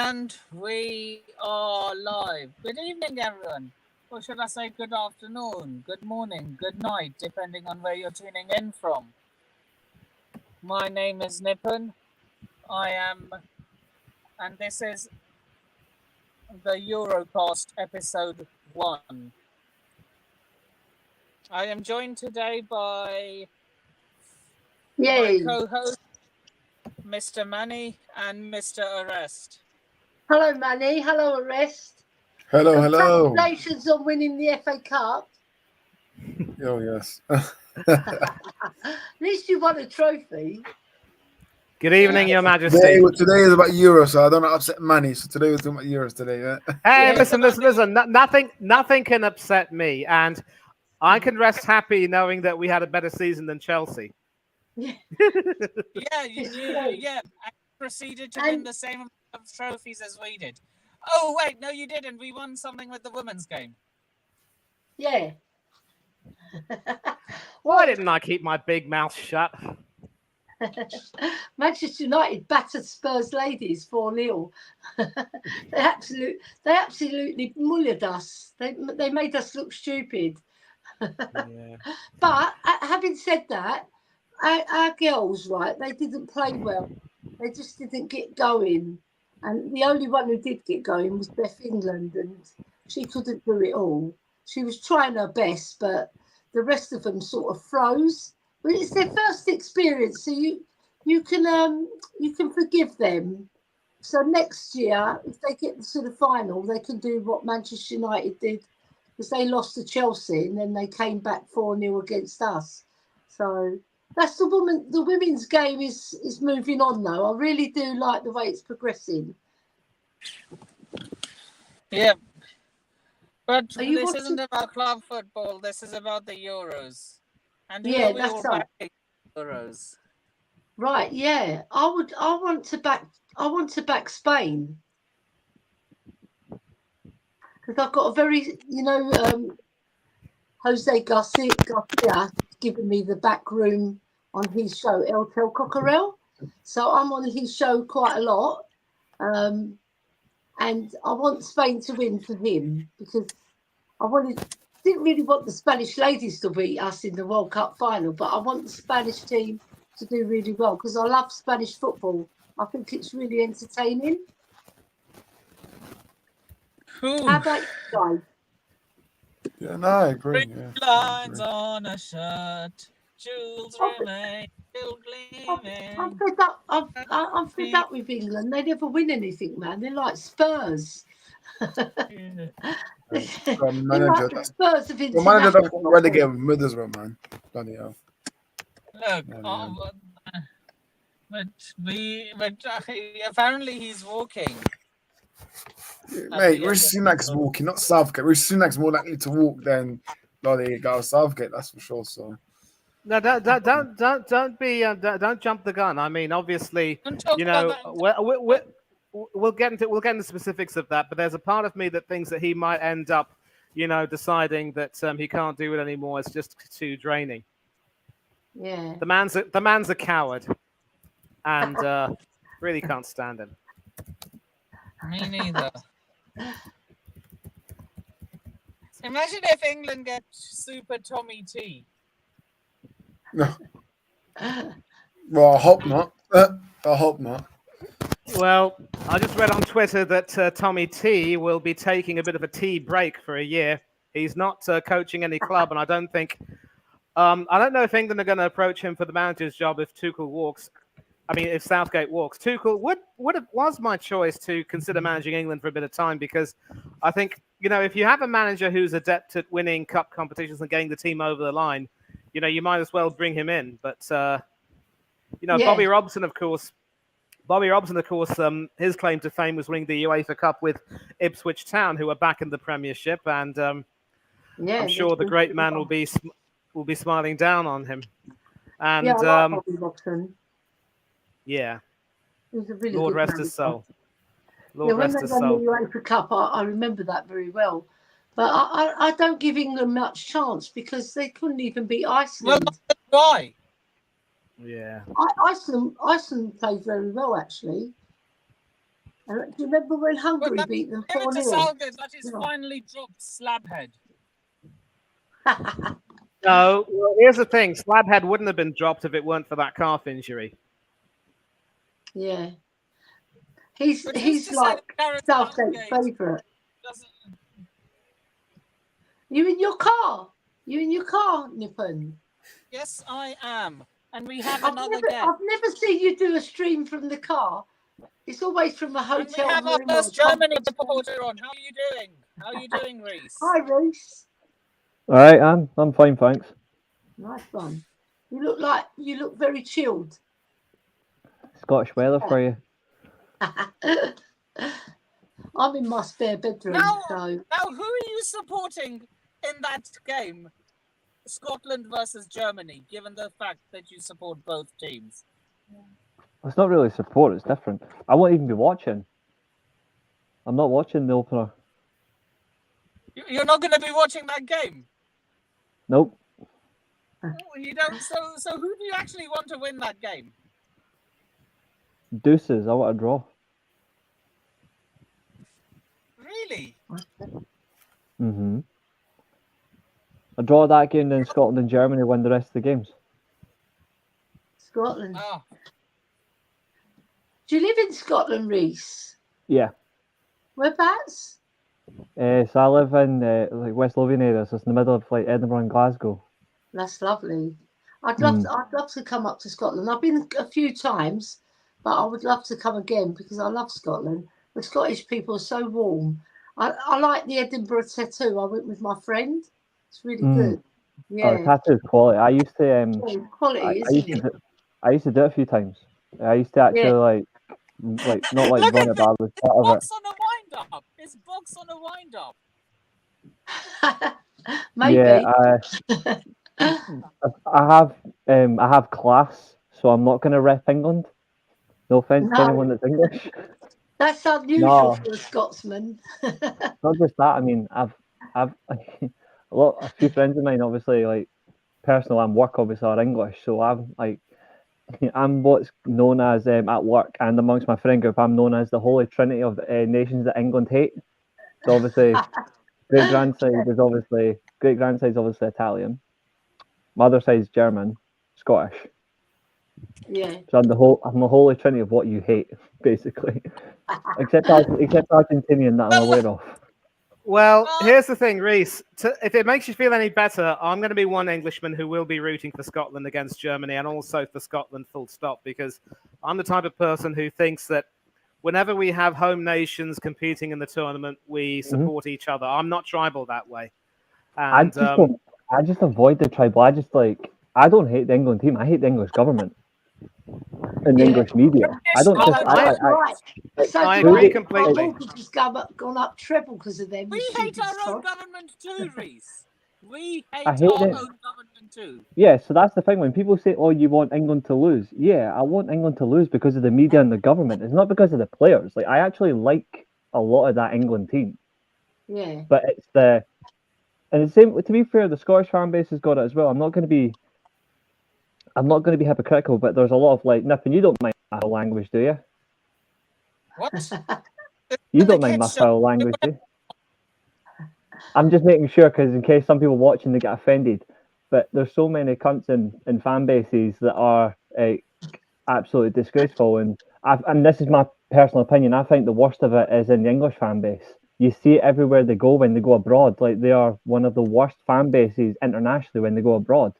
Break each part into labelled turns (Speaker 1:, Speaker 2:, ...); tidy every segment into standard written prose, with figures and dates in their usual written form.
Speaker 1: And we are live. Good evening, everyone. Or should I say good afternoon, good morning, good night, depending on where you're tuning in from. My name is Nipun. And this is the Eurocast episode 1. I am joined today by my co-host, Mr. Manny and Mr. Arrest.
Speaker 2: Hello, Manny. Hello, Arrest.
Speaker 3: Hello.
Speaker 2: Congratulations on winning the FA Cup.
Speaker 3: Oh, yes.
Speaker 2: At least you won a trophy.
Speaker 4: Good evening, Your Majesty.
Speaker 3: Today is about Euros, so I don't want to upset Manny. So today we're talking about Euros today, yeah?
Speaker 4: Hey, listen. Nothing can upset me, and I can rest happy knowing that we had a better season than Chelsea.
Speaker 1: Yeah. I proceeded to win the same amount of trophies as we did. Oh, wait, no, you didn't. We won something with the women's game.
Speaker 2: Yeah.
Speaker 4: Why didn't I keep my big mouth shut?
Speaker 2: Manchester United battered Spurs ladies 4-0. They absolutely mullered us. They made us look stupid.
Speaker 4: Yeah.
Speaker 2: But having said that, our girls, right, they didn't play well. They just didn't get going. And the only one who did get going was Beth England, and she couldn't do it all. She was trying her best, but the rest of them sort of froze. But it's their first experience, so you can forgive them. So next year, if they get to the final, they can do what Manchester United did, because they lost to Chelsea and then they came back 4-0 against us. So that's the women's game is moving on though. I really do like the way it's progressing.
Speaker 1: Yeah. But this isn't about club football, this is about the Euros. And that's right. Euros.
Speaker 2: Right, yeah. I want to back Spain. Because I've got a very, Jose Garcia giving me the back room on his show, El Tel Cocorel. So I'm on his show quite a lot. And I want Spain to win for him, because didn't really want the Spanish ladies to beat us in the World Cup final, but I want the Spanish team to do really well, because I love Spanish football. I think it's really entertaining.
Speaker 1: Ooh.
Speaker 2: How about you guys?
Speaker 3: Yeah, no, I agree.
Speaker 1: Lines on a shirt, jewels remain still gleaming.
Speaker 2: I'm fed up. I'm fed up with England. They never win anything, man. They're like Spurs.
Speaker 3: Manager
Speaker 2: Spurs of
Speaker 3: the manager doesn't relegate with Middlesbrough, man. Bloody hell.
Speaker 1: Look, but apparently he's walking.
Speaker 3: Mate, Rishi Sunak's walking, not Southgate. Rishi Sunak's more likely to walk than bloody Gareth Southgate, that's for sure. So
Speaker 4: No, don't jump the gun. I mean, obviously, we'll get into specifics of that. But there's a part of me that thinks that he might end up, deciding that he can't do it anymore. It's just too draining.
Speaker 2: Yeah.
Speaker 4: The man's a coward, and really can't stand him.
Speaker 1: Me neither. Imagine if England gets Super Tommy T.
Speaker 3: no. Well, I hope not. I hope not.
Speaker 4: Well, I just read on Twitter that Tommy T will be taking a bit of a tea break for a year. He's not coaching any club, and I don't know if England are going to approach him for the manager's job if Tuchel walks. I mean, if Southgate walks. Tuchel was my choice to consider managing England for a bit of time, because I think, if you have a manager who's adept at winning cup competitions and getting the team over the line, you might as well bring him in. But, Bobby Robson, of course, his claim to fame was winning the UEFA Cup with Ipswich Town, who are back in the Premiership, and I'm sure the great man will be smiling down on him. And
Speaker 2: I like Bobby Robson.
Speaker 4: Yeah.
Speaker 2: He's a really
Speaker 4: Lord
Speaker 2: good
Speaker 4: rest
Speaker 2: manager.
Speaker 4: his soul.
Speaker 2: When they won the UEFA Cup, I remember that very well. But I don't give England much chance, because they couldn't even beat Iceland.
Speaker 1: Well, why?
Speaker 4: Yeah.
Speaker 2: Iceland played very well, actually. Do you remember when
Speaker 1: But
Speaker 2: Hungary
Speaker 1: that,
Speaker 2: beat them
Speaker 1: give it to
Speaker 2: 4-0?
Speaker 1: Southgate that he's
Speaker 2: Yeah.
Speaker 1: finally dropped Slabhead.
Speaker 4: No, well, here's the thing: Slabhead wouldn't have been dropped if it weren't for that calf injury.
Speaker 2: Yeah.
Speaker 1: But who's
Speaker 2: He's
Speaker 1: to say
Speaker 2: like
Speaker 1: that Gareth
Speaker 2: Southgate's
Speaker 1: Southgate
Speaker 2: favourite.
Speaker 1: doesn't?
Speaker 2: You in your car? You in your car, Nippon?
Speaker 1: Yes, I am. And we have
Speaker 2: I've
Speaker 1: another
Speaker 2: never,
Speaker 1: guest.
Speaker 2: I've never seen you do a stream from the car. It's always from a
Speaker 1: And we
Speaker 2: hotel
Speaker 1: have our
Speaker 2: room. or
Speaker 1: first
Speaker 2: a
Speaker 1: Germany
Speaker 2: conference room.
Speaker 1: reporter on. How are you doing? How are you doing, Reese?
Speaker 2: Hi, Reese.
Speaker 5: All right, I'm fine, thanks.
Speaker 2: Nice one. You look very chilled.
Speaker 5: Scottish weather for you.
Speaker 2: I'm in my spare bedroom,
Speaker 1: Now,
Speaker 2: so
Speaker 1: who are you supporting in that game? Scotland versus Germany, given the fact that you support both teams.
Speaker 5: It's not really support, it's different. I won't even be watching. I'm not watching the opener.
Speaker 1: You're not going to be watching that game.
Speaker 5: Nope.
Speaker 1: You don't. So who do you actually want to win that game?
Speaker 5: Deuces, I want a draw.
Speaker 1: Really?
Speaker 5: Mm-hmm. I draw that game, then Scotland and Germany win the rest of the games.
Speaker 2: Scotland.
Speaker 1: Oh,
Speaker 2: Do you live in Scotland, Reese?
Speaker 5: Yeah.
Speaker 2: Whereabouts?
Speaker 5: So I live in like West Lothian area, so it's in the middle of like Edinburgh and Glasgow.
Speaker 2: That's lovely. I'd love to come up to Scotland. I've been a few times, but I would love to come again because I love Scotland. The Scottish people are so warm. I like the Edinburgh tattoo. I went with my friend. It's really good.
Speaker 5: Oh,
Speaker 2: Yeah.
Speaker 5: the tattoo's quality. I used to
Speaker 2: Yeah, quality, isn't it?
Speaker 5: I used to do it a few times. I used to actually like not like
Speaker 1: look
Speaker 5: run
Speaker 1: at
Speaker 5: it, but I was part of it.
Speaker 1: box on a wind up. It's box on a wind up.
Speaker 2: Maybe.
Speaker 5: Yeah, I have class, so I'm not going to rep England. No offense to
Speaker 2: No.
Speaker 5: anyone that's English.
Speaker 2: That's unusual
Speaker 5: No.
Speaker 2: for a Scotsman.
Speaker 5: Not just that. I mean, I've a few friends of mine, obviously, like personal and work, obviously, are English. So I'm like, I'm what's known as at work and amongst my friend group, I'm known as the holy trinity of nations that England hate. So obviously, great grandside is obviously Italian. My other side's German, Scottish.
Speaker 2: Yeah.
Speaker 5: So I'm the holy trinity of what you hate, basically. except Argentinian that I'm aware of.
Speaker 4: Well, here's the thing, Reese. If it makes you feel any better, I'm going to be one Englishman who will be rooting for Scotland against Germany and also for Scotland full stop, because I'm the type of person who thinks that whenever we have home nations competing in the tournament, we support each other. I'm not tribal that way. And
Speaker 5: I just avoid the tribal. I don't hate the England team. I hate the English government and the English media. I don't just.
Speaker 4: I agree completely.
Speaker 2: Our mortgage has gone up treble because of them.
Speaker 1: We hate our own government too, Reese. We hate
Speaker 5: I hate
Speaker 1: our
Speaker 5: it.
Speaker 1: own government too.
Speaker 5: Yeah, so that's the thing. When people say, "Oh, you want England to lose," yeah, I want England to lose because of the media and the government. It's not because of the players. Like I actually like a lot of that England team.
Speaker 2: Yeah.
Speaker 5: But it's the same. To be fair, the Scottish fan base has got it as well. I'm not going to be hypocritical, but there's a lot of like, Nippon, you don't mind my foul language, do you?
Speaker 1: What?
Speaker 5: You don't mind my foul language, do you? I'm just making sure because in case some people watching they get offended. But there's so many cunts in fan bases that are absolutely disgraceful, and this is my personal opinion. I think the worst of it is in the English fan base. You see it everywhere they go when they go abroad. Like they are one of the worst fan bases internationally when they go abroad.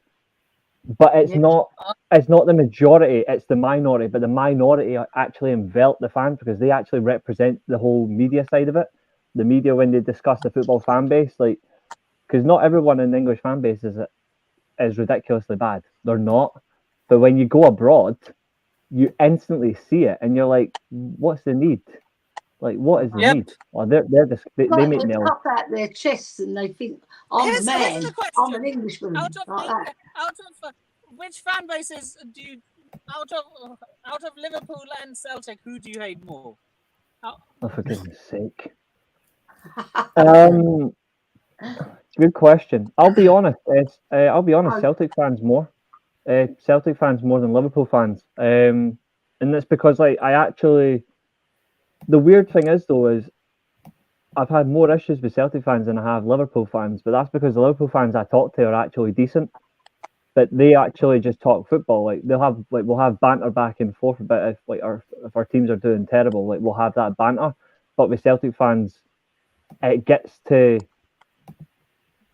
Speaker 5: But it's not the majority, it's the minority. But the minority actually envelop the fans because they actually represent the whole media side of it. The media, when they discuss the football fan base, like, because not everyone in the English fan base is ridiculously bad. They're not. But when you go abroad, you instantly see it, and you're like, what's the need? Like, what is the need? Well, they make
Speaker 2: they
Speaker 5: nails.
Speaker 2: puff out their chests and they think, I'm a man,
Speaker 1: Here's the question.
Speaker 2: I'm an Englishman.
Speaker 1: Out of which fan bases do you, out of Liverpool and Celtic, who do you hate more?
Speaker 5: Oh, for goodness sake. Good question. I'll be honest. Celtic fans more. Celtic fans more than Liverpool fans. And that's because like I actually the weird thing is though is I've had more issues with Celtic fans than I have Liverpool fans, but that's because the Liverpool fans I talk to are actually decent. But they actually just talk football. Like we'll have banter back and forth about if our teams are doing terrible, like we'll have that banter. But with Celtic fans, it gets to,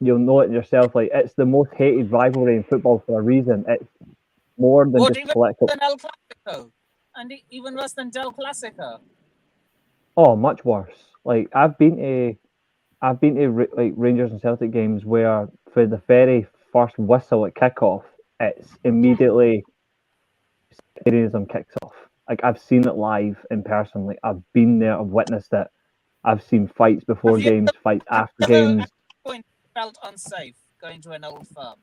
Speaker 5: you'll know it yourself, like it's the most hated rivalry in football for a reason. It's more than just
Speaker 1: even
Speaker 5: political.
Speaker 1: than El Clasico, and even worse than Del Clasico.
Speaker 5: Oh, much worse. Like I've been to like Rangers and Celtic games where for the very first whistle at kickoff, it's immediately stadium kicks off. Like I've seen it live in person. Like I've been there, I've witnessed it. I've seen fights before games, fights after games.
Speaker 1: At any point felt unsafe going to an Old Firm?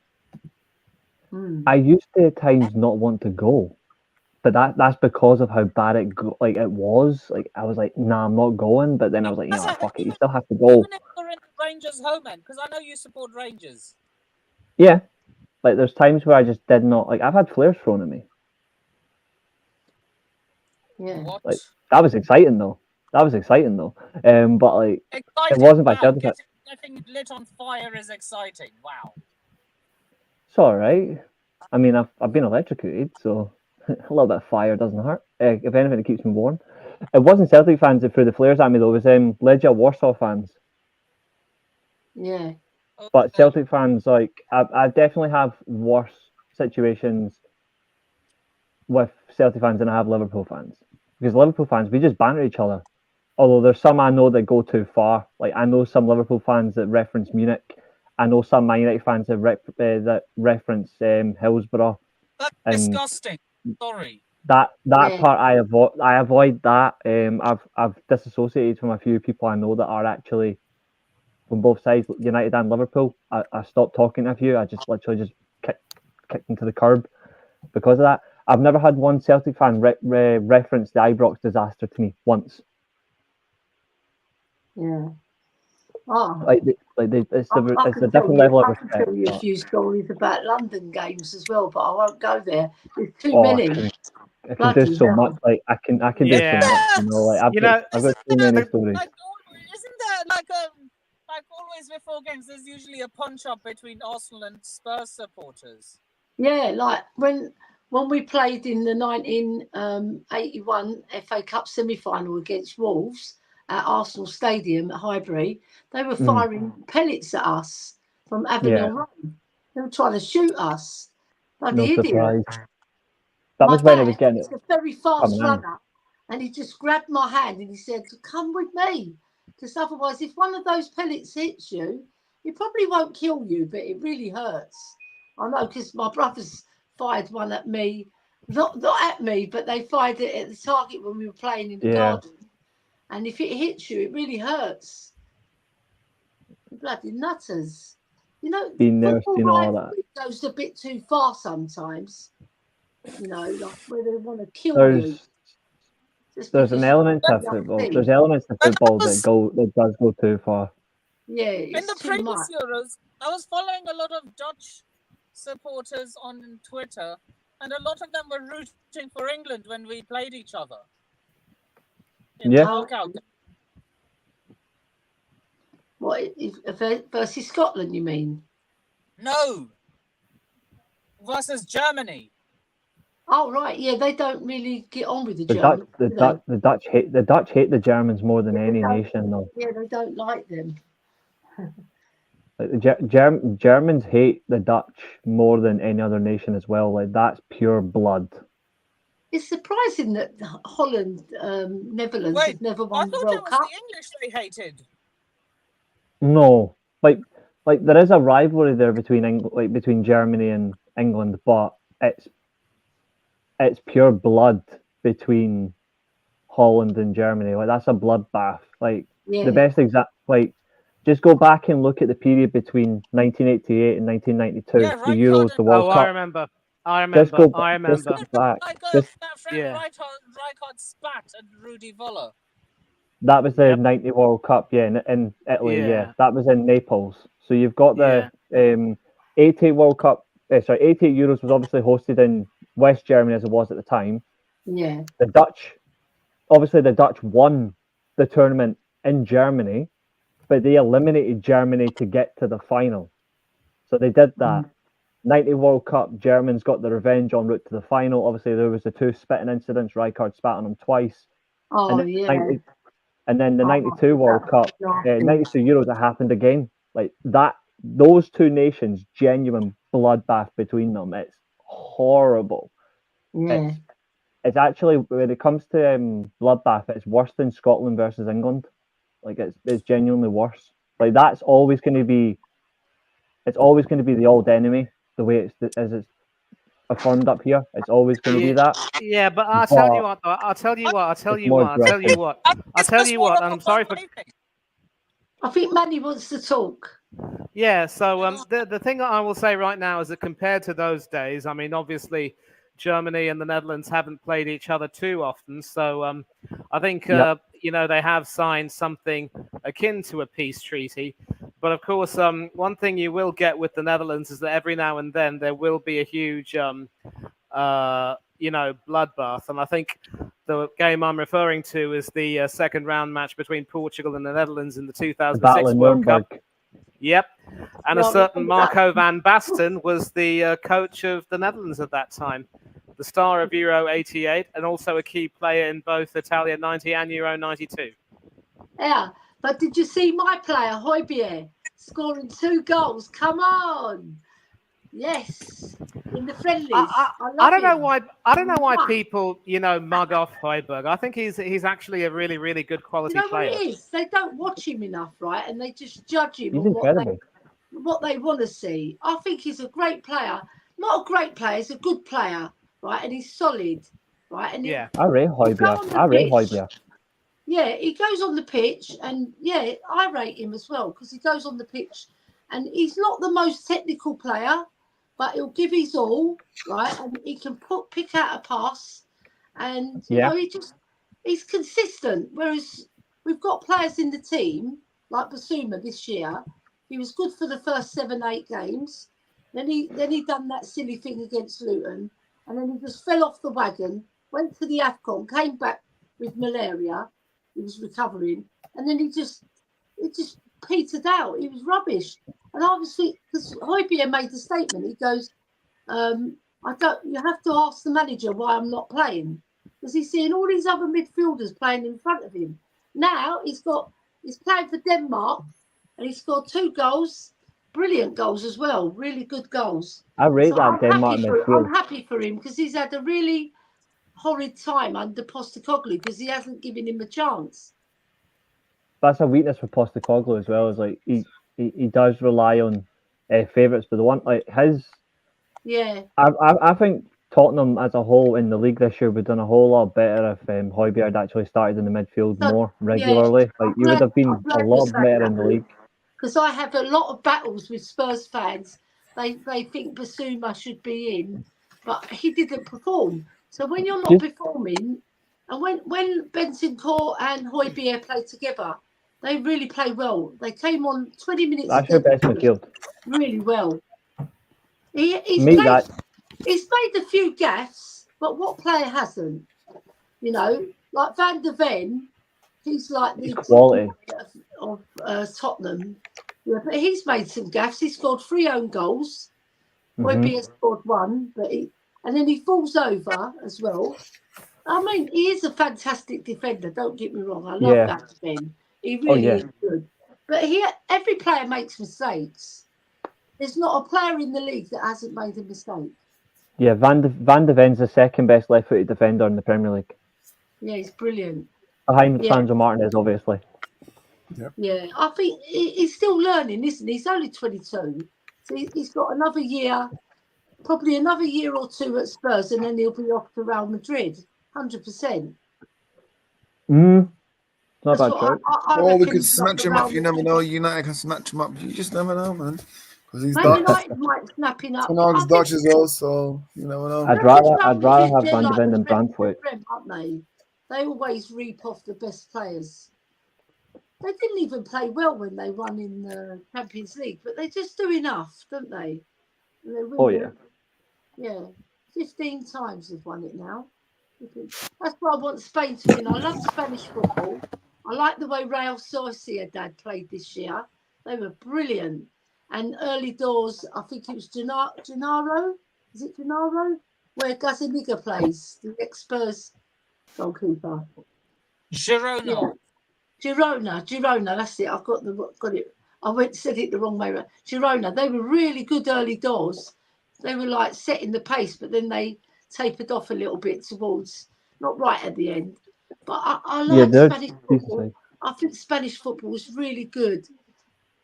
Speaker 5: I used to at times not want to go, but that's because of how bad it was. Like I was like, nah, I'm not going. But then I was like, fuck it, you still have to go.
Speaker 1: Even if you're in the Rangers home end, because I know you support Rangers.
Speaker 5: Yeah, like there's times where I just did not like. I've had flares thrown at me.
Speaker 2: Yeah.
Speaker 1: What?
Speaker 5: Like that was exciting though. But like
Speaker 1: exciting.
Speaker 5: it wasn't by
Speaker 1: wow,
Speaker 5: Celtic.
Speaker 1: Getting lit on fire is exciting. Wow.
Speaker 5: It's all right. I mean, I've been electrocuted, so a little bit of fire doesn't hurt. If anything, it keeps me warm. It wasn't Celtic fans that threw the flares at me though. It was Legia Warsaw fans.
Speaker 2: Yeah.
Speaker 5: But Celtic fans, like I definitely have worse situations with Celtic fans than I have Liverpool fans. Because Liverpool fans, we just banter each other. Although there's some I know that go too far. Like I know some Liverpool fans that reference Munich. I know some Man United fans that reference Hillsborough.
Speaker 1: That's disgusting. Sorry.
Speaker 5: That part I avoid that. I've disassociated from a few people I know that are actually from both sides, United and Liverpool. I stopped talking to a few. I just literally kicked them to the curb because of that. I've never had one Celtic fan reference the Ibrox disaster to me once.
Speaker 2: Yeah. Oh.
Speaker 5: It's a different level of respect.
Speaker 2: I can tell you a few stories about London games as well, but I won't go there. There's too many.
Speaker 5: I can do so much. Like I can do so much. You know, like I've got too many stories.
Speaker 1: Isn't there like always before games? There's usually a punch up between Arsenal and Spurs supporters.
Speaker 2: Yeah, like when we played in the 1981 FA Cup semi-final against Wolves at Arsenal Stadium at Highbury, they were firing pellets at us from Avenel Road. They were trying to shoot us. Bloody idiot.
Speaker 5: That was when it was getting.
Speaker 2: He's a very fast runner, and he just grabbed my hand and he said, "Come with me, because otherwise, if one of those pellets hits you, it probably won't kill you, but it really hurts." I know, because my brothers fired one at me, not at me, but they fired it at the target when we were playing in the garden. And if it hits you, it really hurts. Bloody nutters. You know, football goes a bit too far sometimes. You know, like where they want to kill you.
Speaker 5: There's an element to football. There's elements to football that does go too far.
Speaker 2: Yeah,
Speaker 1: in the previous Euros, I was following a lot of Dutch supporters on Twitter, and a lot of them were rooting for England when we played each other. In the knockout.
Speaker 2: What, versus Scotland, you mean?
Speaker 1: No. Versus Germany.
Speaker 2: Oh right, yeah, they don't really get on with the Germans.
Speaker 5: The Dutch hate the Germans more than any nation, though.
Speaker 2: Yeah, they don't like them.
Speaker 5: Like the Germans hate the Dutch more than any other nation as well. Like that's pure blood.
Speaker 2: It's surprising that Holland, Netherlands have never won the World Cup.
Speaker 1: I thought it was the English they hated.
Speaker 5: No, like there is a rivalry there between Germany and England, but it's pure blood between Holland and Germany. Like that's a bloodbath. Like the best just go back and look at the period between 1988 and 1992, the Euros, the World Cup.
Speaker 4: I remember. Just go back.
Speaker 1: Rijkaard spat at Rudi Völler.
Speaker 5: That was the 90 World Cup, in Italy, That was in Naples. So you've got the 88 World Cup, 88 Euros was obviously hosted in West Germany as it was at the time.
Speaker 2: Yeah.
Speaker 5: The Dutch obviously the Dutch won the tournament in Germany, but they eliminated Germany to get to the final. So they did that. 90 World Cup, Germans got the revenge en route to the final. Obviously, there was the 2 spitting incidents. Rijkaard spat on him twice.
Speaker 2: Oh,
Speaker 5: and
Speaker 2: yeah.
Speaker 5: 90 and then the 92 World Cup, 92 Euros, it happened again. Like that, those 2 nations, genuine bloodbath between them. It's horrible.
Speaker 2: Yeah.
Speaker 5: It's actually, when it comes to bloodbath, it's worse than Scotland versus England. Like it's genuinely worse. Like that's always going to be, it's always going to be the old enemy. The way it's affirmed up here, it's always going to be that.
Speaker 4: Yeah, but I'll tell you what. And I'm sorry for.
Speaker 2: I think Manny wants to talk.
Speaker 4: Yeah, so the thing that I will say right now is that compared to those days, I mean, obviously, Germany and the Netherlands haven't played each other too often. So I think, they have signed something akin to a peace treaty. But of course, one thing you will get with the Netherlands is that every now and then there will be a huge, bloodbath. And I think the game I'm referring to is the second round match between Portugal and the Netherlands in the 2006 World Cup. Yep. And a certain Marco van Basten was the coach of the Netherlands at that time, the star of Euro 88, and also a key player in both Italia 90 and Euro 92.
Speaker 2: Yeah, but did you see my player, Højbjerg, scoring 2 goals? Come on. Yes, in the friendlies.
Speaker 4: I don't know why people, mug off Højbjerg. I think he's actually a really, really good quality player.
Speaker 2: What it is? They don't watch him enough, right? And they just judge him
Speaker 5: He's
Speaker 2: on
Speaker 5: incredible.
Speaker 2: what they want to see. I think he's a great player. Not a great player, he's a good player, right? And he's solid, right? And
Speaker 5: I rate Højbjerg.
Speaker 2: Yeah, he goes on the pitch, and yeah, I rate him as well because he goes on the pitch, and he's not the most technical player, but he'll give his all, right? And he can pick out a pass, and he's consistent. Whereas we've got players in the team like Basuma this year. He was good for the first 7-8 games. Then he done that silly thing against Luton, and then he just fell off the wagon. Went to the AFCON, came back with malaria. He was recovering, and then it just petered out. He was rubbish. And obviously, because Højbjerg made the statement, he goes, you have to ask the manager why I'm not playing. Because he's seeing all these other midfielders playing in front of him. Now he's playing for Denmark, and he scored 2 goals, brilliant goals as well, really good goals.
Speaker 5: I rate that Denmark midfield.
Speaker 2: I'm happy for him because he's had a really horrid time under Postecoglou because he hasn't given him a chance.
Speaker 5: That's a weakness for Postecoglou as well. Is like he does rely on favourites, but the one like his.
Speaker 2: Yeah.
Speaker 5: I think Tottenham as a whole in the league this year would have done a whole lot better if Højbjerg had actually started in the midfield more regularly.
Speaker 2: Yeah,
Speaker 5: like you would have been a lot better in the league.
Speaker 2: Because I have a lot of battles with Spurs fans. They think Basuma should be in, but he didn't perform. So when you're not performing, and when Bentancur and Højbjerg play together, they really play well. They came on 20 minutes.
Speaker 5: That's your best midfield.
Speaker 2: Really well. He's made a few gaffes, but what player hasn't? Like Van der Ven, he's like the
Speaker 5: quality
Speaker 2: of Tottenham. Yeah, but he's made some gaffes. He scored 3 own goals. Højbjerg scored 1, and then he falls over as well. I mean, he is a fantastic defender. Don't get me wrong. I love Van der Ven. He really is good. But every player makes mistakes. There's not a player in the league that hasn't made a mistake.
Speaker 5: Yeah, Van der Ven's the second best left-footed defender in the Premier League.
Speaker 2: Yeah, he's brilliant.
Speaker 5: Behind Sandro Martinez, obviously.
Speaker 2: Yep. Yeah, I think he's still learning, isn't he? He's only 22. So he's got another year, probably another year or 2 at Spurs, and then he'll be off to Real Madrid, 100%.
Speaker 5: Not bad, right?
Speaker 3: Or we could snatch him up. You never know. United can snatch him up. You just never know, man. Because he's Dutch.
Speaker 2: United might snap him up.
Speaker 3: He's Dutch as well, so you never know.
Speaker 5: I'd rather have Van der Ven than Brandtwit.
Speaker 2: Aren't they? They always reap off the best players. They didn't even play well when they won in the Champions League, but they just do enough, don't they?
Speaker 5: Oh, yeah.
Speaker 2: Yeah. 15 times they've won it now. That's why I want Spain to win. I love Spanish football. I like the way Real Sociedad played this year. They were brilliant. And early doors, I think it was Gennaro. Is it Gennaro? Where Gazaniga plays, the ex-Spurs goalkeeper.
Speaker 1: Girona.
Speaker 2: Yeah. Girona. That's it. I've got it. I said it the wrong way around. Girona. They were really good early doors. They were like setting the pace, but then they tapered off a little bit towards, not right at the end. But I like Spanish football. I think Spanish football is really good.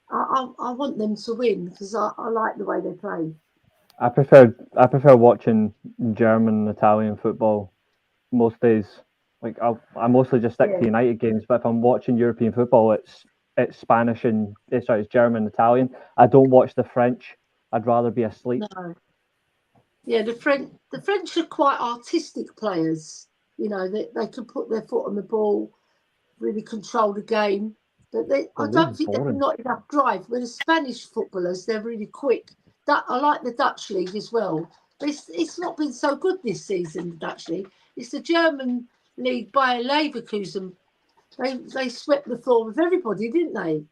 Speaker 2: I want them to win because I like the way they play.
Speaker 5: I prefer watching German and Italian football most days. Like I mostly just stick to United games, but if I'm watching European football, it's Spanish and it's German and Italian. I don't watch the French. I'd rather be asleep.
Speaker 2: No. Yeah, the French are quite artistic players. You know, they can put their foot on the ball, really control the game. But I don't think they've not enough drive. With the Spanish footballers, they're really quick. I like the Dutch league as well. But it's not been so good this season, the Dutch league. It's the German league by Leverkusen. They swept the floor with everybody, didn't they?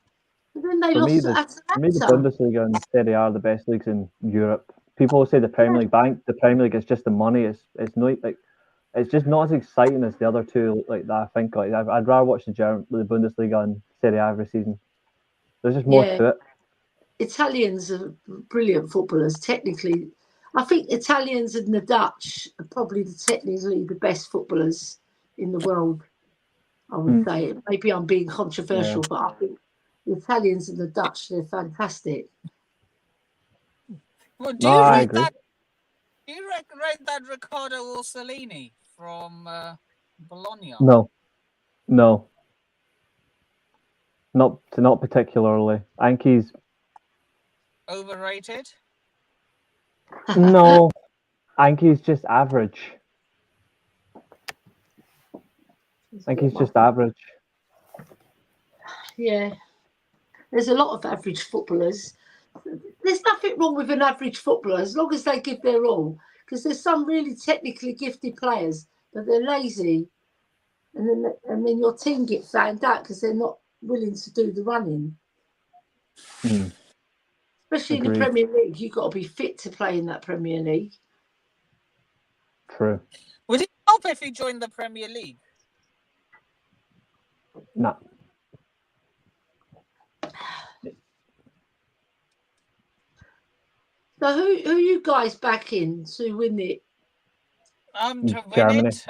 Speaker 2: But then they lost to Atalanta.
Speaker 5: For me, the Bundesliga and Serie A are the best leagues in Europe. People say the Premier League the Premier League is just the money. It's not like it's just not as exciting as the other two. Like that, I think I'd rather watch the Bundesliga and Serie A every season. There's just more to it.
Speaker 2: Italians are brilliant footballers. Technically, I think Italians and the Dutch are probably technically the best footballers in the world. I would say. Maybe I'm being controversial, but I think the Italians and the Dutch, they're fantastic.
Speaker 1: Well, do you rate that Riccardo Orsolini from Bologna?
Speaker 5: No, not particularly. I think he's
Speaker 1: overrated.
Speaker 5: No, I think he's just average.
Speaker 2: Yeah, there's a lot of average footballers. There's nothing wrong with an average footballer as long as they give their all. Because there's some really technically gifted players, but they're lazy, and then your team get found out because they're not willing to do the running. Especially in the Premier League, you've got to be fit to play in that Premier League.
Speaker 5: True.
Speaker 1: Would it help if he joined the Premier League?
Speaker 5: No.
Speaker 2: So who you guys backing to win it?
Speaker 1: To win
Speaker 5: Germany.
Speaker 1: it,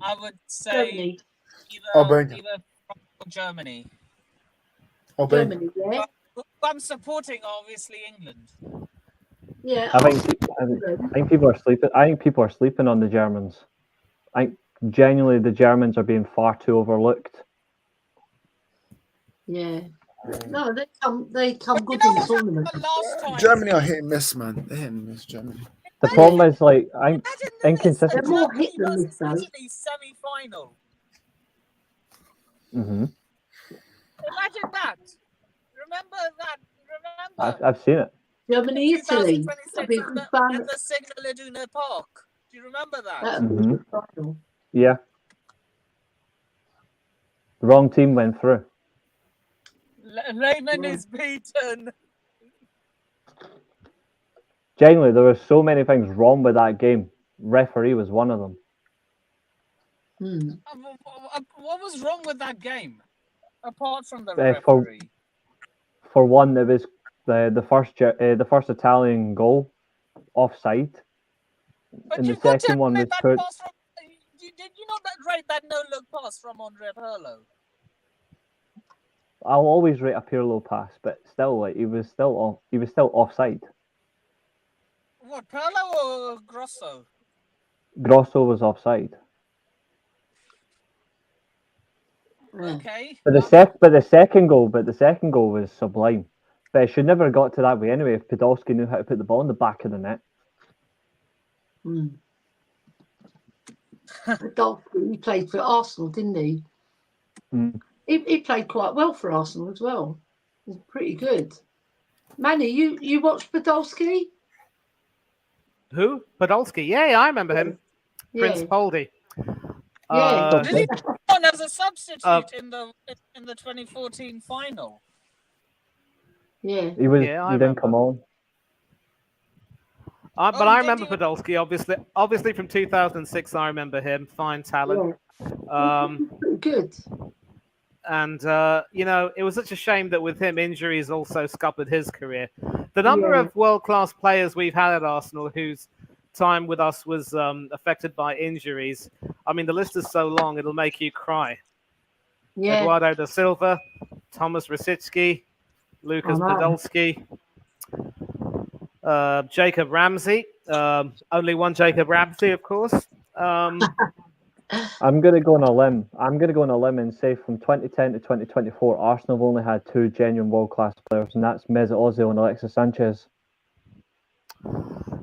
Speaker 1: I would say
Speaker 2: Germany.
Speaker 1: either Germany.
Speaker 2: Germany, yeah.
Speaker 1: I'm supporting obviously England.
Speaker 2: Yeah,
Speaker 5: I think people are sleeping. I think people are sleeping on the Germans. I think genuinely the Germans are being far too overlooked.
Speaker 2: Yeah. No, they come good in tournament.
Speaker 3: Germany are hit and miss, man. They're hit and miss, Germany.
Speaker 5: The problem is, like, I'm inconsistent.
Speaker 2: They're more hit than miss, though.
Speaker 1: Semi-final.
Speaker 5: Mm-hmm.
Speaker 1: Imagine that. Remember that.
Speaker 5: I've seen it.
Speaker 2: Germany, Italy.
Speaker 1: At the Signal Iduna Park. Do you remember that?
Speaker 2: That would be a good final.
Speaker 5: Yeah. The wrong team went through.
Speaker 1: Lehman is beaten.
Speaker 5: Genuinely, there were so many things wrong with that game. Referee was one of them.
Speaker 1: What was wrong with that game? Apart from the referee.
Speaker 5: For one, it was the first Italian goal offside,
Speaker 1: But
Speaker 5: and the second one was put.
Speaker 1: Did you not rate that no-look pass from Andre Pirlo?
Speaker 5: I'll always rate a Pirlo pass, but still, like he was still offside.
Speaker 1: What, Pirlo or Grosso?
Speaker 5: Grosso was offside.
Speaker 1: Okay.
Speaker 5: But the second goal was sublime. But it should never have got to that way anyway. If Podolski knew how to put the ball in the back of the net.
Speaker 2: Podolski, he played for Arsenal, didn't he? He played quite well for Arsenal as well. He was pretty good. Manny, you watched Podolski?
Speaker 4: Who? Podolski? Yeah, I remember him.
Speaker 2: Yeah.
Speaker 4: Prince Poldy.
Speaker 2: Yeah.
Speaker 1: Did he come on as a substitute in the 2014 final?
Speaker 2: Yeah.
Speaker 5: He was.
Speaker 4: Yeah, I
Speaker 5: He didn't come
Speaker 4: remember.
Speaker 5: on.
Speaker 4: But
Speaker 1: he
Speaker 4: I
Speaker 1: did
Speaker 4: remember
Speaker 1: do it.
Speaker 4: Podolski, obviously from 2006. I remember him, fine talent.
Speaker 2: Pretty good.
Speaker 4: And it was such a shame that with him, injuries also scuppered his career. The number of world-class players we've had at Arsenal whose time with us was affected by injuries. I mean, the list is so long, it'll make you cry.
Speaker 2: Yeah.
Speaker 4: Eduardo da Silva, Thomas Rosicky, Lucas Podolski, Jacob Ramsey. Only one Jacob Ramsey, of course.
Speaker 5: I'm going to go on a limb. And say from 2010 to 2024, Arsenal have only had 2 genuine world-class players, and that's Mesut Ozil and Alexis Sanchez.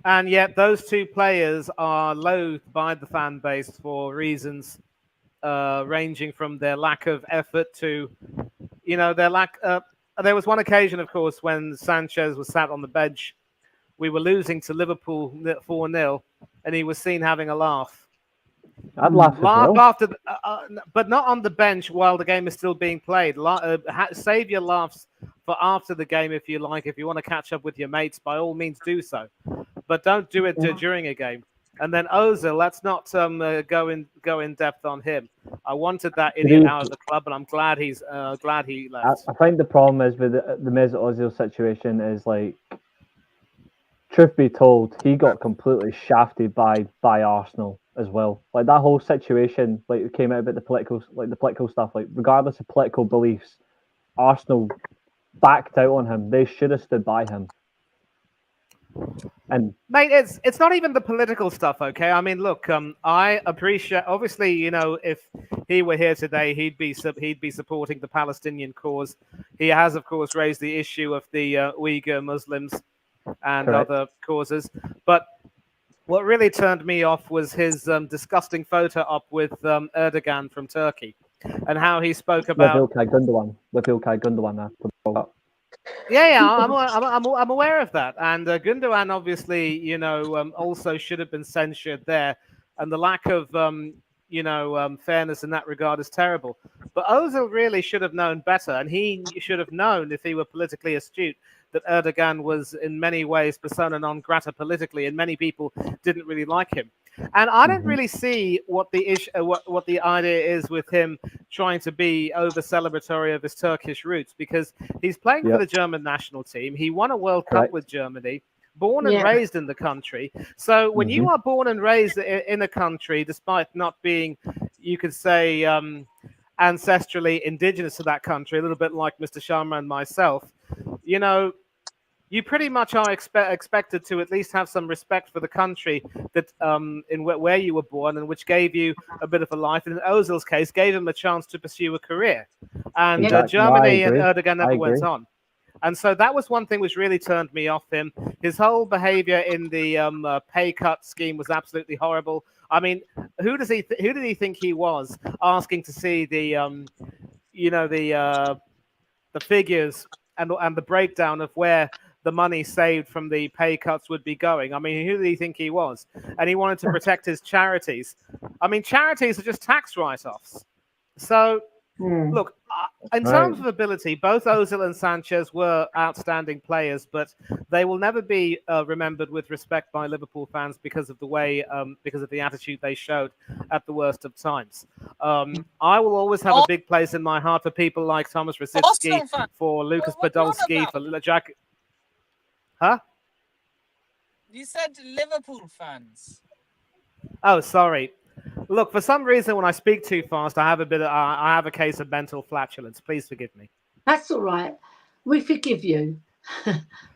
Speaker 4: And yet those 2 players are loathed by the fan base for reasons ranging from their lack of effort to, their lack. There was one occasion, of course, when Sanchez was sat on the bench. We were losing to Liverpool 4-0, and he was seen having a laugh.
Speaker 5: I'd laugh as well.
Speaker 4: After, but not on the bench while the game is still being played. Save your laughs for after the game if you like. If you want to catch up with your mates, by all means do so. But don't do it during a game. And then Ozil, let's not go in depth on him. I wanted that idiot out of the club, and I'm glad he left.
Speaker 5: I think the problem is with the Mesut Ozil situation is, like, truth be told, he got completely shafted by Arsenal as well. Like, that whole situation, like, it came out about the political stuff. Like, regardless of political beliefs, Arsenal backed out on him. They should have stood by him. And
Speaker 4: mate, it's not even the political stuff, okay? I mean, look, I appreciate. Obviously, if he were here today, he'd be supporting the Palestinian cause. He has, of course, raised the issue of the Uyghur Muslims and other causes. But what really turned me off was his disgusting photo op with Erdogan from Turkey, and how he spoke about
Speaker 5: with Ilkay Gundogan.
Speaker 4: Yeah, I'm aware of that, and Gundogan obviously, also should have been censured there, and the lack of fairness in that regard is terrible. But Ozil really should have known better, and he should have known, if he were politically astute, that Erdogan was in many ways persona non grata politically, and many people didn't really like him. And I don't really see what the what the idea is with him trying to be over celebratory of his Turkish roots, because he's playing for the German national team. He won a World Cup with Germany, born and raised in the country. So when you are born and raised in a country, despite not being, you could say, ancestrally indigenous to that country, a little bit like Mr. Sharma and myself, you pretty much are expected to at least have some respect for the country that where you were born, and which gave you a bit of a life. And in Ozil's case, gave him a chance to pursue a career. And Germany and Erdogan never went on. And so that was one thing which really turned me off him. His whole behavior in the pay cut scheme was absolutely horrible. I mean, who did he think he was, asking to see the figures and the breakdown of where the money saved from the pay cuts would be going? I mean, who did he think he was? And he wanted to protect his charities. I mean, charities are just tax write-offs. So, look, in terms of ability, both Ozil and Sanchez were outstanding players, but they will never be remembered with respect by Liverpool fans because of the way, because of the attitude they showed at the worst of times. I will always have a big place in my heart for people like Thomas Rosicky, for Lucas Podolski, for Jack. Huh?
Speaker 1: You said Liverpool fans.
Speaker 4: Oh, sorry. Look, for some reason, when I speak too fast, I have a case of mental flatulence. Please forgive me.
Speaker 2: That's all right. We forgive you.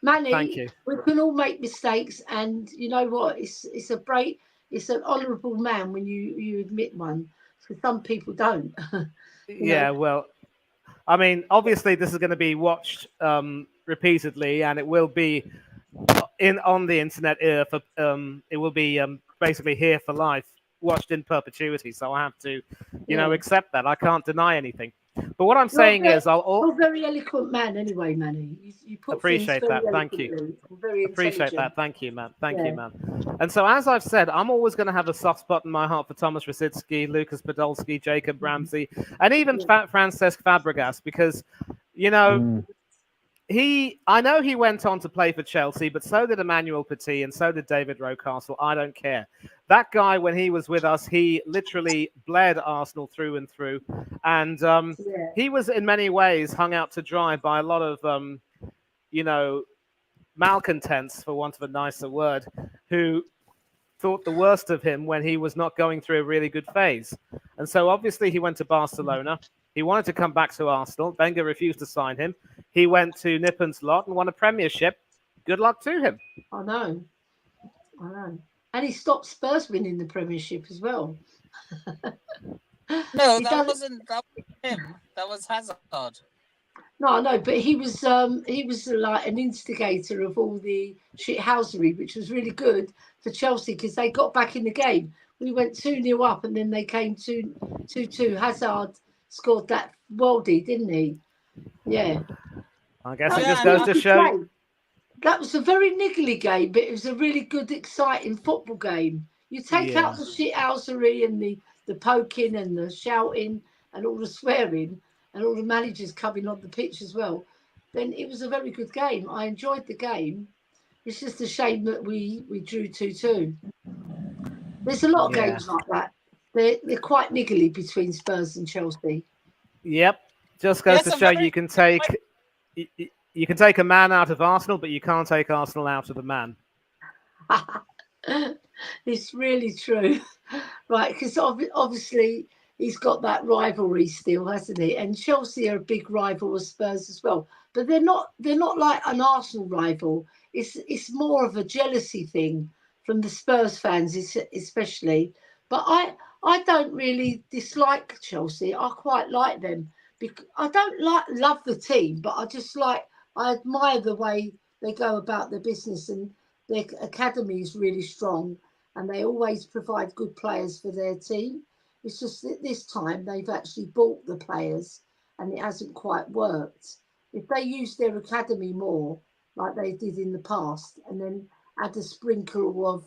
Speaker 2: Manny,
Speaker 4: thank you.
Speaker 2: We can all make mistakes, and you know what? It's an honourable man when you admit one. Because some people don't.
Speaker 4: Yeah, well, I mean, obviously, this is going to be watched repeatedly, and it will be on the internet. It will be basically here for life, watched in perpetuity. So I have to, accept that. I can't deny anything. But what I'm saying is,
Speaker 2: you're a very eloquent man anyway, Manny. You put
Speaker 4: appreciate
Speaker 2: things very
Speaker 4: that. Thank you.
Speaker 2: eloquently and very
Speaker 4: Appreciate
Speaker 2: intelligent.
Speaker 4: that. Thank you, man. Thank you, man. And so, as I've said, I'm always going to have a soft spot in my heart for Thomas Rosicki, Lucas Podolski, Jacob Ramsey, and even Francesc Fabregas, because, you know, I know he went on to play for Chelsea, but so did Emmanuel Petit and so did David Rocastle. I don't care. That guy, when he was with us, he literally bled Arsenal through and through. And he was in many ways hung out to dry by a lot of, you know, malcontents, for want of a nicer word, who thought the worst of him when he was not going through a really good phase. And so obviously he went to Barcelona. He wanted to come back to Arsenal. Wenger refused to sign him. He went to Nippon's lot and won a premiership. Good luck to him.
Speaker 2: I know. And he stopped Spurs winning the Premiership as well.
Speaker 1: No, that wasn't him. That was Hazard.
Speaker 2: No, I know, but he was like an instigator of all the shithousery, which was really good for Chelsea because they got back in the game. We went 2-0 up and then they came 2-2. Hazard scored that worldie, didn't he? Yeah.
Speaker 4: I guess it just goes to show.
Speaker 2: That was a very niggly game, but it was a really good, exciting football game. You take out the shithousery and the poking and the shouting and all the swearing and all the managers coming on the pitch as well, then it was a very good game. I enjoyed the game. It's just a shame that we drew 2-2. There's a lot of games like that. They're quite niggly between Spurs and Chelsea.
Speaker 4: Yep. Just goes to show you can take a man out of Arsenal, but you can't take Arsenal out of the man.
Speaker 2: It's really true. Right, because obviously he's got that rivalry still, hasn't he? And Chelsea are a big rival of Spurs as well. But they're not like an Arsenal rival. It's more of a jealousy thing from the Spurs fans, especially. But I don't really dislike Chelsea. I quite like them. Because I don't love the team, but I admire the way they go about their business, and their academy is really strong, and they always provide good players for their team. It's just that this time they've actually bought the players and it hasn't quite worked. If they used their academy more like they did in the past and then add a sprinkle of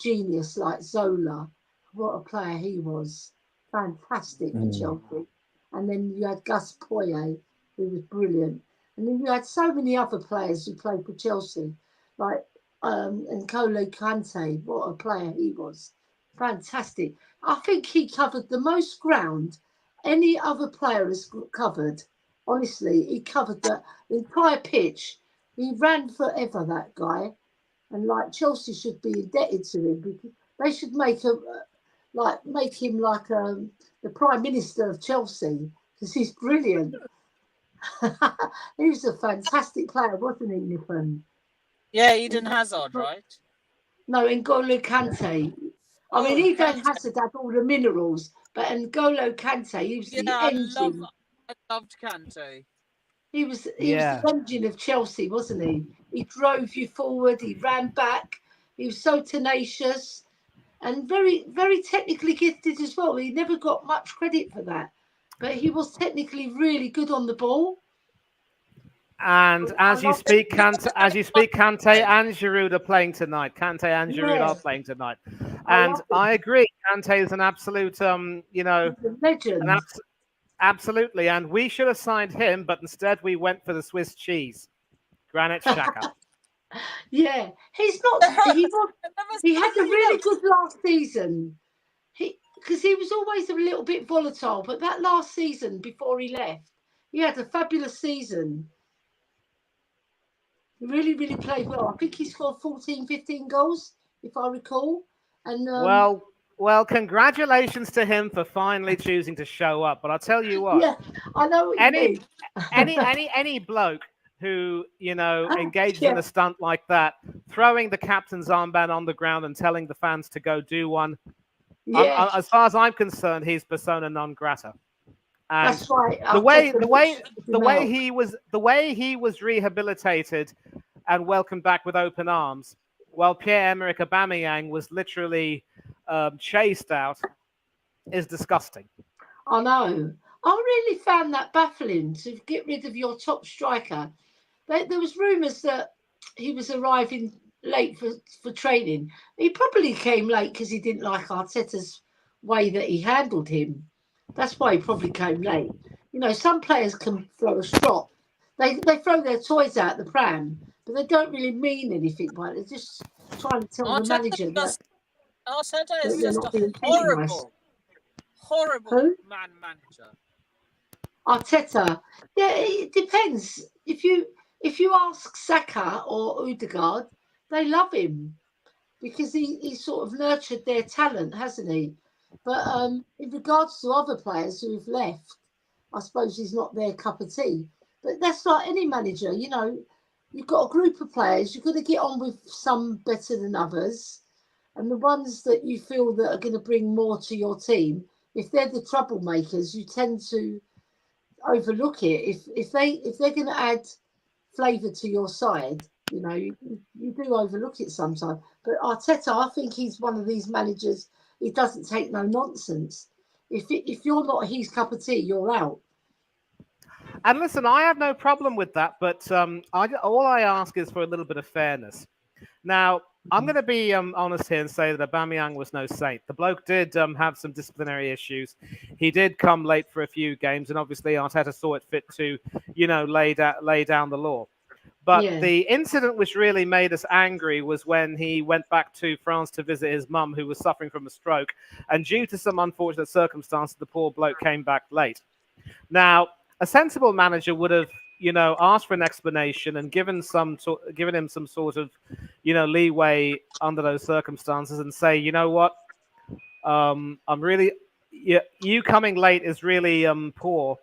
Speaker 2: genius like Zola, what a player he was. Fantastic for Chelsea. And then you had Gus Poyet, who was brilliant. And then you had so many other players who played for Chelsea, like N'Golo Kante, what a player he was. Fantastic. I think he covered the most ground any other player has covered. Honestly, he covered the entire pitch. He ran forever, that guy. And like Chelsea should be indebted to him because they should make him like the Prime Minister of Chelsea because he's brilliant. He was a fantastic player, wasn't he, Nippon?
Speaker 1: Yeah, Eden Hazard, right?
Speaker 2: No, N'Golo Kante. I mean, Eden Hazard had all the minerals, but N'Golo Kante, he was the engine.
Speaker 1: I loved Kante.
Speaker 2: He was the engine of Chelsea, wasn't he? He drove you forward. He ran back. He was so tenacious and very, very technically gifted as well. He never got much credit for that, but he was technically really good on the ball.
Speaker 4: And as you speak, Kante and Giroud are playing tonight. Kante and Giroud are playing tonight, and I agree. Kante is an absolute,
Speaker 2: legend.
Speaker 4: Absolutely, and we should have signed him, but instead we went for the Swiss cheese, Granit Xhaka.
Speaker 2: Yeah, he's not. He had a really good last season. Because he was always a little bit volatile, but that last season before he left, he had a fabulous season. He really, really played well. I think he scored 14, 15 goals, if I recall. And
Speaker 4: well, congratulations to him for finally choosing to show up. But I'll tell you what.
Speaker 2: Yeah, I know what you mean.
Speaker 4: any bloke who engages in a stunt like that, throwing the captain's armband on the ground and telling the fans to go do one. Yeah. As far as I'm concerned, he's persona non grata. And
Speaker 2: that's right.
Speaker 4: The way he was rehabilitated and welcomed back with open arms, while Pierre-Emerick Aubameyang was literally chased out, is disgusting.
Speaker 2: I know. I really found that baffling to get rid of your top striker. There was rumours that he was arriving late for training. He probably came late because he didn't like Arteta's way that he handled him. That's why he probably came late. You know, some players can throw a strop. They throw their toys out the pram, but they don't really mean anything by it. They're just trying to tell the manager that
Speaker 1: Arteta is
Speaker 2: they're
Speaker 1: just
Speaker 2: not
Speaker 1: a
Speaker 2: being organised.
Speaker 1: horrible
Speaker 2: Who?
Speaker 1: manager.
Speaker 2: Arteta. Yeah, it depends. If you ask Saka or Odegaard, they love him because he sort of nurtured their talent, hasn't he? But in regards to other players who've left, I suppose he's not their cup of tea. But that's like any manager, you know. You've got a group of players. You've got to get on with some better than others, and the ones that you feel that are going to bring more to your team, if they're the troublemakers, you tend to overlook it. If they're going to add flavour to your side, you know, you do overlook it sometimes. But Arteta, I think he's one of these managers. He doesn't take no nonsense. If you're not his cup of tea, you're out.
Speaker 4: And listen, I have no problem with that, but all I ask is for a little bit of fairness. Now, I'm going to be honest here and say that Aubameyang was no saint. The bloke did have some disciplinary issues. He did come late for a few games, and obviously Arteta saw it fit to, lay down the law. But the incident which really made us angry was when he went back to France to visit his mum, who was suffering from a stroke. And due to some unfortunate circumstances, the poor bloke came back late. Now, a sensible manager would have, asked for an explanation and given him some sort of, leeway under those circumstances and say, you know what, I'm really, you coming late is really poor.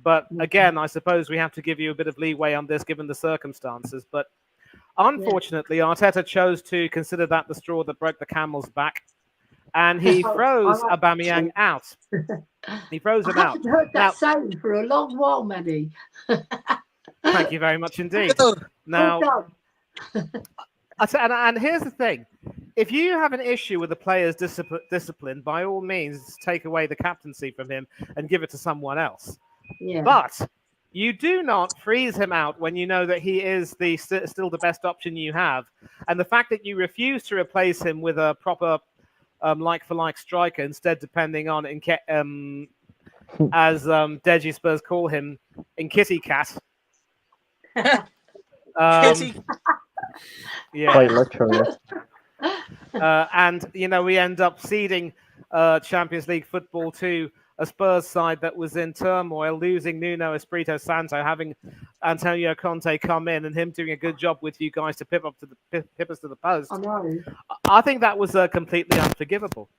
Speaker 4: But again, I suppose we have to give you a bit of leeway on this given the circumstances. But unfortunately, Arteta chose to consider that the straw that broke the camel's back. And he froze Aubameyang out. He froze him out.
Speaker 2: I haven't heard that saying for a long while, Manny.
Speaker 4: Thank you very much indeed. Now, and here's the thing. If you have an issue with the player's discipline, by all means, take away the captaincy from him and give it to someone else.
Speaker 2: Yeah.
Speaker 4: But you do not freeze him out when you know that he is still the best option you have. And the fact that you refuse to replace him with a proper like-for-like striker, instead depending on, as Deji Spurs call him, in Kitty Cat.
Speaker 1: Kitty.
Speaker 5: Yeah. Quite literally.
Speaker 4: And, we end up ceding Champions League football to a Spurs side that was in turmoil, losing Nuno Espirito Santo, having Antonio Conte come in and him doing a good job with you guys to pip us to the post.
Speaker 2: I know.
Speaker 4: I think that was completely unforgivable.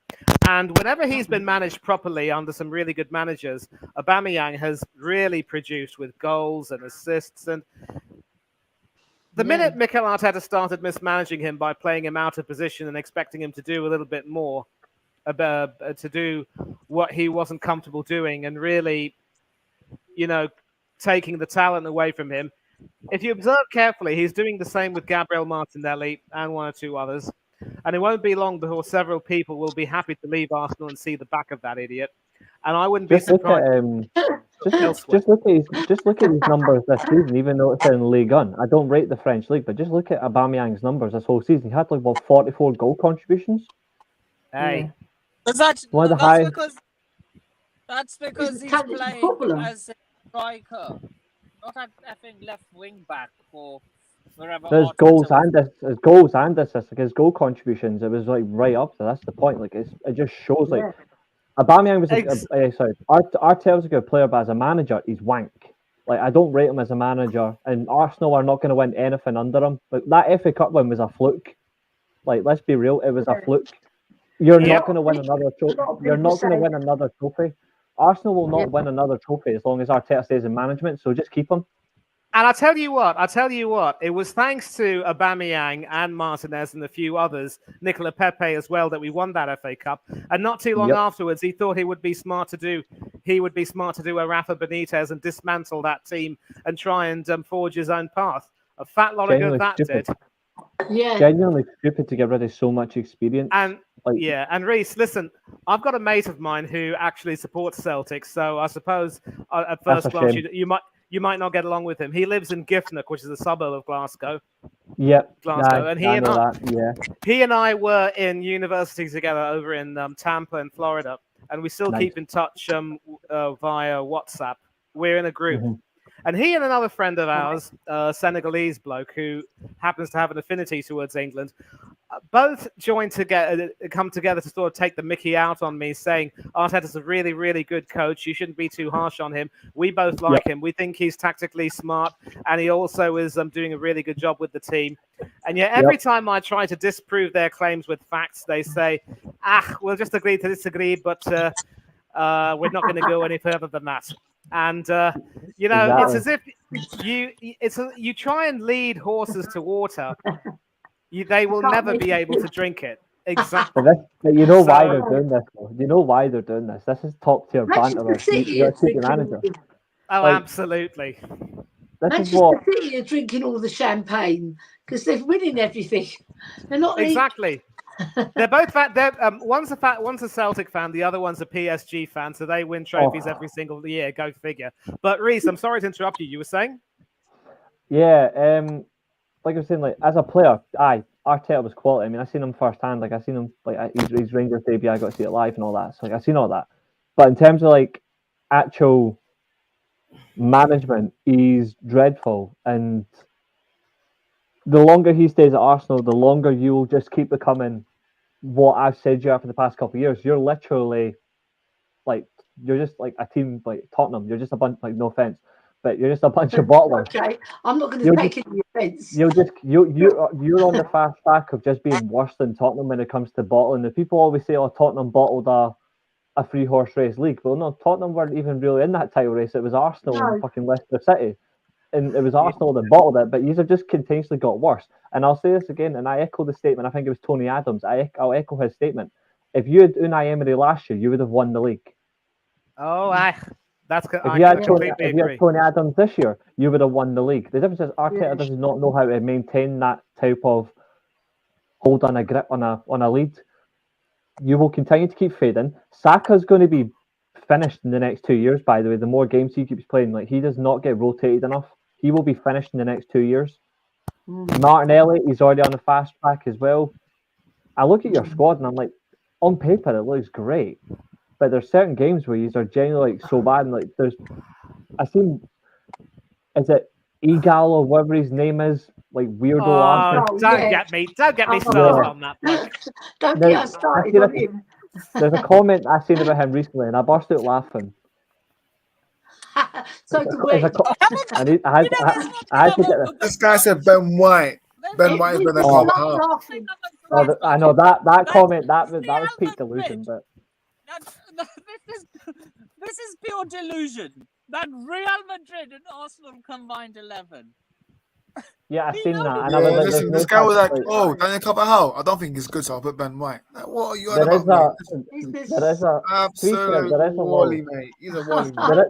Speaker 4: And whenever he's been managed properly under some really good managers, Aubameyang has really produced with goals and assists. And the minute Mikel Arteta started mismanaging him by playing him out of position and expecting him to do a little bit more, to do what he wasn't comfortable doing and really, taking the talent away from him. If you observe carefully, he's doing the same with Gabriel Martinelli and one or two others. And it won't be long before several people will be happy to leave Arsenal and see the back of that idiot. And I wouldn't be surprised.
Speaker 5: Just look at his numbers this season, even though it's in Ligue 1. I don't rate the French league, but just look at Aubameyang's numbers this whole season. He had 44 goal contributions.
Speaker 4: Hey.
Speaker 1: That's because he's playing as a striker, not at effing left wing back or wherever.
Speaker 5: There's goals and assists. His goal contributions, it was right up there. That's the point. It just shows Aubameyang was Arteta's a good player, but as a manager, he's wank. I don't rate him as a manager, and Arsenal are not going to win anything under him. But that FA Cup win was a fluke. Let's be real, it was a fluke. You're not going to win another trophy. You're not going to win another trophy. Arsenal will not win another trophy as long as Arteta stays in management. So just keep him.
Speaker 4: And I tell you what, it was thanks to Aubameyang and Martinez and a few others, Nicola Pepe as well, that we won that FA Cup. And not too long afterwards, he thought he would be smart to do a Rafa Benitez and dismantle that team and try and forge his own path. A fat lot of good that did.
Speaker 2: Yeah.
Speaker 5: Genuinely stupid to get rid of so much experience.
Speaker 4: And
Speaker 5: Like,
Speaker 4: Yeah, and Reese, listen, I've got a mate of mine who actually supports Celtics, so I suppose at
Speaker 5: That's
Speaker 4: first
Speaker 5: a
Speaker 4: glance
Speaker 5: shame.
Speaker 4: you might not get along with him. He lives in Giffnock, which is a suburb of Glasgow.
Speaker 5: yep,
Speaker 4: Glasgow, and
Speaker 5: I know that. Yeah,
Speaker 4: he and I were in university together over in Tampa in Florida, and we still
Speaker 5: nice.
Speaker 4: keep in touch via WhatsApp. We're in a group.
Speaker 5: Mhm.
Speaker 4: And he and another friend of ours, a Senegalese bloke who happens to have an affinity towards England, both come together to sort of take the mickey out on me, saying Arteta's a really, really good coach. You shouldn't be too harsh on him. We both like him. We think he's tactically smart, and he also is doing a really good job with the team. And yet, every time I try to disprove their claims with facts, they say, we'll just agree to disagree, but we're not going to go any further than that. And you know,
Speaker 5: Exactly.
Speaker 4: it's as if you try and lead horses to water, they will never be able to drink it. Exactly.
Speaker 5: But you know why they're doing this, though. You know why they're doing this. This is top tier banter. You're a keep your manager.
Speaker 4: Oh,
Speaker 5: Like,
Speaker 4: absolutely.
Speaker 2: Manchester City are drinking all the champagne because they're winning everything. They're not
Speaker 4: exactly. They're both one's a Celtic fan, the other one's a PSG fan, so they win trophies every single year. Go figure. But Reese, I'm sorry to interrupt you. You were saying?
Speaker 5: Yeah, like I was saying, like as a player, Arteta was quality. I mean, I seen him firsthand. Like I seen him, like his Rangers debut. I got to see it live and all that. So like I seen all that. But in terms of like actual management, he's dreadful. And the longer he stays at Arsenal, the longer you'll just keep becoming what I've said you are for the past couple of years. You're literally like you're just like a team like Tottenham. You're just a bunch, like, no offense, but you're just a bunch of bottlers.
Speaker 2: Okay, I'm not going to take any offence.
Speaker 5: You're on the fast track of just being worse than Tottenham when it comes to bottling. The people always say, "Oh, Tottenham bottled a 3-horse race league." Well, no, Tottenham weren't even really in that title race. It was Arsenal and fucking Leicester City, and it was Arsenal that bottled it. But these have just continuously got worse. And I'll say this again, and I echo the statement. I think it was Tony Adams. I'll echo his statement. If you had Unai Emery last year, you would have won the league.
Speaker 4: Oh, that's
Speaker 5: if you had Tony Adams this year, you would have won the league. The difference is Arteta does not know how to maintain that type of hold on a grip on a lead. You will continue to keep fading. Saka's going to be finished in the next 2 years, by the way. The more games he keeps playing, like, he does not get rotated enough. He will be finished in the next 2 years. Martinelli, he's already on the fast track as well. I look at your squad and I'm like, on paper it looks great, but there's certain games where these are genuinely like so bad. And like is it Egal or whatever his name is, like weirdo?
Speaker 4: Don't get me started on that bloke.
Speaker 2: Don't get us started on him.
Speaker 5: There's a comment I seen about him recently, and I burst out laughing.
Speaker 2: So do we.
Speaker 3: This guy said Ben White. Ben White is better than Carvajal.
Speaker 5: I know that comment that was peak delusion, but
Speaker 1: this is pure delusion. That Real Madrid and Arsenal combined 11.
Speaker 5: Yeah, I've seen that.
Speaker 3: Yeah, listen, this guy was like, Daniel Carvajal, I don't think he's good, so I'll put Ben White. Like, what are you on about, mate?
Speaker 5: There is a
Speaker 3: absolute wally, mate. He's a wally, mate.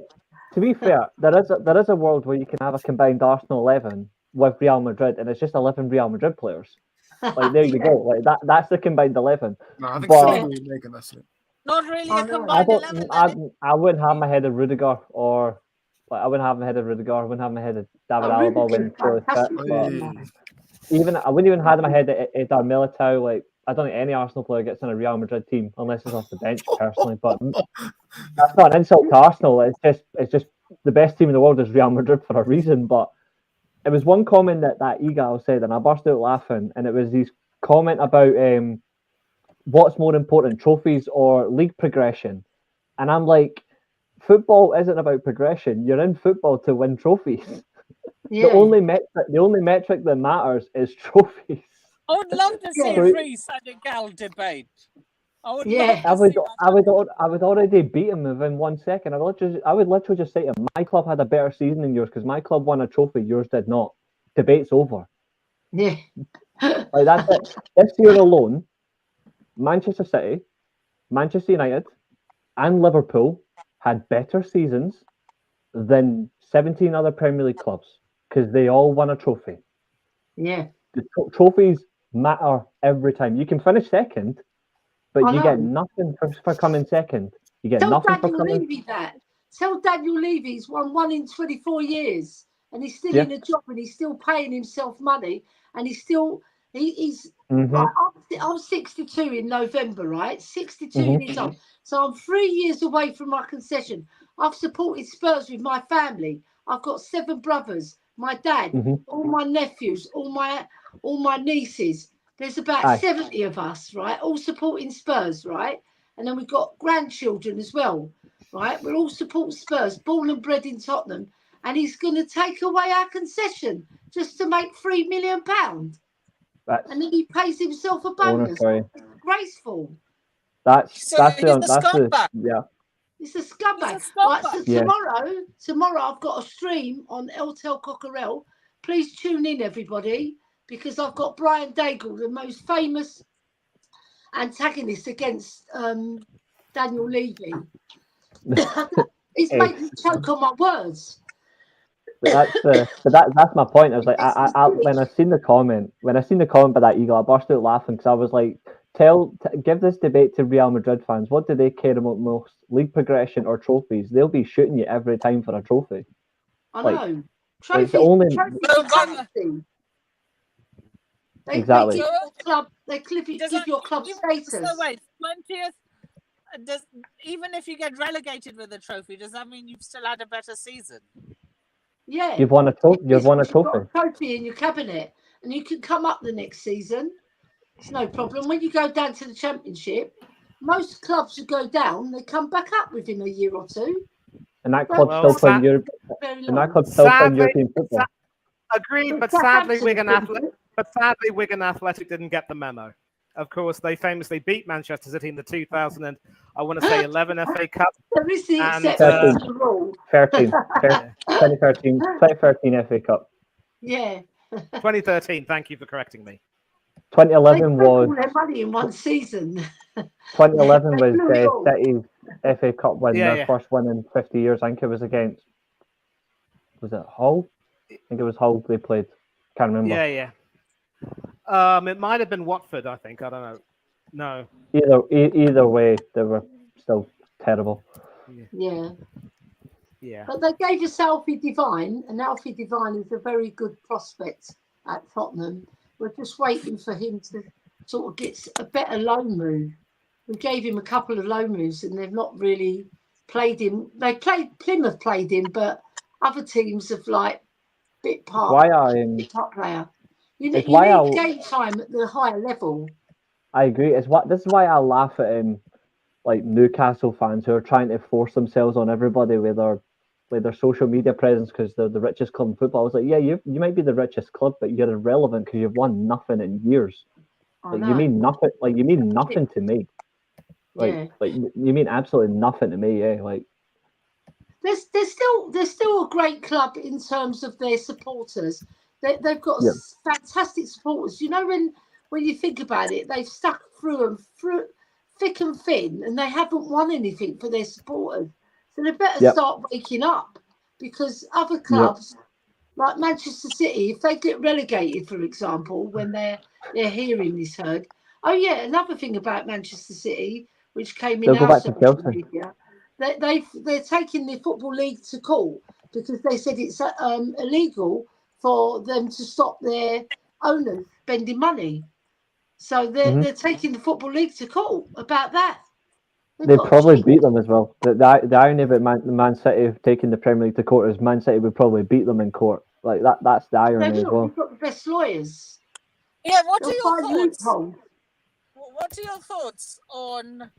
Speaker 5: To be fair, there is a world where you can have a combined Arsenal 11 with Real Madrid, and it's just 11 Real Madrid players. Like, there you go. Like that's the combined 11.
Speaker 3: No, I think Saliba making that's it.
Speaker 1: Not really a combined 11.
Speaker 5: I wouldn't have my head of Rudiger, or like I wouldn't have my head of Rudiger. I wouldn't have my head of David Alaba when even I wouldn't even have my head of Eder Militao. Like, I don't think any Arsenal player gets in a Real Madrid team unless it's off the bench, personally. But that's not an insult to Arsenal. It's just the best team in the world is Real Madrid for a reason. But it was one comment that Egal said, and I burst out laughing, and it was his comment about what's more important, trophies or league progression. And I'm like, football isn't about progression. You're in football to win trophies. Yeah. The only metric that matters is trophies.
Speaker 1: I would love to see Reece and a Gal debate. I
Speaker 5: would already beat him within 1 second. I would literally just say to him, my club had a better season than yours because my club won a trophy, yours did not. Debate's over.
Speaker 2: Yeah.
Speaker 5: Like, that's it. This year alone, Manchester City, Manchester United, and Liverpool had better seasons than 17 other Premier League clubs because they all won a trophy.
Speaker 2: Yeah.
Speaker 5: The trophies matter every time. You can finish second, but you get nothing for coming second. You get nothing for coming.
Speaker 2: Levy that. Tell Daniel Levy he's won 1 in 24 years, and he's still in a job, and he's still paying himself money, and he's right. I'm 62 in November, right? 62 years old. So I'm 3 years away from my concession. I've supported Spurs with my family. I've got 7 brothers, my dad, all my nephews, all my nieces. There's about 70 of us, right? All supporting Spurs, right? And then we've got grandchildren as well, right? We all support Spurs, born and bred in Tottenham. And he's going to take away our concession just to make £3 million. And then he pays himself a bonus. It's graceful.
Speaker 5: That's
Speaker 1: a scumbag.
Speaker 2: It's a scumbag. Right, so tomorrow I've got a stream on Eltel Cockerel. Please tune in, everybody, because I've got Brian Daigle, the most famous antagonist against Daniel Levy. He's making me choke on my words.
Speaker 5: But that's my point. I was like, when I seen the comment by that Eagle, I burst out laughing because I was like, give this debate to Real Madrid fans. What do they care about most, league progression or trophies? They'll be shooting you every time for a trophy.
Speaker 2: I know.
Speaker 5: Trophies only.
Speaker 2: Exactly. They give your club status.
Speaker 1: So wait, 20th. Even if you get relegated with a trophy, does that mean you've still had a better season?
Speaker 2: Yeah,
Speaker 5: you've won a trophy. You've won a trophy.
Speaker 2: Got a trophy in your cabinet, and you can come up the next season. It's no problem. When you go down to the Championship, most clubs who go down, they come back up within a year or two.
Speaker 5: And that club's still playing Europe. And that club's still playing European football.
Speaker 4: Agreed, but sadly, Wigan Athletic didn't get the memo. Of course, they famously beat Manchester City in the 2011 FA Cup.
Speaker 2: There is the exception to the rule.
Speaker 5: 2013 FA Cup.
Speaker 2: Yeah.
Speaker 4: 2013. Thank you for correcting me.
Speaker 5: 2011 was
Speaker 2: all their money in one season.
Speaker 5: 2011 was City's FA Cup win, their first win in 50 years. I think it was against. Was it Hull? I think it was Hull they played. Can't remember.
Speaker 4: Yeah. It might have been Watford, I think. I don't know. No.
Speaker 5: Either way, they were still terrible.
Speaker 2: Yeah.
Speaker 4: Yeah.
Speaker 2: But they gave us Alfie Devine, and Alfie Devine is a very good prospect at Tottenham. We're just waiting for him to sort of get a better loan move. We gave him a couple of loan moves, and they've not really played him. Plymouth played him, but other teams have bit part player. You need game time at the higher level.
Speaker 5: I agree. This is why I laugh at Newcastle fans who are trying to force themselves on everybody with their social media presence because they're the richest club in football. I was like, yeah, you might be the richest club, but you're irrelevant because you've won nothing in years. You mean nothing. You mean nothing to me. You mean absolutely nothing to me. Yeah,
Speaker 2: They're still a great club in terms of their supporters. They've got fantastic supporters. You know, when you think about it, they've stuck through thick and thin, and they haven't won anything for their supporters. So they better start waking up, because other clubs like Manchester City, if they get relegated, for example, when they're hearing this heard. Oh yeah, another thing about Manchester City, which came in our social media, they're taking the Football League to court because they said it's illegal for them to stop their owners spending money. So they're taking the Football League to court about that.
Speaker 5: They probably beat them as well. The irony about Man City taking the Premier League to court is Man City would probably beat them in court. That's the irony as well.
Speaker 2: They've got the best lawyers.
Speaker 1: Yeah, what are your thoughts? What are your thoughts on?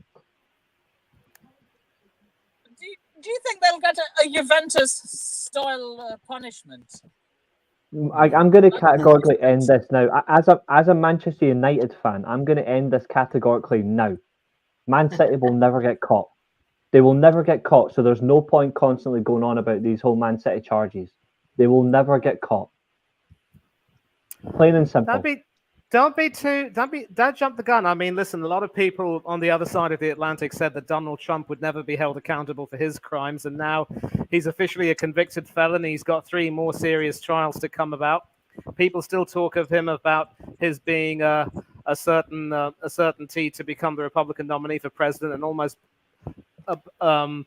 Speaker 1: Do you think they'll get a Juventus-style punishment?
Speaker 5: I'm going to categorically end this now. As a Manchester United fan, I'm going to end this categorically now. Man City will never get caught. They will never get caught, so there's no point constantly going on about these whole Man City charges. They will never get caught. Plain and simple.
Speaker 4: Don't jump the gun. I mean, listen, a lot of people on the other side of the Atlantic said that Donald Trump would never be held accountable for his crimes, and now he's officially a convicted felon. He's got 3 more serious trials to come about. People still talk of him about his being a a certainty to become the Republican nominee for president and almost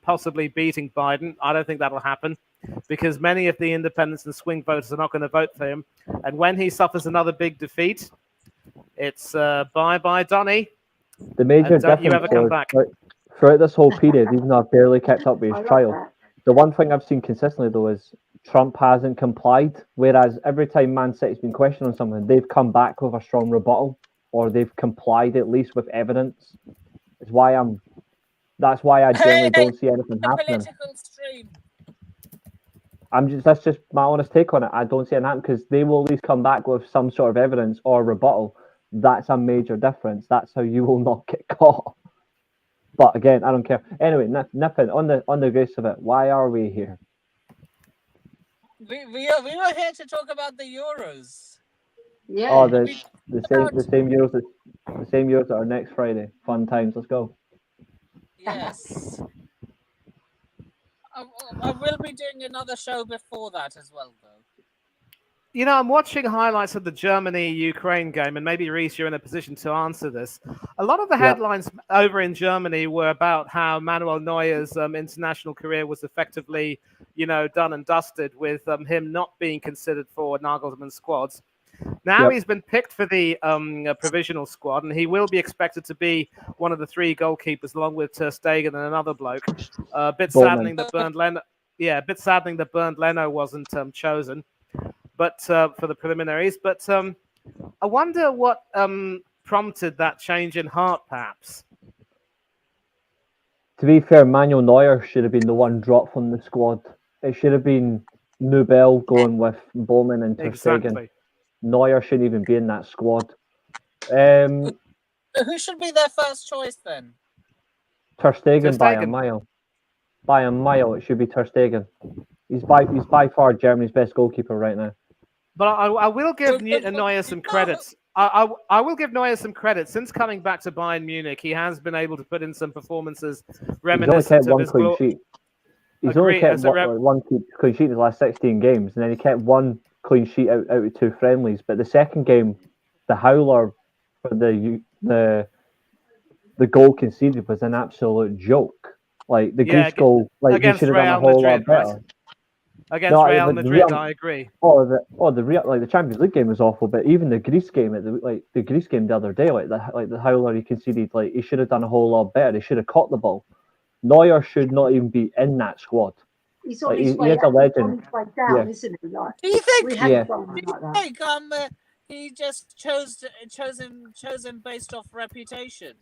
Speaker 4: possibly beating Biden. I don't think that'll happen because many of the independents and swing voters are not going to vote for him. And when he suffers another big defeat, it's bye-bye, Donnie.
Speaker 5: The major difference
Speaker 4: you ever come back.
Speaker 5: Throughout this whole period, even though I've barely kept up with his trial, the one thing I've seen consistently, though, is Trump hasn't complied, whereas every time Man City's been questioned on something, they've come back with a strong rebuttal, or they've complied at least with evidence. That's why I generally don't see anything happening. That's just my honest take on it. I don't see it happening because they will at least come back with some sort of evidence or rebuttal. That's a major difference. That's how you will not get caught. But again, I don't care. Anyway, nothing on the grace of it. Why are we here?
Speaker 1: We were here to talk about the Euros.
Speaker 2: Yeah.
Speaker 5: Oh, the same Euros that are next Friday. Fun times. Let's go.
Speaker 1: Yes. I will be doing another show before that as well, though.
Speaker 4: You know, I'm watching highlights of the Germany-Ukraine game, and maybe, Reese, you're in a position to answer this. A lot of the headlines over in Germany were about how Manuel Neuer's international career was effectively, done and dusted with him not being considered for Nagelsmann's squads. Now he's been picked for the provisional squad, and he will be expected to be one of the three goalkeepers, along with Ter Stegen and another bloke. A bit saddening that Bernd Leno wasn't chosen. But for the preliminaries. But I wonder what prompted that change in heart, perhaps.
Speaker 5: To be fair, Manuel Neuer should have been the one dropped from the squad. It should have been Nubel going with Bowman and Ter Stegen.
Speaker 4: Exactly.
Speaker 5: Neuer shouldn't even be in that squad.
Speaker 1: Who should be their first choice then?
Speaker 5: Ter Stegen by a mile. By a mile, it should be Ter Stegen. He's by far Germany's best goalkeeper right now.
Speaker 4: But I will give Neuer some credits. I will give Neuer some credit. Since coming back to Bayern Munich, he has been able to put in some performances reminiscent of his glory.
Speaker 5: He's only kept one clean sheet in his last 16 games, and then he kept one clean sheet out of two friendlies. But the second game, the howler for the goal conceded was an absolute joke. Like the Greece goal, like he should have done a whole lot better.
Speaker 4: Right? Against Real Madrid, I agree.
Speaker 5: The Champions League game was awful, but even the Greece game, the Greece game the other day, the howler he conceded, he should have done a whole lot better. He should have caught the ball. Neuer should not even be in that squad.
Speaker 2: He's on his way
Speaker 5: a legend.
Speaker 2: Down, isn't he?
Speaker 1: Do you think? He just chose him based off reputation?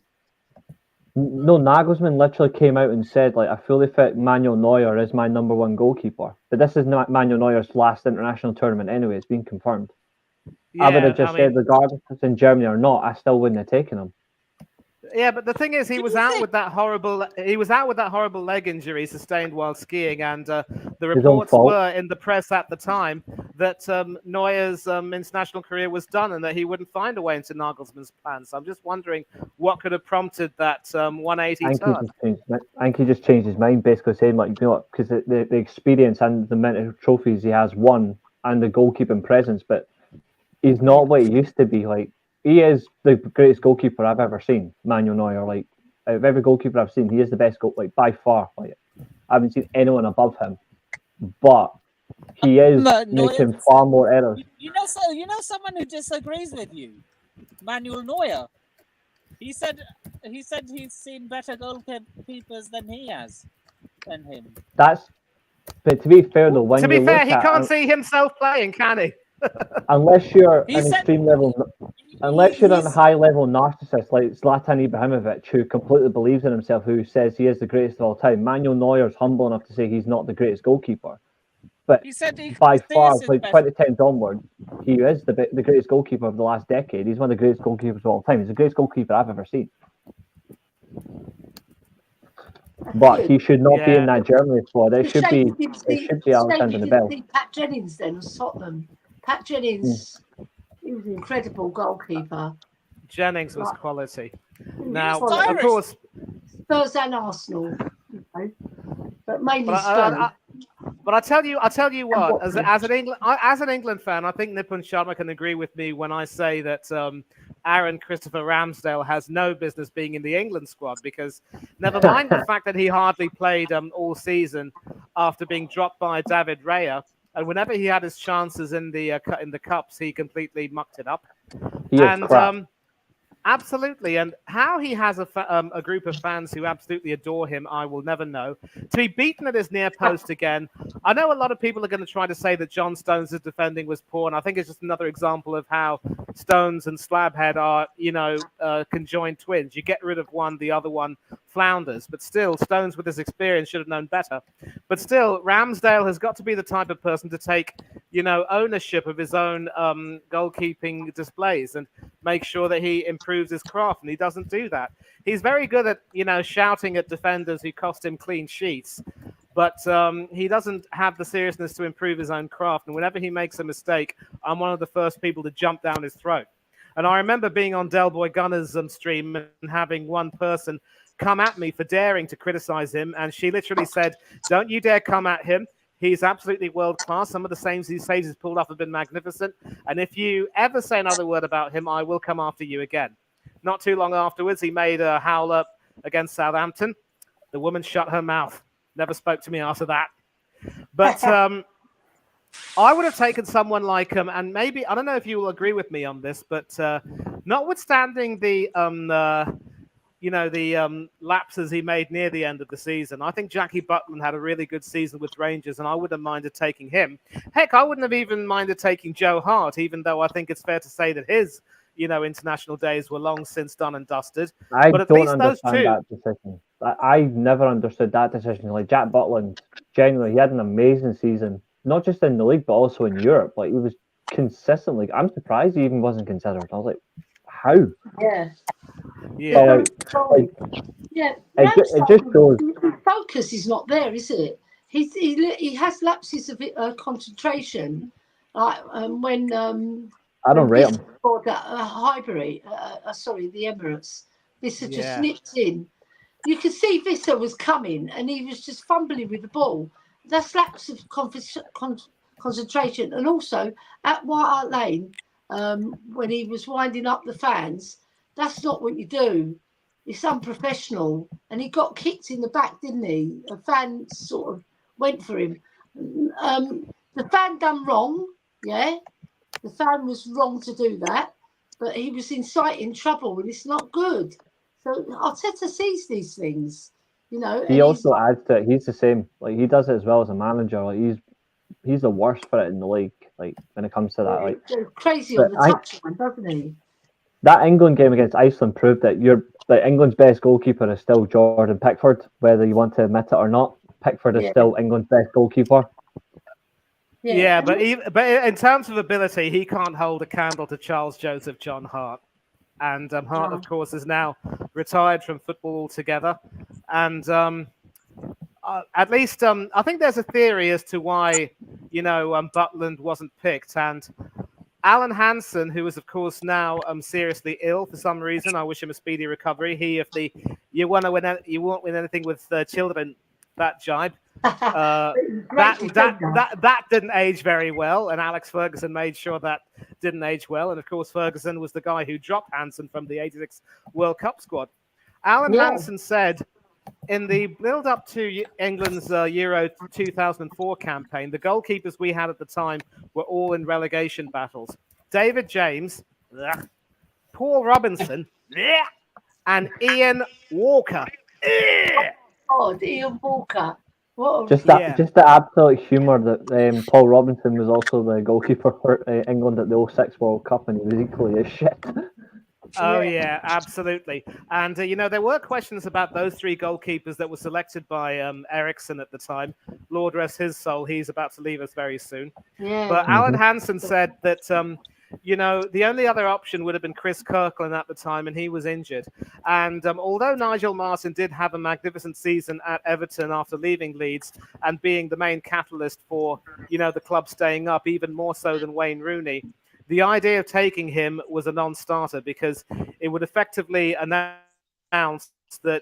Speaker 5: No, Nagelsmann literally came out and said, a fully fit Manuel Neuer is my number one goalkeeper. But this is not Manuel Neuer's last international tournament anyway. It's been confirmed. Yeah, I would have just said, regardless if it's in Germany or not, I still wouldn't have taken him.
Speaker 4: Yeah, but the thing is, he was out with that horrible leg injury sustained while skiing, and the reports were in the press at the time that Neuer's international career was done and that he wouldn't find a way into Nagelsmann's plans. So I'm just wondering what could have prompted that 180 turn.
Speaker 5: I think he just changed his mind, basically saying, because the experience and the amount of trophies he has won and the goalkeeping presence, but he's not what he used to be. He is the greatest goalkeeper I've ever seen, Manuel Neuer. Out of every goalkeeper I've seen, he is the best goalkeeper, by far. I haven't seen anyone above him. But he is making far more errors.
Speaker 1: You know someone who disagrees with you, Manuel Neuer. He said he's seen better goalkeepers than him.
Speaker 5: But to be fair though,
Speaker 4: he can't see himself playing, can he?
Speaker 5: Unless you're unless you're a high level narcissist like Zlatan Ibrahimovic, who completely believes in himself, who says he is the greatest of all time. Manuel Neuer is humble enough to say he's not the greatest goalkeeper, but by far, 2010s onward, he is the greatest goalkeeper of the last decade. He's one of the greatest goalkeepers of all time. He's the greatest goalkeeper I've ever seen. But he should not be in that Germany squad. It should be Alexander Nubel.
Speaker 2: Pat Jennings then of Tottenham. Pat Jennings, he was an incredible goalkeeper.
Speaker 4: Jennings was quality. Now, of course,
Speaker 2: Spurs and Arsenal, but mainly Spurs.
Speaker 4: But I tell you what, as an England fan, I think Nipun Sharma can agree with me when I say that Aaron Christopher Ramsdale has no business being in the England squad, because never mind the fact that he hardly played all season after being dropped by David Raya, and whenever he had his chances in the cups, he completely mucked it up.
Speaker 5: He is crap.
Speaker 4: Absolutely, and how he has a group of fans who absolutely adore him, I will never know. To be beaten at his near post again, I know a lot of people are going to try to say that John Stones' defending was poor, and I think it's just another example of how Stones and Slabhead are, conjoined twins. You get rid of one, the other one flounders, but still, Stones with his experience should have known better. But still, Ramsdale has got to be the type of person to take, ownership of his own goalkeeping displays and make sure that he improves his craft, and he doesn't do that. He's very good at, shouting at defenders who cost him clean sheets, but he doesn't have the seriousness to improve his own craft, and whenever he makes a mistake, I'm one of the first people to jump down his throat. And I remember being on Del Boy Gunner's stream and having one person come at me for daring to criticize him, and she literally said, "Don't you dare come at him. He's absolutely world-class. Some of the saves he's pulled off have been magnificent. And if you ever say another word about him, I will come after you again." Not too long afterwards, he made a howler against Southampton. The woman shut her mouth. Never spoke to me after that. But I would have taken someone like him, and maybe, I don't know if you will agree with me on this, but notwithstanding the lapses he made near the end of the season, I think Jackie Butland had a really good season with Rangers, and I wouldn't have minded taking him. Heck, I wouldn't have even minded taking Joe Hart, even though I think it's fair to say that his, international days were long since done and dusted.
Speaker 5: But at least those two. That decision. I never understood that decision. Like Jack Butland, genuinely, he had an amazing season, not just in the league, but also in Europe. Like, he was consistently. I'm surprised he even wasn't considered. I was like, how?
Speaker 2: Yeah.
Speaker 4: Yeah.
Speaker 5: It just shows.
Speaker 2: The focus is not there, is it? He has lapses of concentration, like when
Speaker 5: I don't rate him.
Speaker 2: Highbury, the Emirates. Visser just slipped in. You could see Visser was coming, and he was just fumbling with the ball. That's lapse of concentration, and also at White Hart Lane, when he was winding up the fans, that's not what you do. It's unprofessional, and he got kicked in the back, didn't he? A fan sort of went for him. The fan done wrong, yeah. The fan was wrong to do that, but he was inciting trouble, and it's not good. So Arteta sees these things,
Speaker 5: He also adds to it. He's the same. Like, he does it as well as a manager. Like, he's the worst for it in the league. Like, when it comes to that, like,
Speaker 2: crazy on the touchline, doesn't he?
Speaker 5: That England game against Iceland proved that England's best goalkeeper is still Jordan Pickford, whether you want to admit it or not. Pickford is still England's best goalkeeper.
Speaker 4: Yeah, but in terms of ability, he can't hold a candle to Charles Joseph John Hart. And Hart, of course, is now retired from football altogether. And at least I think there's a theory as to why, Butland wasn't picked. And Alan Hansen, who is, of course, now seriously ill for some reason. I wish him a speedy recovery. You won't win anything with children, that jibe. That didn't age very well, and Alex Ferguson made sure that didn't age well. And of course, Ferguson was the guy who dropped Hansen from the '86 World Cup squad. Alan Hansen said in the build-up to England's Euro 2004 campaign, the goalkeepers we had at the time were all in relegation battles. David James, Paul Robinson, and Ian Walker.
Speaker 2: Oh, Ian Walker.
Speaker 5: Just the absolute humour that Paul Robinson was also the goalkeeper for England at the 06 World Cup, and he was equally as shit.
Speaker 4: Oh, yeah, absolutely. And, there were questions about those three goalkeepers that were selected by Eriksson at the time. Lord rest his soul, he's about to leave us very soon.
Speaker 2: Yeah.
Speaker 4: But Alan Hansen said that, the only other option would have been Chris Kirkland at the time, and he was injured. And although Nigel Martin did have a magnificent season at Everton after leaving Leeds and being the main catalyst for, the club staying up, even more so than Wayne Rooney, the idea of taking him was a non-starter because it would effectively announce that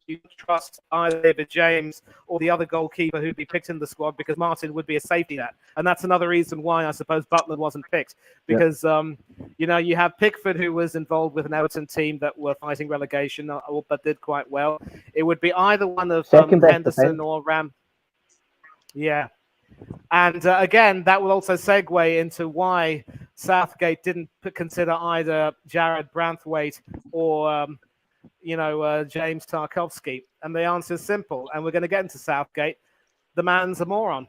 Speaker 4: you trust either David James or the other goalkeeper who'd be picked in the squad, because Martin would be a safety net. And that's another reason why I suppose Butland wasn't picked, because, you know, you have Pickford, who was involved with an Everton team that were fighting relegation, but did quite well. It would be either one of Henderson or Ram. Yeah. And again, that will also segue into why Southgate didn't consider either Jared Branthwaite or James Tarkowski. And the answer is simple. And we're going to get into Southgate. The man's a moron.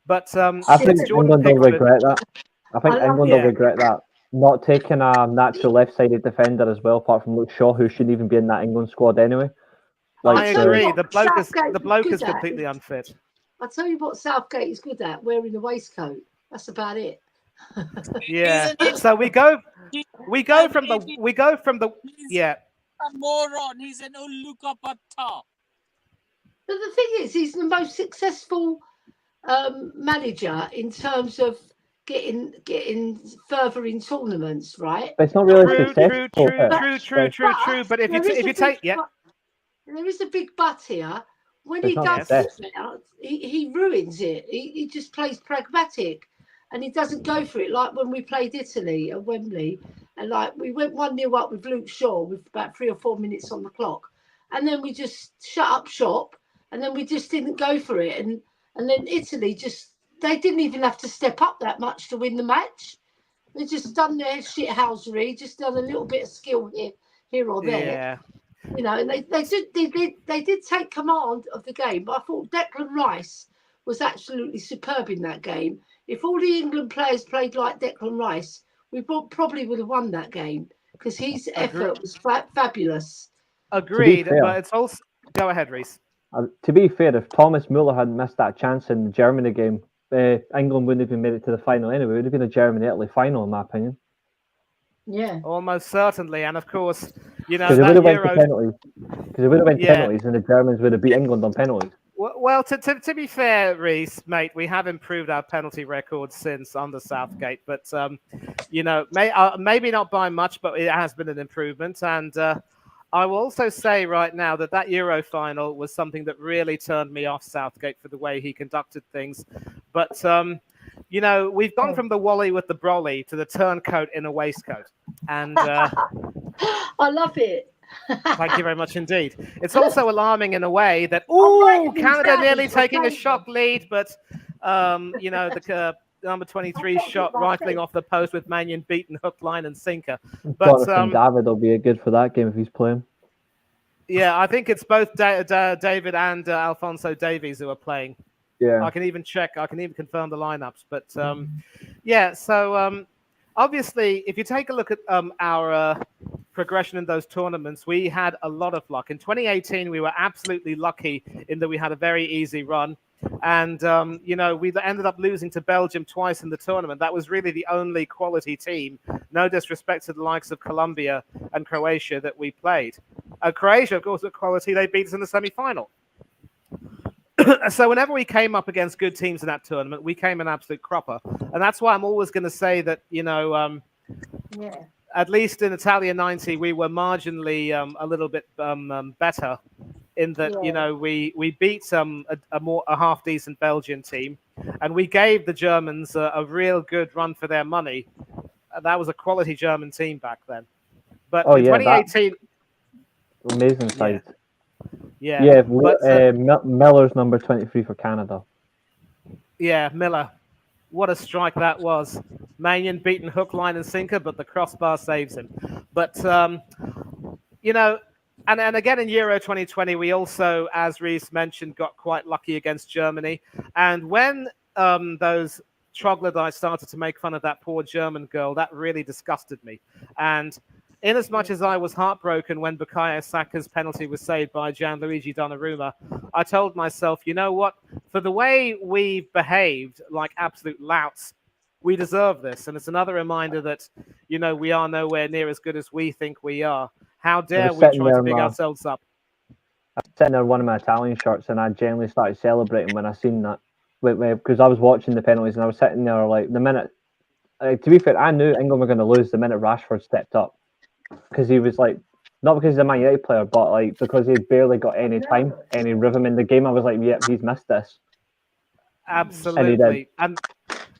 Speaker 4: But
Speaker 5: I think England will regret that. I think England will regret that. Not taking a natural left-sided defender as well, apart from Luke Shaw, who shouldn't even be in that England squad anyway.
Speaker 4: I agree. The bloke is completely unfit.
Speaker 2: I'll tell you what Southgate is good at, wearing the waistcoat. That's about it.
Speaker 4: Yeah. So we go from the yeah.
Speaker 1: A moron. He's an Ulukapata.
Speaker 2: But the thing is, he's the most successful manager in terms of getting further in tournaments, right?
Speaker 5: But it's not really successful.
Speaker 4: True. But if you take
Speaker 2: there is a big but here. When he does it now, he ruins it. He just plays pragmatic, and he doesn't go for it. Like when we played Italy at Wembley, and like we went 1-0 up with Luke Shaw with about 3 or 4 minutes on the clock, and then we just shut up shop, and then we just didn't go for it, and then Italy they didn't even have to step up that much to win the match. They just done their shithousery, just done a little bit of skill here or there.
Speaker 4: Yeah.
Speaker 2: You know, and they did take command of the game, but I thought Declan Rice was absolutely superb in that game. If all the England players played like Declan Rice, we probably would have won that game, because his effort was fabulous.
Speaker 4: Agreed, but it's also... Go ahead, Reese.
Speaker 5: To be fair, if Thomas Muller hadn't missed that chance in the Germany game, England wouldn't have even made it to the final anyway. It would have been a Germany-Italy final, in my opinion.
Speaker 2: Yeah,
Speaker 4: almost certainly, and of course, you know,
Speaker 5: because it would have went to penalties. Because it would have went penalties, and the Germans would have beat England on penalties.
Speaker 4: Well, to be fair, Reese, mate, we have improved our penalty record since under Southgate, but you know, maybe not by much, but it has been an improvement. And I will also say right now that Euro final was something that really turned me off Southgate for the way he conducted things. But you know, we've gone from the Wally with the brolly to the turncoat in a waistcoat, and
Speaker 2: I love it.
Speaker 4: Thank you very much indeed. It's also alarming in a way that Canada nearly taking a shock lead, but you know, the number 23 shot rifling off the post with Mannion beaten hook, line, and sinker. But
Speaker 5: David will be good for that game if he's playing.
Speaker 4: Yeah, I think it's both David and Alphonso Davies who are playing.
Speaker 5: Yeah,
Speaker 4: I can even check. I can even confirm the lineups. But yeah, so obviously, if you take a look at our progression in those tournaments, we had a lot of luck. In 2018, we were absolutely lucky in that we had a very easy run. And, you know, we ended up losing to Belgium twice in the tournament. That was really the only quality team. No disrespect to the likes of Colombia and Croatia that we played. Croatia, of course, with quality, they beat us in the semi-final. So whenever we came up against good teams in that tournament, we came an absolute cropper. And that's why I'm always going to say that, you know, at least in Italia 90, we were marginally a little bit better in that, you know, we beat a half-decent Belgian team, and we gave the Germans a real good run for their money. That was a quality German team back then. But in 2018...
Speaker 5: Amazing side.
Speaker 4: Yeah,
Speaker 5: but, Miller's number 23 for Canada.
Speaker 4: Yeah, Miller. What a strike that was. Mannion beaten hook, line, and sinker, but the crossbar saves him. But, you know, and again in Euro 2020, we also, as Reese mentioned, got quite lucky against Germany. And when those troglodytes started to make fun of that poor German girl, that really disgusted me. And in as much as I was heartbroken when Bukayo Saka's penalty was saved by Gianluigi Donnarumma, I told myself, you know what? For the way we've behaved like absolute louts, we deserve this. And it's another reminder that, you know, we are nowhere near as good as we think we are. How dare we try to big ourselves up?
Speaker 5: I was sitting there in one of my Italian shirts, and I genuinely started celebrating when I seen that. Because I was watching the penalties, and I was sitting there like the minute... to be fair, I knew England were going to lose the minute Rashford stepped up. Because he was like not because he's a Man United player, but like because he'd barely got any time, any rhythm in the game. I was like, yeah, he's missed this.
Speaker 4: Absolutely.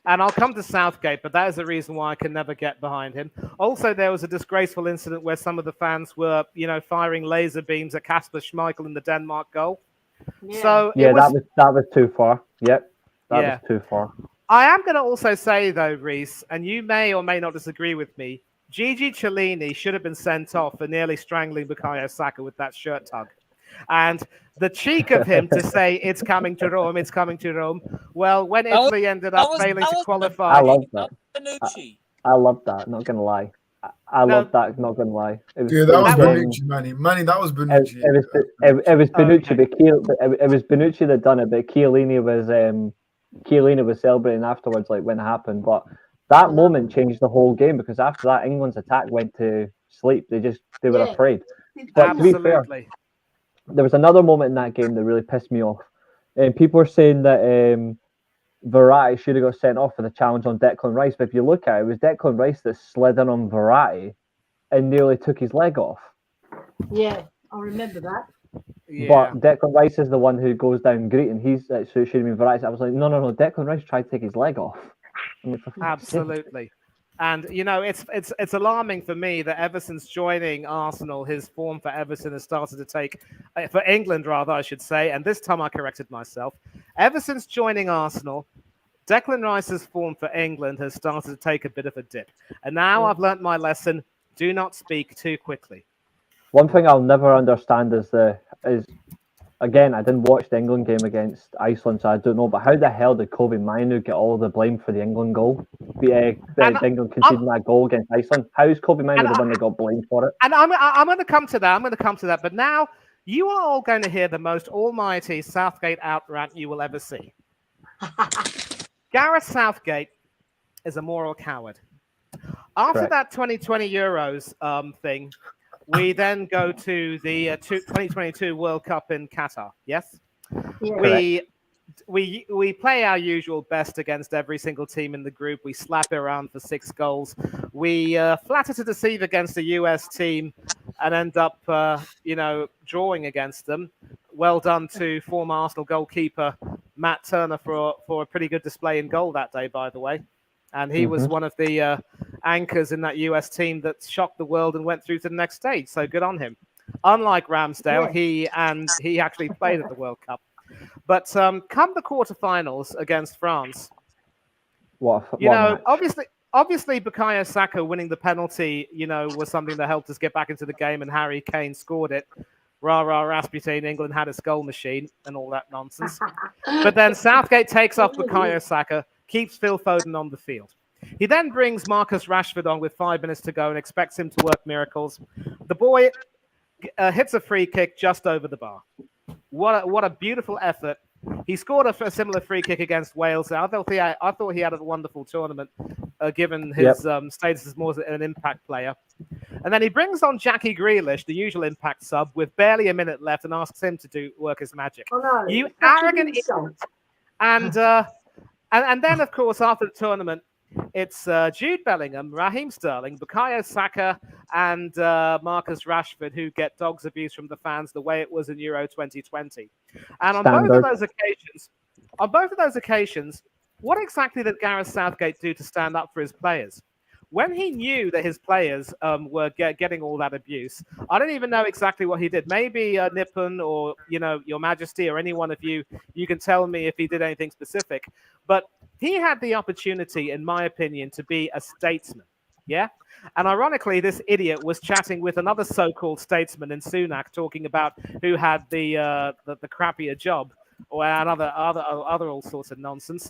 Speaker 4: And I'll come to Southgate, but that is the reason why I can never get behind him. Also, there was a disgraceful incident where some of the fans were, firing laser beams at Kasper Schmeichel in the Denmark goal.
Speaker 2: Yeah.
Speaker 4: So
Speaker 5: that was too far. Yep, that was too far.
Speaker 4: I am going to also say, though, Reese, and you may or may not disagree with me, Gigi Chiellini should have been sent off for nearly strangling Bukayo Saka with that shirt tug. And the cheek of him to say, it's coming to Rome, it's coming to Rome. Well, when Italy ended up failing to qualify...
Speaker 5: I love that. I love that, not going to lie. I love that, not going to lie.
Speaker 3: That was Bonucci, Manny. Manny, that was Bonucci.
Speaker 5: It was Bonucci, but it was Bonucci that done it, but Chiellini was celebrating afterwards, like when it happened. But that moment changed the whole game, because after that, England's attack went to sleep. They were afraid. But to be fair, there was another moment in that game that really pissed me off. And people were saying that Verratti should have got sent off for the challenge on Declan Rice. But if you look at it, it was Declan Rice that slid in on Verratti and nearly took his leg off.
Speaker 2: Yeah, I remember that.
Speaker 4: Yeah.
Speaker 5: But Declan Rice is the one who goes down greeting. So it should have been Verratti. I was like, no. Declan Rice tried to take his leg off.
Speaker 4: Absolutely. And, it's alarming for me that ever since joining Arsenal, his form for Everton has started to take, for England rather, I should say, and this time I corrected myself. Ever since joining Arsenal, Declan Rice's form for England has started to take a bit of a dip. And now I've learnt my lesson, do not speak too quickly.
Speaker 5: One thing I'll never understand is again, I didn't watch the England game against Iceland, so I don't know, but how the hell did Kobe Mainu get all the blame for the England goal? England conceding that goal against Iceland. How is Kobe Mainu the one that got blamed for it?
Speaker 4: And I'm going to come to that. But now you are all going to hear the most almighty Southgate out-rant you will ever see. Gareth Southgate is a moral coward. After that 2020 Euros thing, we then go to the 2022 World Cup in Qatar. Yes, we play our usual best against every single team in the group. We slap Iran for 6 goals. We flatter to deceive against a US team and end up, drawing against them. Well done to former Arsenal goalkeeper Matt Turner for a pretty good display in goal that day, by the way. And he was one of the anchors in that US team that shocked the world and went through to the next stage. So good on him. Unlike Ramsdale, he actually played at the World Cup. But come the quarterfinals against France, obviously Bukayo Saka winning the penalty, was something that helped us get back into the game, and Harry Kane scored it. Rah, rah, Rasputin, England had a goal machine and all that nonsense. But then Southgate takes off Bukayo Saka, keeps Phil Foden on the field. He then brings Marcus Rashford on with 5 minutes to go and expects him to work miracles. The boy hits a free kick just over the bar. What a beautiful effort. He scored a similar free kick against Wales. I thought he had a wonderful tournament, given his status as more of an impact player. And then he brings on Jackie Grealish, the usual impact sub, with barely a minute left, and asks him to work his magic.
Speaker 2: Oh, no.
Speaker 4: You arrogant idiot. And then, of course, after the tournament, it's Jude Bellingham, Raheem Sterling, Bukayo Saka, and Marcus Rashford who get dogs abuse from the fans the way it was in Euro 2020. And on both of those occasions, what exactly did Gareth Southgate do to stand up for his players? When he knew that his players were getting all that abuse, I don't even know exactly what he did. Maybe Nippon or, Your Majesty or any one of you can tell me if he did anything specific. But he had the opportunity, in my opinion, to be a statesman. Yeah? And ironically, this idiot was chatting with another so-called statesman in Sunak, talking about who had the crappier job, or other all sorts of nonsense.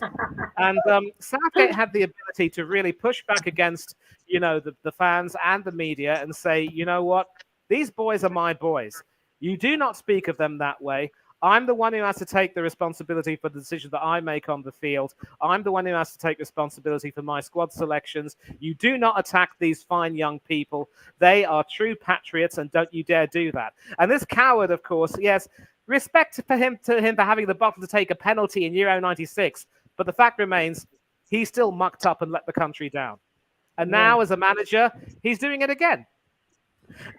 Speaker 4: And Southgate had the ability to really push back against, the fans and the media and say, you know what, these boys are my boys. You do not speak of them that way. I'm the one who has to take the responsibility for the decisions that I make on the field. I'm the one who has to take responsibility for my squad selections. You do not attack these fine young people. They are true patriots, and don't you dare do that. And this coward, of course, yes, respect to him for having the bottle to take a penalty in Euro 96. But the fact remains, he still mucked up and let the country down. And now, as a manager, he's doing it again.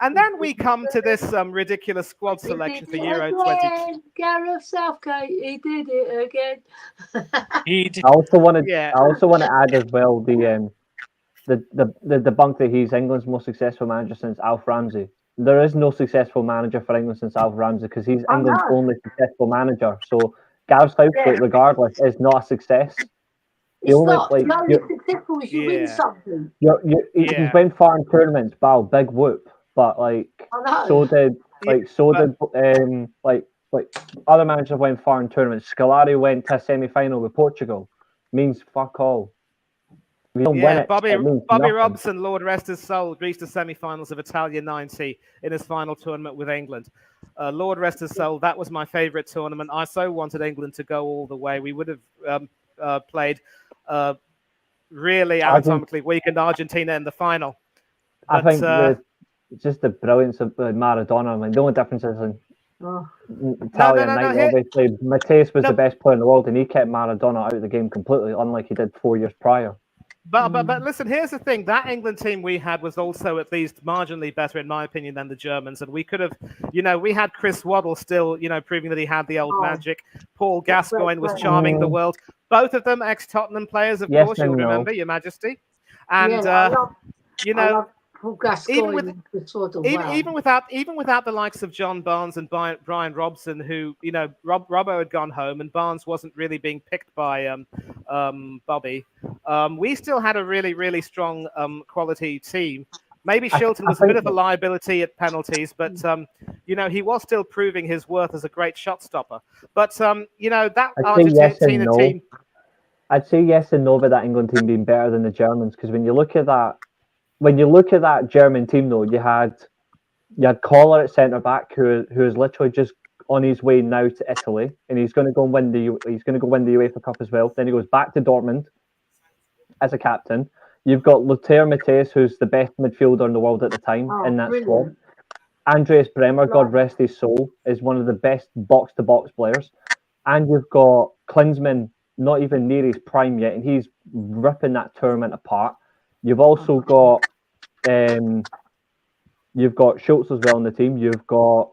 Speaker 4: And then we come to this ridiculous squad selection for Euro 20.
Speaker 2: Gareth Southgate, he did it again.
Speaker 5: I also want to add as well the debunk that he's England's most successful manager since Alf Ramsey. There is no successful manager for England since Alf Ramsey because he's England's only successful manager. So Gareth Southgate, regardless, is not a success.
Speaker 2: It's not. The only successful if you win something.
Speaker 5: He's went far in tournaments. Wow, big whoop. But so did other managers went far in tournaments. Scolari went to a semi-final with Portugal. Means fuck all.
Speaker 4: Bobby Robson, Lord rest his soul, reached the semi-finals of Italia 90 in his final tournament with England. Lord rest his soul, that was my favourite tournament. I so wanted England to go all the way. We would have played really anatomically weakened Argentina in the final.
Speaker 5: But, I think just the brilliance of Maradona. I mean, the only difference is in Italia obviously Matthäus was the best player in the world and he kept Maradona out of the game completely, unlike he did 4 years prior.
Speaker 4: But listen, here's the thing. That England team we had was also at least marginally better, in my opinion, than the Germans. And we could have, we had Chris Waddle still, proving that he had the old magic. Paul Gascoigne was charming the world. Both of them ex-Tottenham players, of course, you'll remember, Your Majesty. And, even without the likes of John Barnes and Brian Robson, who Robbo had gone home and Barnes wasn't really being picked by Bobby. We still had a really, really strong quality team. Maybe Shilton was a bit of a liability at penalties, but he was still proving his worth as a great shot stopper. But that Argentina team.
Speaker 5: I'd say yes and no about that England team being better than the Germans, because when you look at that German team, though, you had Collar at centre back, who is literally just on his way now to Italy, and he's going to go win the UEFA Cup as well. Then he goes back to Dortmund as a captain. You've got Lothar Matthäus, who's the best midfielder in the world at the time in that squad. Andreas Bremer, God rest his soul, is one of the best box-to-box players. And you've got Klinsmann, not even near his prime yet, and he's ripping that tournament apart. You've also got Schultz as well on the team. You've got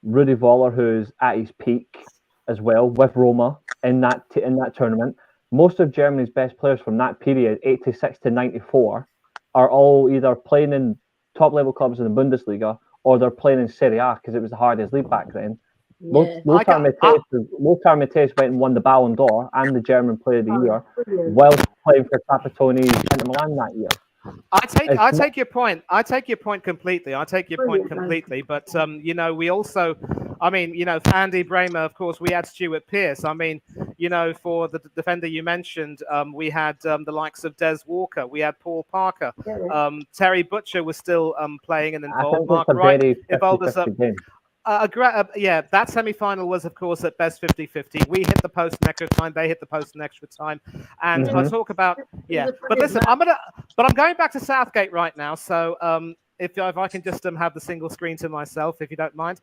Speaker 5: Rudi Völler, who's at his peak as well with Roma in that tournament. Most of Germany's best players from that period, 86 to 94, are all either playing in top-level clubs in the Bundesliga or they're playing in Serie A because it was the hardest league back then. Yeah. Lothar Matthäus went and won the Ballon d'Or and the German Player of the Year whilst playing for Trapattoni's Inter Milan that year.
Speaker 4: I take your point. I take your point completely. But we also, Andy Bremer, of course, we had Stuart Pearce. For the defender you mentioned, we had the likes of Des Walker. We had Paul Parker. Terry Butcher was still playing and involved. Mark Wright involved us up. That semi-final was, of course, at best 50-50. We hit the post in extra time. They hit the post in extra time. And I talk about But listen, I'm going back to Southgate right now. So if I can just have the single screen to myself, if you don't mind,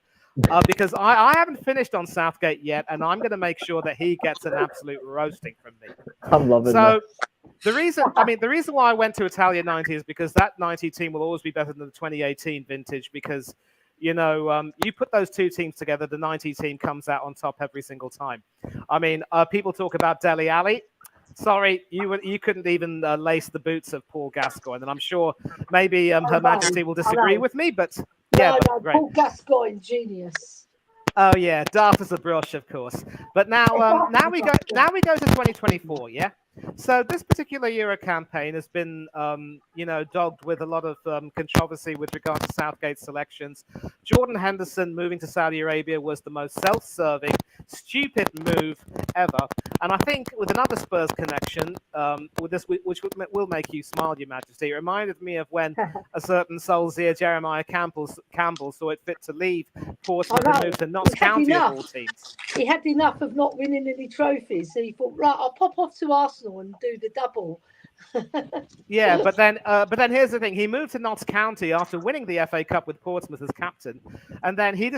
Speaker 4: because I haven't finished on Southgate yet, and I'm going to make sure that he gets an absolute roasting from me.
Speaker 5: I'm loving
Speaker 4: so. The reason why I went to Italia 90 is because that 90 team will always be better than the 2018 vintage because. You put those two teams together, the 90 team comes out on top every single time. People talk about Dele Alli. Sorry, you couldn't even lace the boots of Paul Gascoigne, and I'm sure maybe Her Majesty will disagree with me, but great.
Speaker 2: Paul Gascoigne, genius.
Speaker 4: Oh yeah, daft as a brush, of course. But now we go to 2024. Yeah. So this particular Euro campaign has been, dogged with a lot of controversy with regard to Southgate's selections. Jordan Henderson moving to Saudi Arabia was the most self-serving, stupid move ever. And I think with another Spurs connection, with this, which will make you smile, Your Majesty, it reminded me of when a certain Solskjaer, Jeremiah Campbell saw it fit to leave Portsmouth and move to Notts County of all teams.
Speaker 2: He had enough of not winning any trophies, so he thought, right, I'll pop off to Arsenal and do the double.
Speaker 4: Yeah, but then here's the thing. He moved to Notts County after winning the FA Cup with Portsmouth as captain, and then he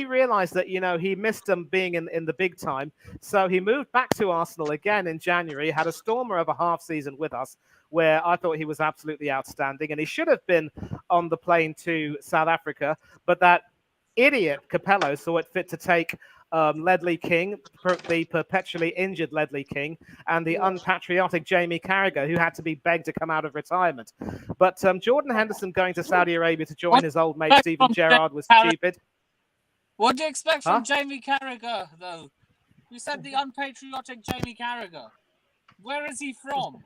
Speaker 4: realised that he missed being in the big time, so he moved back to Arsenal again in January. Had a stormer of a half season with us, where I thought he was absolutely outstanding, and he should have been on the plane to South Africa, but that idiot Capello saw it fit to take Ledley King, the perpetually injured Ledley King, and the unpatriotic Jamie Carragher, who had to be begged to come out of retirement. But Jordan Henderson going to Saudi Arabia to join his old mate Steven Gerrard was stupid.
Speaker 1: What do you expect from Jamie Carragher, though? You said the unpatriotic Jamie Carragher. Where is he from?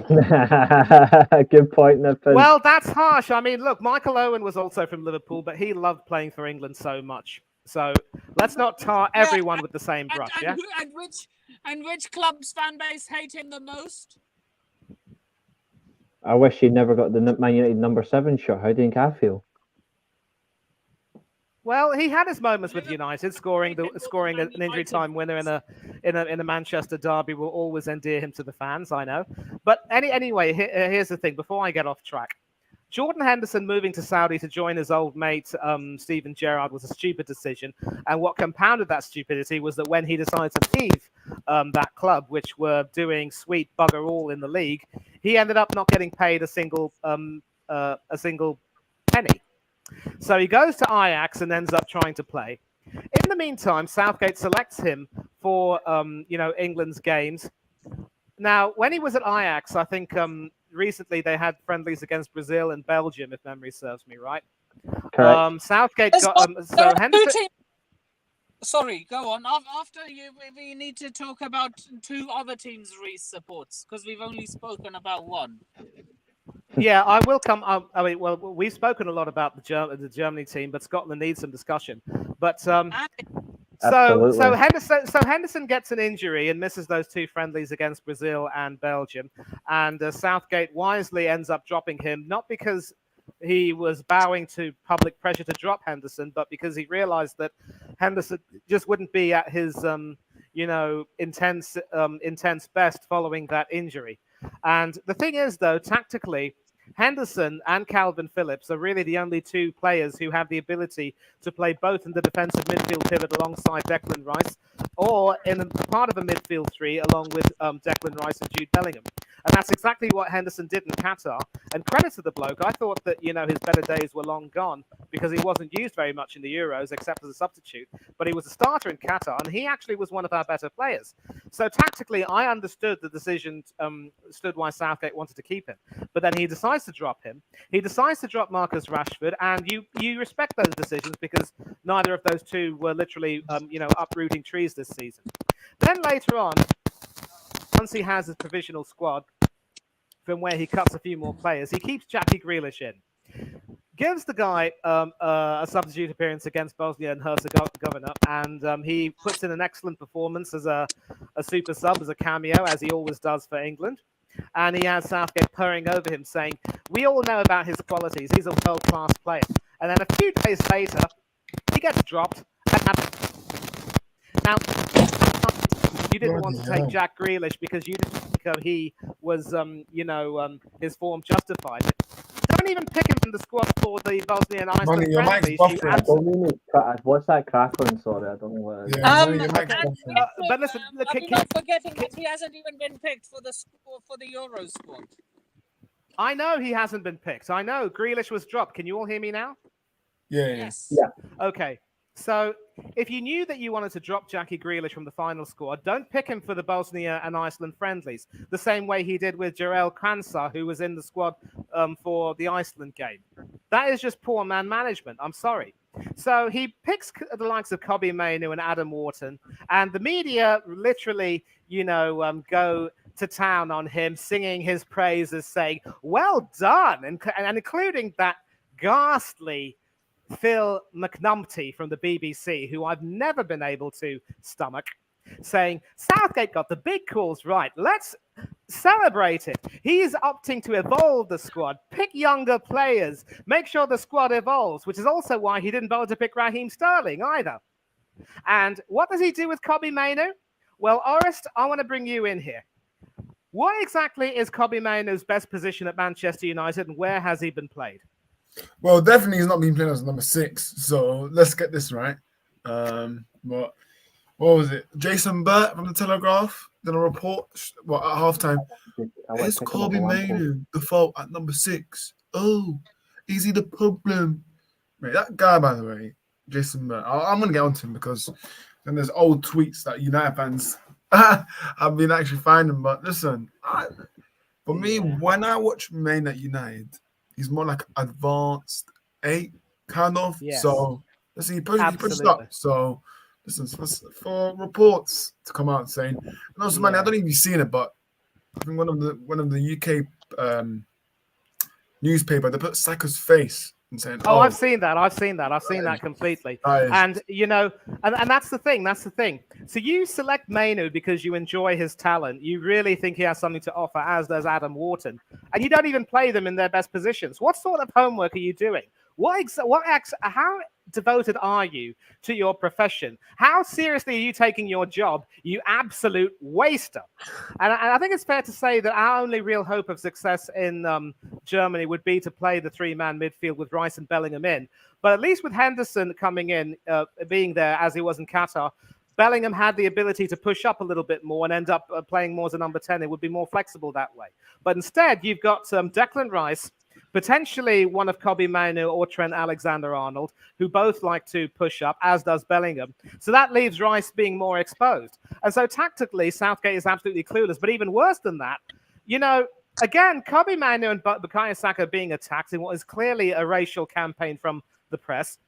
Speaker 5: Good point, Nippon.
Speaker 4: Well, that's harsh. I mean, look, Michael Owen was also from Liverpool, but he loved playing for England so much. So let's not tar everyone with the same brush, yeah?
Speaker 1: And which club's fan base hate him the most?
Speaker 5: I wish he never got the Man United number 7 shirt. How do you think I feel?
Speaker 4: Well, he had his moments with United, scoring an injury time winner in a Manchester derby will always endear him to the fans. I know, but anyway, here's the thing. Before I get off track, Jordan Henderson moving to Saudi to join his old mate Steven Gerrard was a stupid decision, and what compounded that stupidity was that when he decided to leave that club, which were doing sweet bugger all in the league, he ended up not getting paid a single penny. So he goes to Ajax and ends up trying to play. In the meantime, Southgate selects him for England's games. Now, when he was at Ajax, I think recently they had friendlies against Brazil and Belgium, if memory serves me right.
Speaker 5: Correct.
Speaker 4: Southgate got so Henderson.
Speaker 1: Sorry, go on. After we need to talk about 2 other teams Reece supports because we've only spoken about one.
Speaker 4: Yeah, I will come. I mean, well, we've spoken a lot about the Germany team, but Scotland needs some discussion. But so Henderson gets an injury and misses those 2 friendlies against Brazil and Belgium, and Southgate wisely ends up dropping him, not because he was bowing to public pressure to drop Henderson, but because he realized that Henderson just wouldn't be at his intense best following that injury. And the thing is, though, tactically, Henderson and Calvin Phillips are really the only 2 players who have the ability to play both in the defensive midfield pivot alongside Declan Rice, or in a part of a midfield 3 along with Declan Rice and Jude Bellingham. And that's exactly what Henderson did in Qatar. And credit to the bloke, I thought that his better days were long gone because he wasn't used very much in the Euros except as a substitute. But he was a starter in Qatar, and he actually was one of our better players. So tactically, I understood the decision, stood why Southgate wanted to keep him. But then he decides to drop him. He decides to drop Marcus Rashford, and you respect those decisions because neither of those 2 were literally uprooting trees this season. Then later on, once he has his provisional squad, from where he cuts a few more players, he keeps Jackie Grealish in. Gives the guy a substitute appearance against Bosnia and Herzegovina, and he puts in an excellent performance as a super sub, as a cameo, as he always does for England. And he has Southgate purring over him, saying, "We all know about his qualities. He's a world-class player." And then a few days later, he gets dropped. Now, you didn't want to take Jack Grealish because you didn't think he was, his form justified. Don't even pick him in the squad for the Bosnia and Iceland friendlies.
Speaker 5: What's that crackling? Sorry, I don't know what it is.
Speaker 1: But listen, I'm not forgetting that he hasn't even been picked for the Euro squad.
Speaker 4: I know he hasn't been picked. I know Grealish was dropped. Can you all hear me now?
Speaker 1: Yes.
Speaker 5: Yeah.
Speaker 4: Okay. So if you knew that you wanted to drop Jackie Grealish from the final squad, don't pick him for the Bosnia and Iceland friendlies, the same way he did with Jarell Kranjcar, who was in the squad for the Iceland game. That is just poor man management. I'm sorry. So he picks the likes of Kobbie Mainoo and Adam Wharton, and the media literally, go to town on him, singing his praises, saying, "Well done," and including that ghastly Phil McNumpty from the BBC, who I've never been able to stomach, saying, "Southgate got the big calls right. Let's celebrate it. He's opting to evolve the squad, pick younger players, make sure the squad evolves," which is also why he didn't bother to pick Raheem Sterling either. And what does he do with Kobbie Mainoo? Well, Orest, I want to bring you in here. What exactly is Kobbie Mainoo's best position at Manchester United, and where has he been played?
Speaker 3: Well, definitely he's not been playing as number 6. So let's get this right. But what was it? Jason Burt from the Telegraph did a report at halftime. Is Kobbie Mainoo the fault at number 6? Oh, is he the problem? Mate, that guy, by the way, Jason Burt, I'm going to get onto him because then there's old tweets that United fans have been actually finding. But listen, for me, when I watch Main at United, he's more like advanced 8 kind of.
Speaker 4: Yes.
Speaker 3: So listen, he pushed up. So listen, for reports to come out saying, and also, man, I don't even seen it, but I think one of the UK newspaper, they put Saka's face and saying,
Speaker 4: "Oh, I've seen that completely." And you know, and that's the thing. So you select Mainoo because you enjoy his talent. You really think he has something to offer, as does Adam Wharton, and you don't even play them in their best positions. What sort of homework are you doing? How devoted are you to your profession? How seriously are you taking your job, you absolute waster? And I think it's fair to say that our only real hope of success in Germany would be to play the 3-man midfield with Rice and Bellingham in. But at least with Henderson coming in, being there as he was in Qatar, Bellingham had the ability to push up a little bit more and end up playing more as a number 10. It would be more flexible that way. But instead, you've got Declan Rice, potentially one of Kobbie Mainoo or Trent Alexander-Arnold, who both like to push up, as does Bellingham. So that leaves Rice being more exposed. And so tactically, Southgate is absolutely clueless. But even worse than that, you know, again, Kobbie Mainoo and Bukayo Saka being attacked in what is clearly a racial campaign from the press.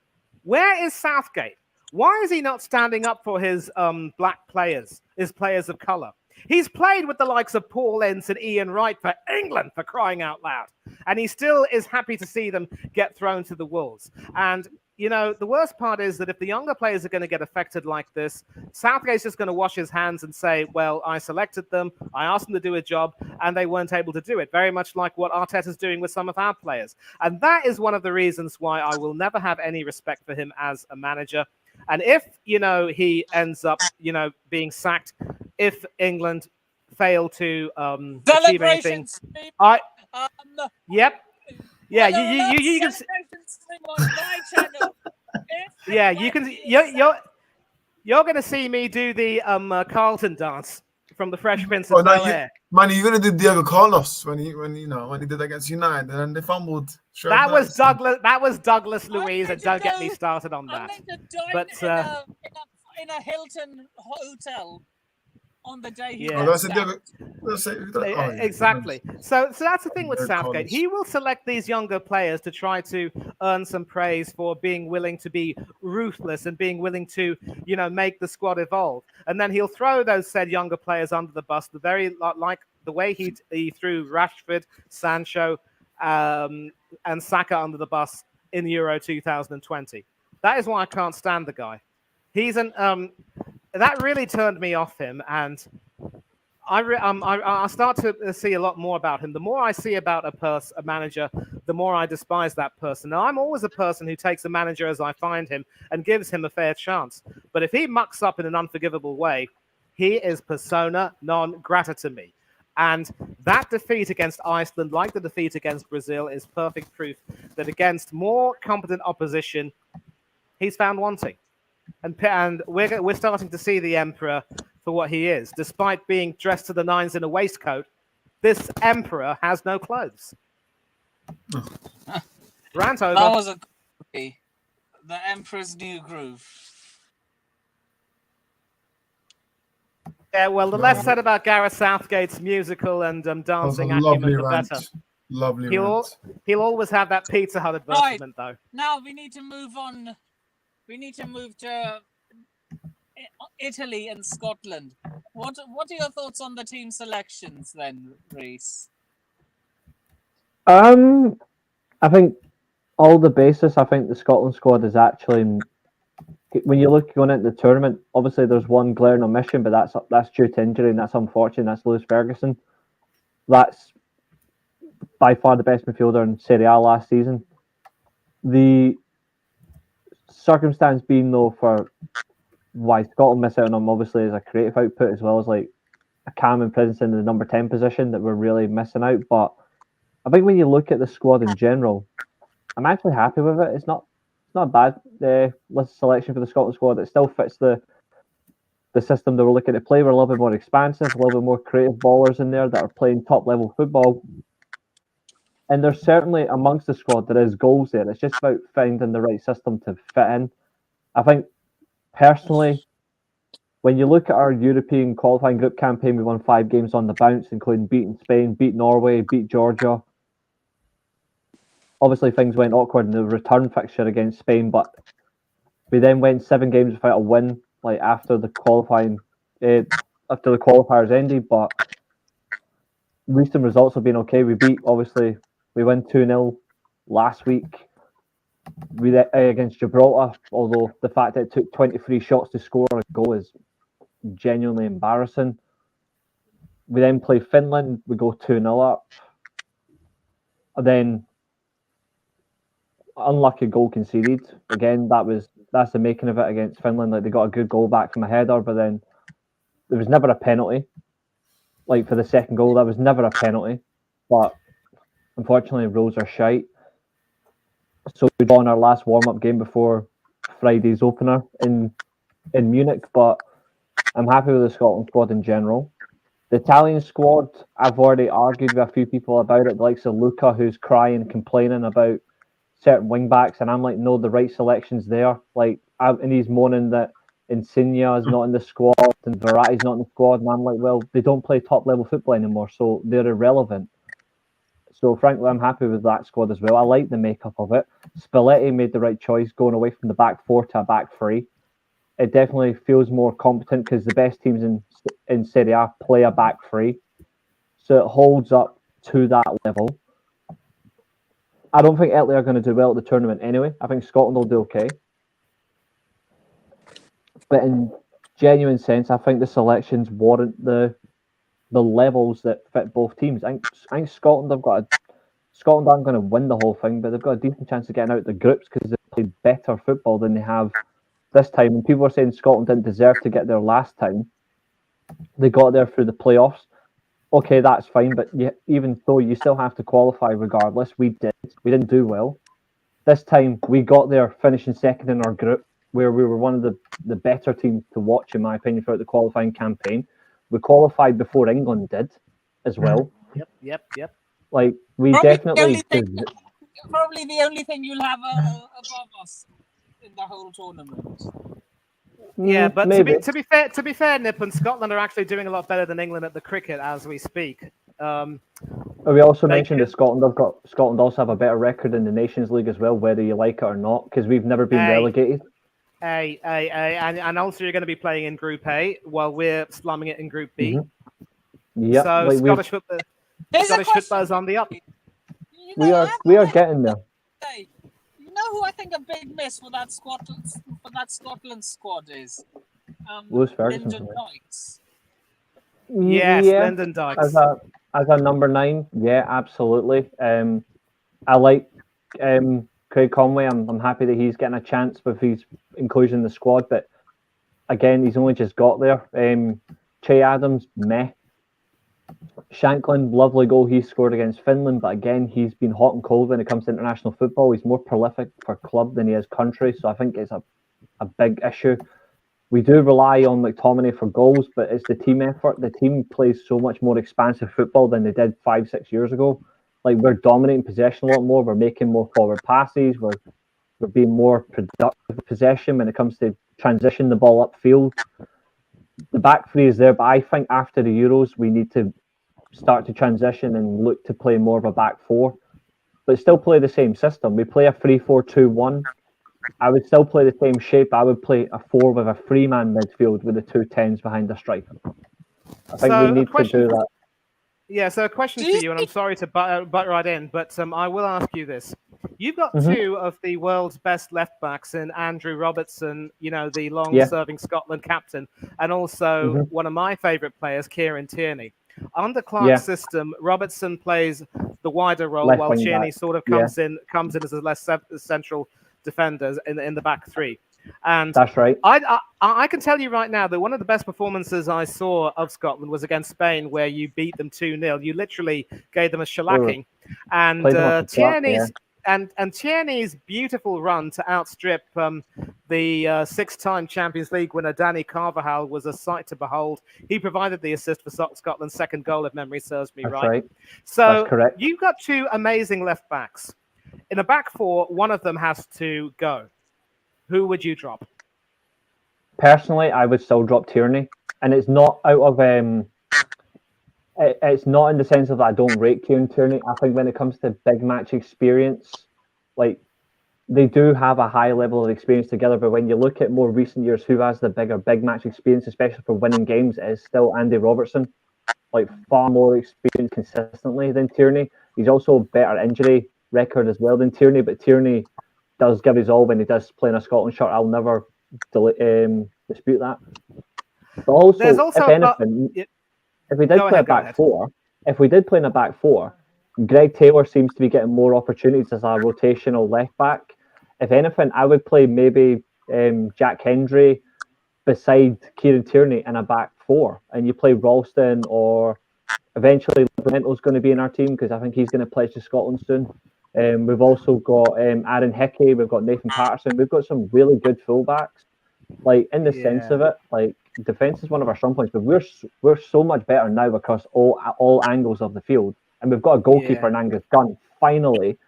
Speaker 4: Where is Southgate? Why is he not standing up for his black players, his players of colour? He's played with the likes of Paul Ince and Ian Wright for England, for crying out loud. And he still is happy to see them get thrown to the wolves. And, you know, the worst part is that if the younger players are going to get affected like this, Southgate's just going to wash his hands and say, well, I selected them, I asked them to do a job, and they weren't able to do it. Very much like what Arteta's doing with some of our players. And that is one of the reasons why I will never have any respect for him as a manager. And if, you know, he ends up, you know, being sacked, if England fail to achieve anything, you can. Yeah, you can. You're going to see me do the Carlton dance from the Fresh Prince of Bel-Air.
Speaker 3: Man, you're going to do Diego Carlos when he did that against United, and then they fumbled.
Speaker 4: That was Douglas Luiz, and don't get me started on that. But
Speaker 1: in a Hilton hotel on the day he
Speaker 4: exactly. So that's the thing with Southgate. He will select these younger players to try to earn some praise for being willing to be ruthless and being willing to, you know, make the squad evolve. And then he'll throw those said younger players under the bus, like the way he threw Rashford, Sancho, and Saka under the bus in Euro 2020. That is why I can't stand the guy. He's that really turned me off him, and I start to see a lot more about him. The more I see about a manager, the more I despise that person. Now, I'm always a person who takes a manager as I find him and gives him a fair chance. But if he mucks up in an unforgivable way, he is persona non grata to me. And that defeat against Iceland, like the defeat against Brazil, is perfect proof that against more competent opposition, he's found wanting. And we're starting to see the Emperor for what he is. Despite being dressed to the nines in a waistcoat, this Emperor has no clothes. Rant over.
Speaker 1: That was a the Emperor's New Groove.
Speaker 4: Yeah, well, the less said about Gareth Southgate's musical and dancing acumen, the better.
Speaker 3: Lovely
Speaker 4: He'll always have that Pizza Hut advertisement, though.
Speaker 1: Now we need to move on. We need to move to Italy and Scotland. What are your thoughts on the team selections then, Reese?
Speaker 5: I think all the basis. I think the Scotland squad is actually, when you look going into the tournament, obviously there's one glaring omission, but that's due to injury and that's unfortunate. That's Lewis Ferguson. That's by far the best midfielder in Serie A last season. The circumstance being, though, for why Scotland miss out on him, obviously, is a creative output as well as like calming presence in the number 10 position that we're really missing out. But I think when you look at the squad in general, I'm actually happy with it. It's not a bad list selection for the Scotland squad. It still fits the system that we're looking to play. We're a little bit more expansive, a little bit more creative ballers in there that are playing top level football. And there's certainly amongst the squad there is goals there. It's just about finding the right system to fit in. I think personally, when you look at our European qualifying group campaign, we won 5 games on the bounce, including beating Spain, beat Norway, beat Georgia. Obviously, things went awkward in the return fixture against Spain, but we then went 7 games without a win, like after the qualifiers ended. But recent results have been okay. We win 2-0 last week. Against Gibraltar, although the fact that it took 23 shots to score a goal is genuinely embarrassing. We then play Finland. We go 2-0 up. And then unlucky goal conceded. Again, that's the making of it against Finland. Like, they got a good goal back from a header, but then there was never a penalty. Like, for the second goal, that was never a penalty. But unfortunately, rules are shite. So we won our last warm-up game before Friday's opener in Munich. But I'm happy with the Scotland squad in general. The Italian squad, I've already argued with a few people about it, the likes of Luca, who's crying, complaining about certain wing backs, and I'm like, no, the right selection's there. Like, and he's moaning that Insigne is not in the squad and Verratti's not in the squad, and I'm like, well, they don't play top level football anymore, so they're irrelevant. So frankly, I'm happy with that squad as well. I like the makeup of it. Spalletti made the right choice going away from the back 4 to a back 3. It definitely feels more competent because the best teams in Serie A play a back 3, so it holds up to that level. I don't think Italy are going to do well at the tournament anyway. I think Scotland will do okay. But in genuine sense, I think the selections warrant the levels that fit both teams. I think Scotland aren't going to win the whole thing, but they've got a decent chance of getting out of the groups because they've played better football than they have this time. And people are saying Scotland didn't deserve to get there last time. They got there through the playoffs. Okay, that's fine, but even though you still have to qualify regardless, we didn't do well. This time, we got there finishing second in our group, where we were one of the better teams to watch, in my opinion, throughout the qualifying campaign. We qualified before England did, as well.
Speaker 4: Yep.
Speaker 5: Like, we
Speaker 1: Probably
Speaker 5: definitely...
Speaker 1: Probably the only thing you'll have above us in the whole tournament.
Speaker 4: Yeah, but
Speaker 5: maybe.
Speaker 4: to be fair, Nip and Scotland are actually doing a lot better than England at the cricket as we speak.
Speaker 5: We also mentioned that Scotland also have a better record in the Nations League as well, whether you like it or not, because we've never been relegated.
Speaker 4: And also you're going to be playing in Group A while we're slumming it in Group B.
Speaker 5: Mm-hmm. Yeah,
Speaker 4: so
Speaker 5: like
Speaker 4: Scottish football is on the up.
Speaker 5: We are getting there.
Speaker 1: You know who I think a big miss for that Scotland squad is? Lyndon Dykes.
Speaker 4: Yes,
Speaker 5: yeah,
Speaker 4: Lyndon Dykes.
Speaker 5: As a number 9, yeah, absolutely. I like Craig Conway. I'm happy that he's getting a chance with his inclusion in the squad, but again, he's only just got there. Che Adams, meh. Shanklin, lovely goal he scored against Finland, but again, he's been hot and cold when it comes to international football. He's more prolific for club than he is country, so I think it's a big issue. We do rely on McTominay for goals, but it's the team effort. The team plays so much more expansive football than they did 5-6 years ago. Like, we're dominating possession a lot more. We're making more forward passes. We're being more productive with possession when it comes to transition the ball upfield. The back 3 is there, but I think after the Euros, we need to start to transition and look to play more of a back 4, but still play the same system. We play a 3-4-2-1. I would still play the same shape. I would play a 4 with a 3-man midfield with the 2 10s behind the striker. I think we need to do that.
Speaker 4: Yeah, so a question for you, and I'm sorry to butt right in, but I will ask you this. You've got 2 of the world's best left-backs in Andrew Robertson, the long-serving Scotland captain, and also one of my favourite players, Kieran Tierney. Under Clark's system, Robertson plays the wider role, while Tierney sort of comes in as a less central defender in the back 3. And
Speaker 5: That's right.
Speaker 4: I can tell you right now that one of the best performances I saw of Scotland was against Spain, where you beat them 2-0. You literally gave them a shellacking. And
Speaker 5: Played them off the track,
Speaker 4: Tierney's and Tierney's beautiful run to outstrip the six-time Champions League winner Danny Carvajal was a sight to behold. He provided the assist for Scotland's second goal, if memory serves me
Speaker 5: That's
Speaker 4: right.
Speaker 5: right.
Speaker 4: So
Speaker 5: That's correct.
Speaker 4: you've got two amazing left backs. In a back four, one of them has to go. Who would you drop?
Speaker 5: Personally, I would still drop Tierney, and it's not out of it's not in the sense of that I don't rate Kieran Tierney. I think when it comes to big match experience, like they do have a high level of experience together. But when you look at more recent years, who has the bigger big match experience, especially for winning games, is still Andy Robertson. Like far more experience consistently than Tierney. He's also a better injury record as well than Tierney, but Tierney does give his all when he does play in a Scotland shirt. I'll never dispute that. But also, if anything, if we did play a back four, if we did play in a back four, Greg Taylor seems to be getting more opportunities as a rotational left back. If anything, I would play maybe Jack Hendry beside Kieran Tierney in a back four, and you play Ralston, or eventually Liverpool's going to be in our team because I think he's going to pledge to Scotland soon. We've also got Aaron Hickey, we've got Nathan Patterson, we've got some really good fullbacks. Like in the sense of it, like defense is one of our strong points, but we're so much better now across all angles of the field, and we've got a goalkeeper in Angus Gunn finally.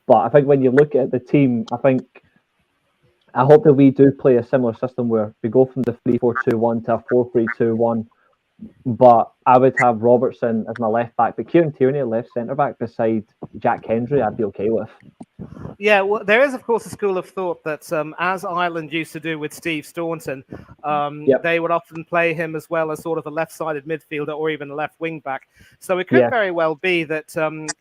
Speaker 5: But I think when you look at the team, I hope that we do play a similar system where we go from the 3-4-2-1 to a 4-3-2-1. But I would have Robertson as my left back, but Kieran Tierney at left centre back beside Jack Hendry, I'd be okay with.
Speaker 4: Yeah, well, there is, of course, a school of thought that as Ireland used to do with Steve Staunton, they would often play him as well as sort of a left-sided midfielder or even a left wing-back. So it could very well be that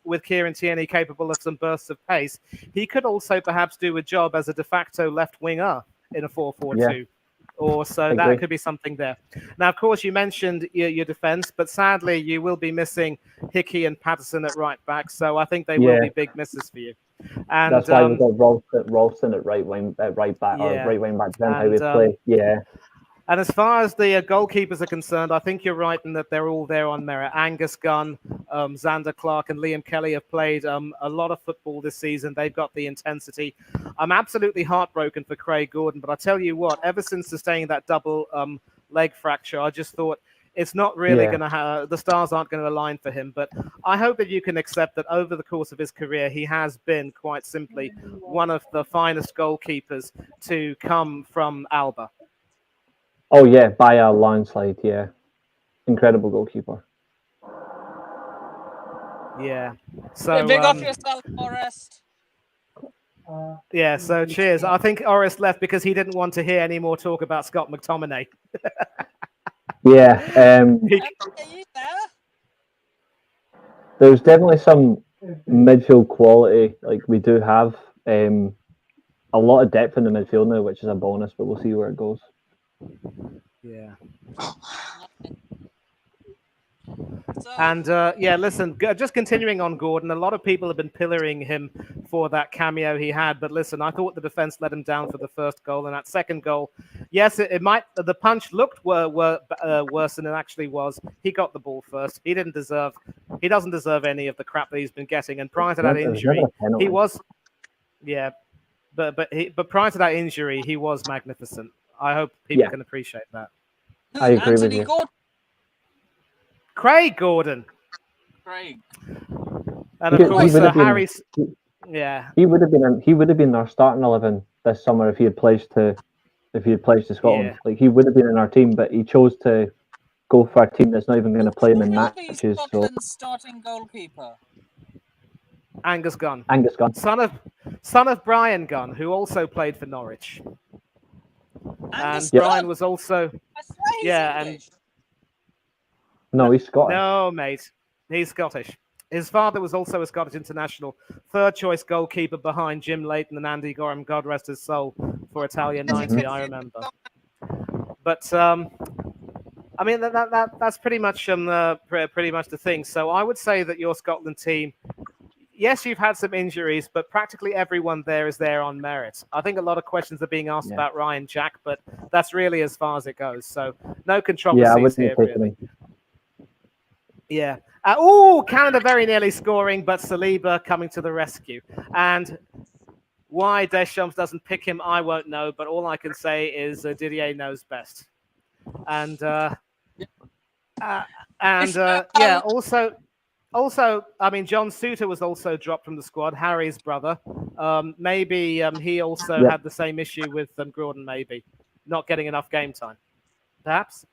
Speaker 4: with Kieran Tierney capable of some bursts of pace, he could also perhaps do a job as a de facto left winger in a 4-4-2. Or so that could be something there. Now, of course, you mentioned your defence, but sadly, you will be missing Hickey and Patterson at right back. So I think they will be big misses for you. And
Speaker 5: that's why we've got Ralston at right back, or right wing back. Depends how we play. Yeah.
Speaker 4: And as far as the goalkeepers are concerned, I think you're right in that they're all there on merit. Angus Gunn, Xander Clark, and Liam Kelly have played a lot of football this season. They've got the intensity. I'm absolutely heartbroken for Craig Gordon, but I tell you what, ever since sustaining that double leg fracture, I just thought it's not really going to have, the stars aren't going to align for him. But I hope that you can accept that over the course of his career, he has been quite simply one of the finest goalkeepers to come from Alba.
Speaker 5: Oh, yeah, by a landslide, yeah. Incredible goalkeeper.
Speaker 4: Yeah. So
Speaker 1: big up yourself, Forrest.
Speaker 4: Yeah, so cheers. I think Orris left because he didn't want to hear any more talk about Scott McTominay.
Speaker 5: There's definitely some midfield quality. Like we do have a lot of depth in the midfield now, which is a bonus, but we'll see where it goes.
Speaker 4: Yeah. And listen, just continuing on Gordon, a lot of people have been pillaring him for that cameo he had. But listen, I thought the defense let him down for the first goal, and that second goal, yes, it might. The punch looked worse than it actually was. He got the ball first. He doesn't deserve any of the crap that he's been getting. And prior to that injury, he was, but prior to that injury, he was magnificent. I hope people can appreciate that.
Speaker 5: I agree with you.
Speaker 4: Craig Gordon.
Speaker 1: Craig.
Speaker 4: And of course, Harry's.
Speaker 5: He would have been our starting 11 this summer if he had pledged to Scotland.
Speaker 4: Yeah.
Speaker 5: Like he would have been in our team, but he chose to go for a team that's not even going to play him in matches.
Speaker 1: Scotland's starting goalkeeper.
Speaker 4: Angus Gunn.
Speaker 5: Angus Gunn.
Speaker 4: Son of Brian Gunn, who also played for Norwich. And Brian was also
Speaker 5: No, he's Scottish.
Speaker 4: No, mate. He's Scottish. His father was also a Scottish international, third choice goalkeeper behind Jim Leighton and Andy Gorham, God rest his soul, for Italia 90, I remember. But I mean that's pretty much the thing. So I would say that your Scotland team, yes, you've had some injuries, but practically everyone there is there on merit. I think a lot of questions are being asked about Ryan Jack, but that's really as far as it goes. So no controversies here, really. Yeah. Canada very nearly scoring, but Saliba coming to the rescue. And why Deschamps doesn't pick him, I won't know. But all I can say is Didier knows best. And also, I mean, John Suter was also dropped from the squad, Harry's brother. Maybe he also had the same issue with Gordon, maybe not getting enough game time, perhaps.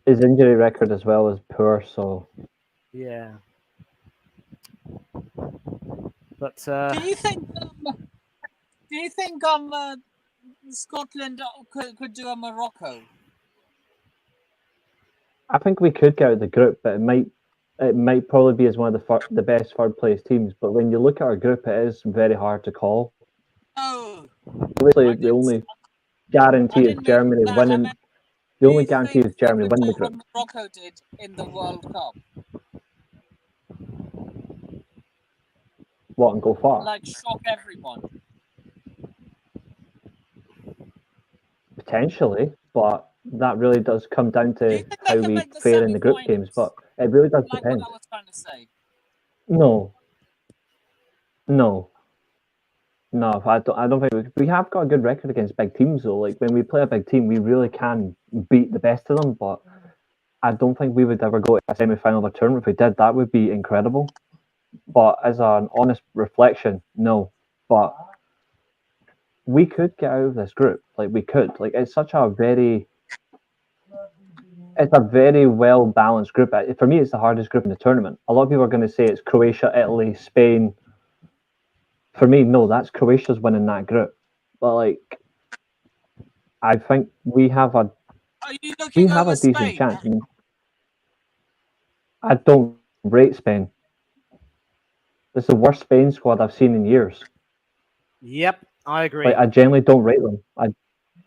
Speaker 5: His injury record as well is poor, so
Speaker 4: yeah. But
Speaker 1: do you think Scotland could do a Morocco?
Speaker 5: I think we could get out of the group, but it might probably be as one of the best third place teams. But when you look at our group, it is very hard to call.
Speaker 1: Oh,
Speaker 5: obviously the only guarantee is Germany winning. The only guarantee is Germany winning the group.
Speaker 1: What Morocco did in the World Cup.
Speaker 5: What, and go far?
Speaker 1: Like shock everyone.
Speaker 5: Potentially, but that really does come down to how we fare in the group games. But it really does depend.
Speaker 1: What I was trying to say.
Speaker 5: No, I don't think we have got a good record against big teams though. Like when we play a big team, we really can beat the best of them. But I don't think we would ever go to a semi-final of a tournament. If we did, that would be incredible. But as an honest reflection, no. But we could get out of this group. Like we could. Like it's a very well balanced group. For me, it's the hardest group in the tournament. A lot of people are going to say it's Croatia, Italy, Spain. For me, no, that's Croatia's winning that group. But like, I think we have a decent
Speaker 1: Spain?
Speaker 5: chance. I don't rate Spain. This is the worst Spain squad I've seen in years.
Speaker 4: Yep, I agree.
Speaker 5: Like, I generally don't rate them.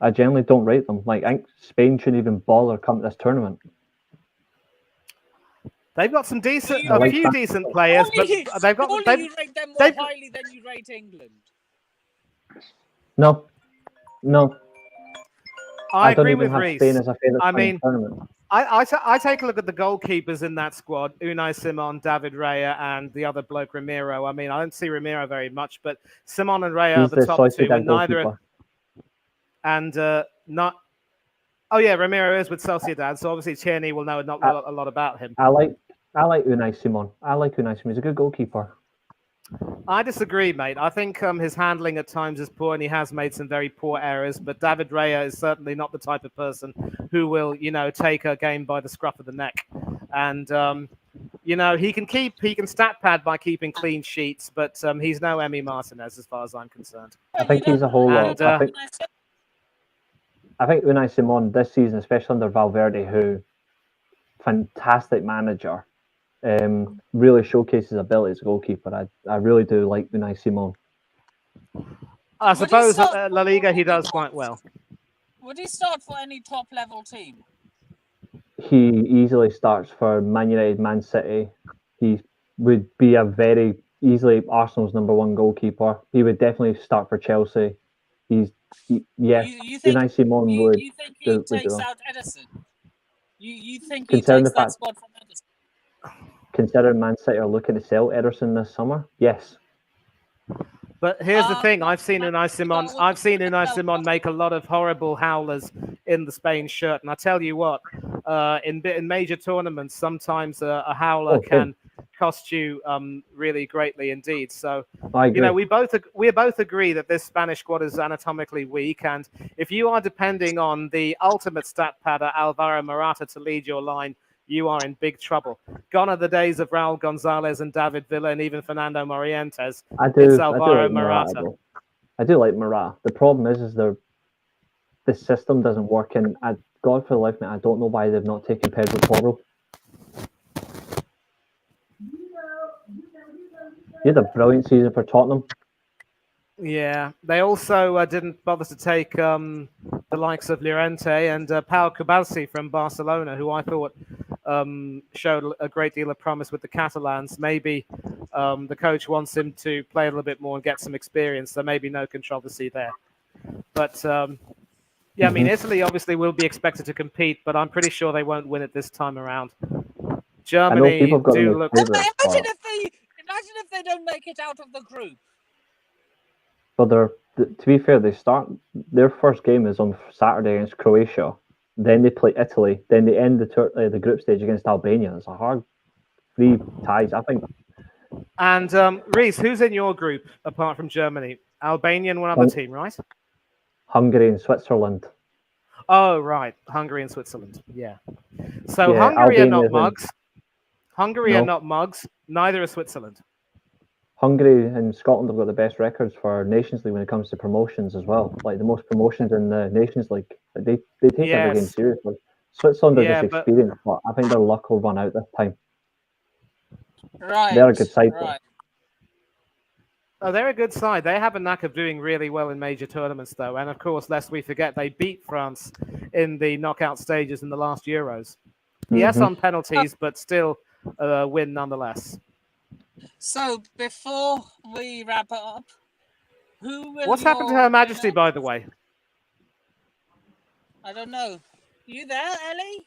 Speaker 5: I generally don't rate them. Like, I think Spain shouldn't even bother come to this tournament.
Speaker 4: They've got some decent, a few decent players, but they've got.
Speaker 1: You rate them more highly than you rate England.
Speaker 5: No.
Speaker 4: I
Speaker 5: don't
Speaker 4: agree
Speaker 5: even
Speaker 4: with
Speaker 5: have
Speaker 4: Reece.
Speaker 5: Spain as a favourite
Speaker 4: I mean,
Speaker 5: tournament.
Speaker 4: I take a look at the goalkeepers in that squad: Unai Simon, David Raya, and the other bloke Ramiro. I mean, I don't see Ramiro very much, but Simon and Raya are the top two, and neither. And not. Oh yeah, Ramiro is with Sociedad, so obviously Tierney will know a lot about him.
Speaker 5: I like Unai Simon. He's a good goalkeeper.
Speaker 4: I disagree, mate. I think his handling at times is poor, and he has made some very poor errors. But David Raya is certainly not the type of person who will, take a game by the scruff of the neck. And he can stat pad by keeping clean sheets, but he's no Emi Martinez as far as I'm concerned.
Speaker 5: I think he's a whole lot. I think Unai Simon this season, especially under Valverde, who fantastic manager, really showcases ability as a goalkeeper. I really do like Unai Simon.
Speaker 4: I suppose at La Liga he does quite well.
Speaker 1: Would he start for any top level team?
Speaker 5: He easily starts for Man United, Man City. He would be a very easily Arsenal's #1 goalkeeper. He would definitely start for Chelsea. Unai Simon would.
Speaker 1: You think he takes out Edison? You think he takes that spot from Edison?
Speaker 5: Considering Man City are looking to sell Ederson this summer, yes.
Speaker 4: But here's the thing: I've seen Unai Simon make a lot of horrible howlers in the Spain shirt, and I tell you what, in major tournaments, sometimes a howler can cost you really greatly indeed. So we both agree that this Spanish squad is anatomically weak, and if you are depending on the ultimate stat padder Alvaro Morata to lead your line, you are in big trouble. Gone are the days of Raul Gonzalez and David Villa and even Fernando Morientes. It's Alvaro Morata.
Speaker 5: I do like Morata. The problem is the system doesn't work, and God for the life of me, I don't know why they've not taken Pedro Porro. He had a brilliant season for Tottenham.
Speaker 4: Yeah, they also didn't bother to take the likes of Llorente and Pau Cubarsí from Barcelona, who I thought showed a great deal of promise with the Catalans. Maybe The coach wants him to play a little bit more and get some experience, so maybe no controversy there. But yeah, I mean, Italy obviously will be expected to compete, but I'm pretty sure they won't win it this time around. Germany
Speaker 5: people have got them
Speaker 4: do
Speaker 5: as
Speaker 4: look.
Speaker 5: favourites,
Speaker 1: Imagine
Speaker 5: but
Speaker 1: if they don't make it out of the group.
Speaker 5: But to be fair, their first game is on Saturday against Croatia. Then they play Italy. Then they end the group stage against Albania. It's a hard 3 ties, I think.
Speaker 4: And Reese, who's in your group apart from Germany? Albania and one other team, right?
Speaker 5: Hungary and Switzerland.
Speaker 4: Oh, right. Hungary and Switzerland. Yeah. So
Speaker 5: Yeah,
Speaker 4: Hungary are not
Speaker 5: Albania's
Speaker 4: mugs. Hungary are
Speaker 5: No.
Speaker 4: not mugs. Neither is Switzerland.
Speaker 5: Hungary and Scotland have got the best records for Nations League when it comes to promotions as well. Like the most promotions in the Nations League. Like they take every game
Speaker 4: Yes.
Speaker 5: seriously. Switzerland are
Speaker 4: Yeah,
Speaker 5: just
Speaker 4: but-
Speaker 5: experienced, but I think their luck will run out this time.
Speaker 1: Right.
Speaker 5: They're a good side.
Speaker 1: Right.
Speaker 4: Oh, they're a good side. They have a knack of doing really well in major tournaments, though. And of course, lest we forget, they beat France in the knockout stages in the last Euros. Yes, on penalties, but still a win nonetheless.
Speaker 1: So before we wrap it up, who will
Speaker 4: What's happened to
Speaker 1: your
Speaker 4: Her Majesty,
Speaker 1: winner-
Speaker 4: by the way?
Speaker 1: I don't know. You there, Ellie?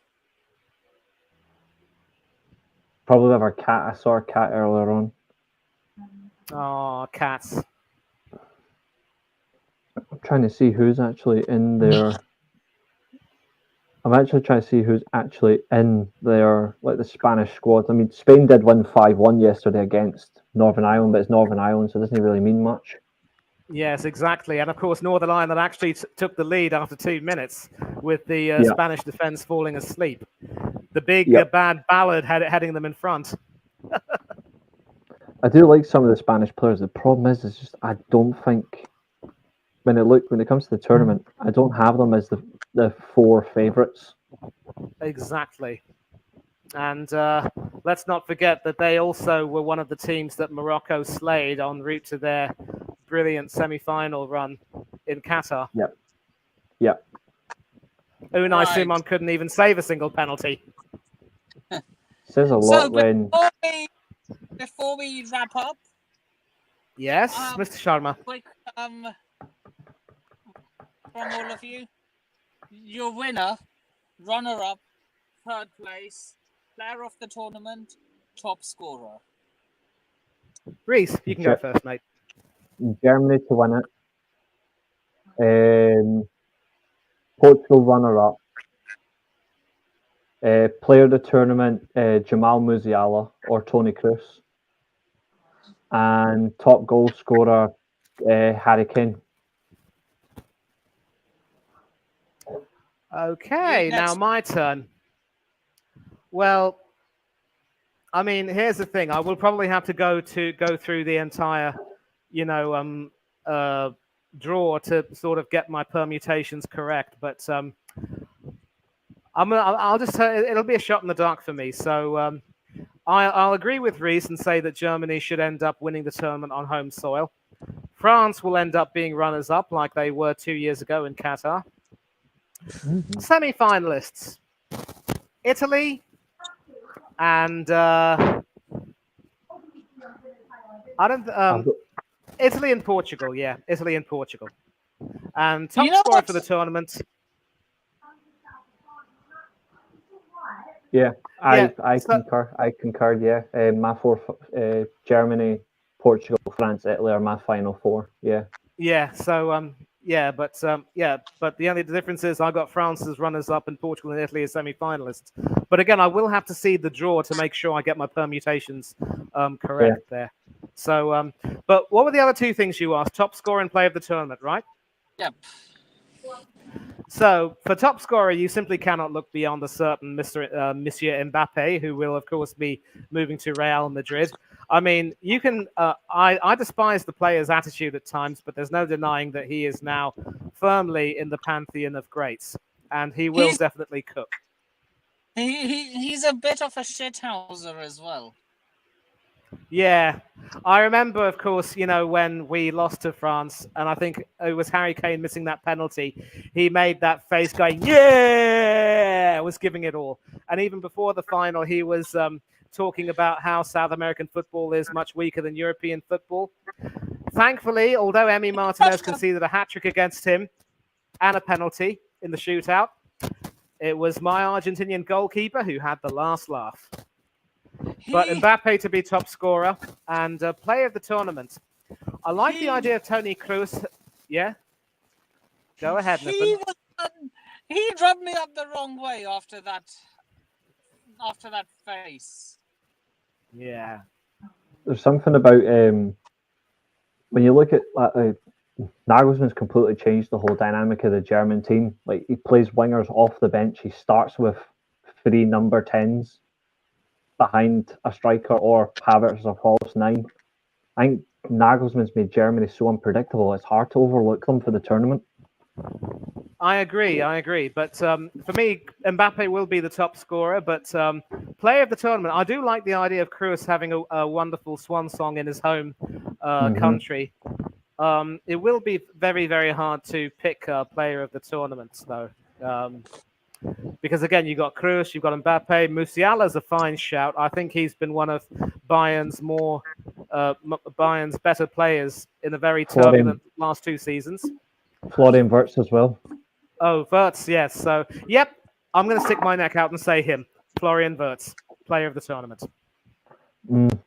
Speaker 5: Probably have our cat. I saw our cat earlier on.
Speaker 4: Oh, cats.
Speaker 5: I'm trying to see who's actually in there. I'm actually trying to see who's actually in there, like the Spanish squad. I mean, Spain did win 5-1 yesterday against Northern Ireland, but it's Northern Ireland, so it doesn't really mean much.
Speaker 4: Yes, exactly. And of course, Northern Ireland actually took the lead after 2 minutes with the Spanish defense falling asleep. The big bad Ballard heading them in front.
Speaker 5: I do like some of the Spanish players. The problem is just I don't think when it comes to the tournament, I don't have them as the 4 favourites.
Speaker 4: Exactly. And let's not forget that they also were one of the teams that Morocco slayed en route to their brilliant semi-final run in Qatar.
Speaker 5: Yep.
Speaker 4: Unai
Speaker 1: Right.
Speaker 4: Simon couldn't even save a single penalty.
Speaker 5: Says a lot when
Speaker 1: before we wrap up,
Speaker 4: Yes, Mr. Sharma.
Speaker 1: quick from all of you, your winner, runner-up, third place, player of the tournament, top scorer.
Speaker 4: Reese, you can go first, mate.
Speaker 5: Germany to win it. Portugal runner-up. Player of the tournament, Jamal Musiala or Toni Kroos. And top goal scorer, Harry Kane.
Speaker 4: Okay, now my turn. Well, I mean, here's the thing. I will probably have to go through the entire, draw to sort of get my permutations correct. But I'll just say it'll be a shot in the dark for me. So I'll agree with Reese and say that Germany should end up winning the tournament on home soil. France will end up being runners-up like they were 2 years ago in Qatar. Semi-finalists: Italy and Italy and Portugal. Yeah, Italy and Portugal. And top scorer for the tournament.
Speaker 5: Yeah, I concur. I concur. Yeah, my 4: Germany, Portugal, France, Italy are my final 4. Yeah.
Speaker 4: Yeah. So but the only difference is I got France as runners-up and Portugal and Italy as semi-finalists. But again, I will have to see the draw to make sure I get my permutations correct there. So, but what were the other 2 things you asked? Top scorer and player of the tournament, right?
Speaker 1: Yep.
Speaker 4: So for top scorer, you simply cannot look beyond a certain Monsieur Mbappe, who will, of course, be moving to Real Madrid. I mean, you can. I despise the player's attitude at times, but there's no denying that he is now firmly in the pantheon of greats, and he will definitely cook.
Speaker 1: He's a bit of a shithouser as well.
Speaker 4: Yeah, I remember, of course, when we lost to France, and I think it was Harry Kane missing that penalty. He made that face going, yeah, was giving it all. And even before the final, he was talking about how South American football is much weaker than European football. Thankfully, although Emi Martinez conceded a hat-trick against him and a penalty in the shootout, it was my Argentinian goalkeeper who had the last laugh. But Mbappe to be top scorer and player of the tournament. I like the idea of Toni Kroos. Yeah? Go ahead, Nippon.
Speaker 1: He rubbed me up the wrong way after that face.
Speaker 4: Yeah.
Speaker 5: There's something about when you look at Nagelsmann's completely changed the whole dynamic of the German team. Like, he plays wingers off the bench. He starts with 3 number 10s behind a striker or Havertz as a false 9. I think Nagelsmann's made Germany so unpredictable. It's hard to overlook them for the tournament.
Speaker 4: I agree. But for me, Mbappe will be the top scorer. But player of the tournament, I do like the idea of Kroos having a wonderful swan song in his home country. It will be very, very hard to pick a player of the tournament, though. Because, again, you've got Kroos, you've got Mbappe. Musiala's a fine shout. I think he's been one of Bayern's better players in a very turbulent last 2 seasons.
Speaker 5: Florian Wirtz as well.
Speaker 4: Oh, Wirtz, yes. So, yep, I'm going to stick my neck out and say him. Florian Wirtz, player of the tournament.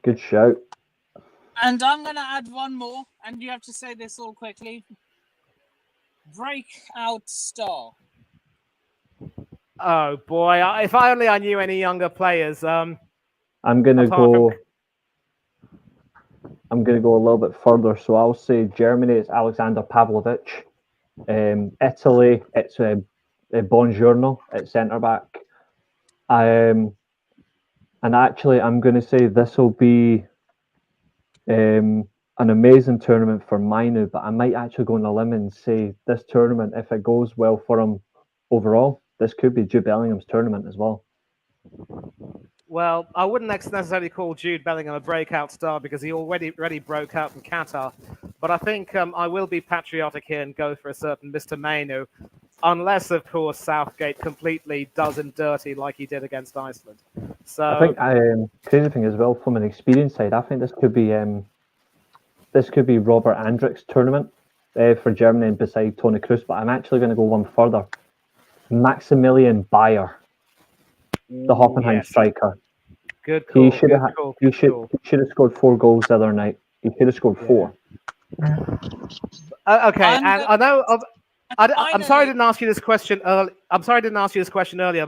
Speaker 5: Good shout.
Speaker 1: And I'm going to add one more, and you have to say this all quickly. Breakout star.
Speaker 4: Oh, boy. If I only I knew any younger players.
Speaker 5: I'm going to go a little bit further. So I'll say Germany, it's Alexander Pavlovic. Italy, it's Buongiorno at centre-back. And actually, I'm going to say this will be an amazing tournament for Mainu, but I might actually go on a limb and say this tournament, if it goes well for him overall, this could be Jude Bellingham's tournament as well.
Speaker 4: Well, I wouldn't necessarily call Jude Bellingham a breakout star because he already broke out in Qatar. But I think I will be patriotic here and go for a certain Mr. Mainu, unless, of course, Southgate completely does him dirty like he did against Iceland. So
Speaker 5: I think crazy thing as well, from an experience side, I think this could be Robert Andrick's tournament for Germany and beside Toni Kroos. But I'm actually going to go one further. Maximilian Bayer, the Hoffenheim striker.
Speaker 4: Good call. He should
Speaker 5: have scored 4 goals the other night. He should have scored 4.
Speaker 4: Okay, and I know. I'm sorry I didn't ask you this question earlier. I'm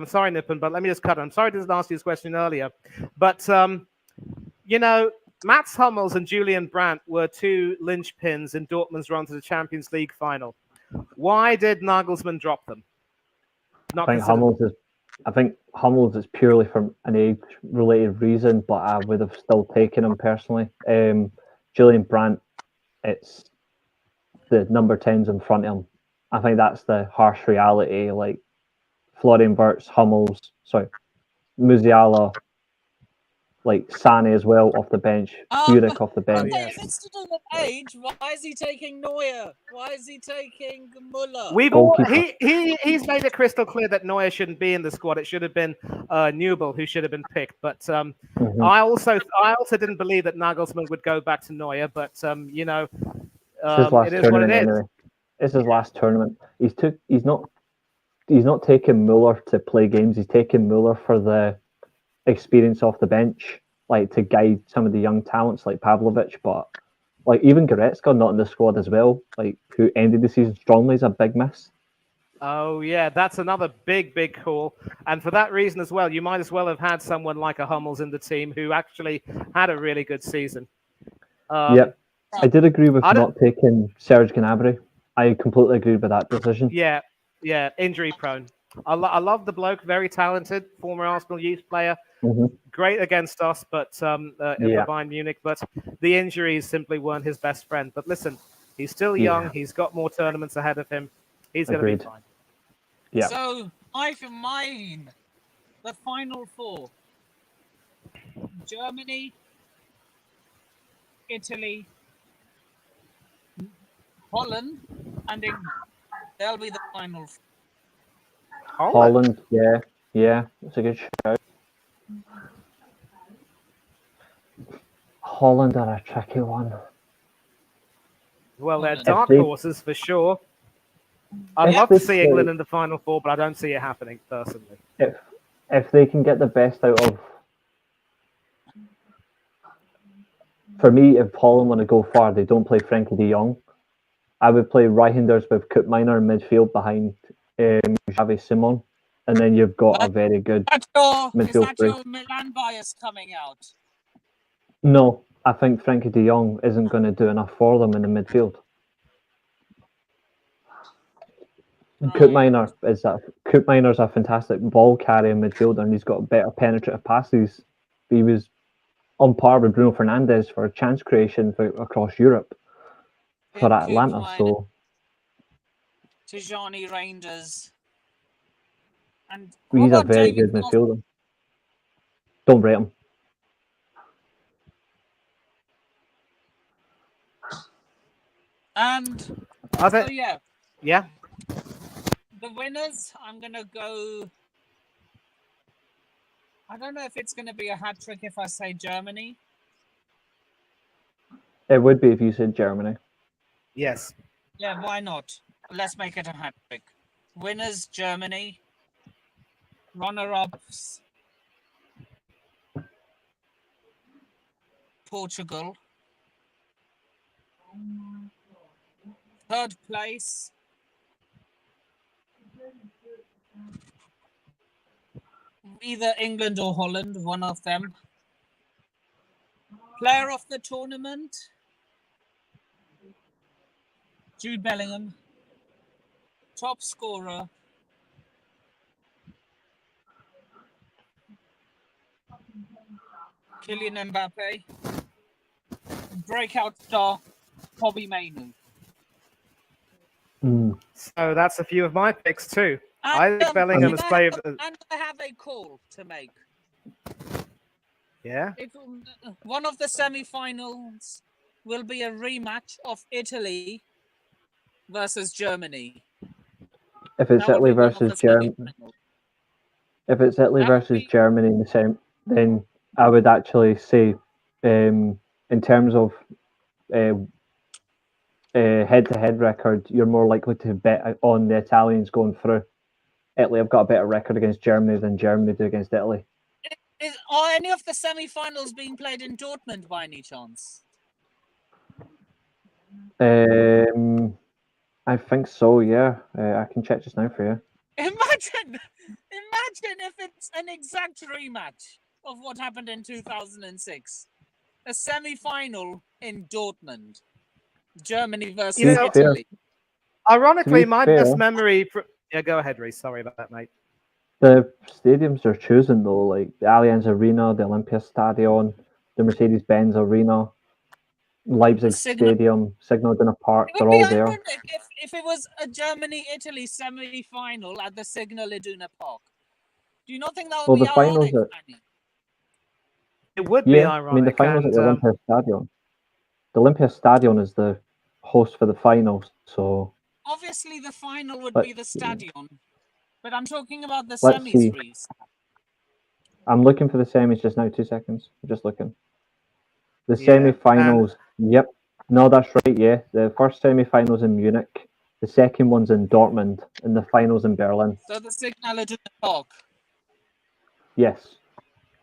Speaker 4: sorry, Nippon, but let me just cut. I'm sorry I didn't ask you this question earlier. But Mats Hummels and Julian Brandt were 2 linchpins in Dortmund's run to the Champions League final. Why did Nagelsmann drop them? I think Hummels is purely from an age-related reason, but I would have still taken him personally. Julian Brandt, it's the number 10s in front of him. I think that's the harsh reality. Like Florian Wirtz, Musiala, like Sane as well off the bench, Jurek off the bench.
Speaker 1: If it's to do with age, why is he taking Neuer? Why is he taking Müller?
Speaker 4: He's made it crystal clear that Neuer shouldn't be in the squad. It should have been Newell who should have been picked. But I also didn't believe that Nagelsmann would go back to Neuer. But it is what it is. Anyway.
Speaker 5: It's his last tournament. He's not taking Müller to play games. He's taking Müller for the experience off the bench, like to guide some of the young talents like Pavlovic, but like even Goretzka not in the squad as well, like who ended the season strongly, is a big miss.
Speaker 4: Oh yeah, that's another big call, and for that reason as well, you might as well have had someone like a Hummels in the team who actually had a really good season.
Speaker 5: I did agree with not taking Serge Gnabry. I completely agree with that decision.
Speaker 4: Yeah, injury prone. I love the bloke, very talented, former Arsenal youth player. Great against us, but in Bayern Munich. But the injuries simply weren't his best friend. But listen, he's still young. He's got more tournaments ahead of him. He's going to be fine.
Speaker 1: Yeah. So mine, the final 4: Germany, Italy, Holland, and England. They'll be the final 4.
Speaker 5: Holland, yeah, it's a good shout. Holland are a tricky one.
Speaker 4: Well, they're
Speaker 1: Holland.
Speaker 4: dark
Speaker 5: If they-
Speaker 4: horses for sure. I'd
Speaker 5: If
Speaker 4: love
Speaker 5: they
Speaker 4: to see
Speaker 5: play-
Speaker 4: England in the Final Four, but I don't see it happening personally.
Speaker 5: If they can get the best out of, for me, if Holland want to go far, they don't play Frankie de Jong. I would play Reijnders with Koopmeiners in midfield behind Xavi Simon, and then you've got a very good
Speaker 1: Is
Speaker 5: midfield
Speaker 1: that
Speaker 5: three.
Speaker 1: your Milan bias coming out?
Speaker 5: No, I think Frankie de Jong isn't going to do enough for them in the midfield.
Speaker 1: Right.
Speaker 5: Koopmeiners a fantastic ball carrying midfielder, and he's got better penetrative passes. He was on par with Bruno Fernandes for chance creation across Europe for Atlanta. So
Speaker 1: Tijani Rangers. And
Speaker 5: he's
Speaker 1: what
Speaker 5: a
Speaker 1: about
Speaker 5: very
Speaker 1: David
Speaker 5: good midfielder. Don't rate him.
Speaker 1: And
Speaker 4: I think,
Speaker 1: so yeah,
Speaker 4: yeah.
Speaker 1: the winners, I'm gonna go. I don't know if it's gonna be a hat trick if I say Germany.
Speaker 5: It would be if you said Germany.
Speaker 4: Yes.
Speaker 1: Yeah, why not? Let's make it a hat trick. Winners, Germany. Runner-ups, Portugal. Third place, either England or Holland, one of them. Player of the tournament, Jude Bellingham. Top scorer, Kylian Mbappe. Breakout star, Bobby Mainu.
Speaker 4: So that's a few of my picks too.
Speaker 1: And,
Speaker 4: I think Bellingham has played.
Speaker 1: And I have a call to make.
Speaker 4: Yeah.
Speaker 1: One of the semi-finals will be a rematch of Italy versus Germany.
Speaker 5: If it's
Speaker 1: That would
Speaker 5: Italy
Speaker 1: be one of
Speaker 5: versus
Speaker 1: the
Speaker 5: Germany,
Speaker 1: semi-finals.
Speaker 5: if it's Italy
Speaker 1: That would
Speaker 5: versus
Speaker 1: be-
Speaker 5: Germany in the same, then I would actually say, in terms of head-to-head record, you're more likely to bet on the Italians going through. Italy have got a better record against Germany than Germany do against Italy.
Speaker 1: Are any of the semi-finals being played in Dortmund by any chance?
Speaker 5: I think so. Yeah, I can check just now for you.
Speaker 1: Imagine if it's an exact rematch of what happened in 2006. A semi-final in Dortmund. Germany versus
Speaker 4: You know-
Speaker 1: Italy.
Speaker 4: Ironically,
Speaker 5: To be
Speaker 4: my
Speaker 5: fair-
Speaker 4: best memory. Yeah, go ahead, Reece. Sorry about that, mate.
Speaker 5: The stadiums are chosen though, like the Allianz Arena, the Olympiastadion, the Mercedes-Benz Arena, Leipzig
Speaker 1: Signal-
Speaker 5: Stadium, Signal Iduna Park.
Speaker 1: It
Speaker 5: They're
Speaker 1: would be
Speaker 5: all there.
Speaker 1: ironic if it was a Germany-Italy semi-final at the Signal Iduna Park. Do you not think that would
Speaker 5: Well,
Speaker 1: be
Speaker 5: the finals
Speaker 1: ironic?
Speaker 5: are-
Speaker 1: Manny?
Speaker 4: It would be
Speaker 5: Yeah,
Speaker 4: ironic.
Speaker 5: I mean the finals at
Speaker 4: and,
Speaker 5: the Olympiastadion. The Olympiastadion is the host for the finals, so
Speaker 1: Obviously, the final would
Speaker 5: But-
Speaker 1: be the stadion, but I'm talking about the
Speaker 5: Let's
Speaker 1: semis,
Speaker 5: see.
Speaker 1: Reece.
Speaker 5: I'm looking for the semis just now. 2 seconds. I'm just looking. The
Speaker 4: Yeah,
Speaker 5: semi-finals. Yep. No, that's right. Yeah, the first semi-finals in Munich. The second one's in Dortmund, and the finals in Berlin.
Speaker 1: So the Signal Iduna Park.
Speaker 5: Yes,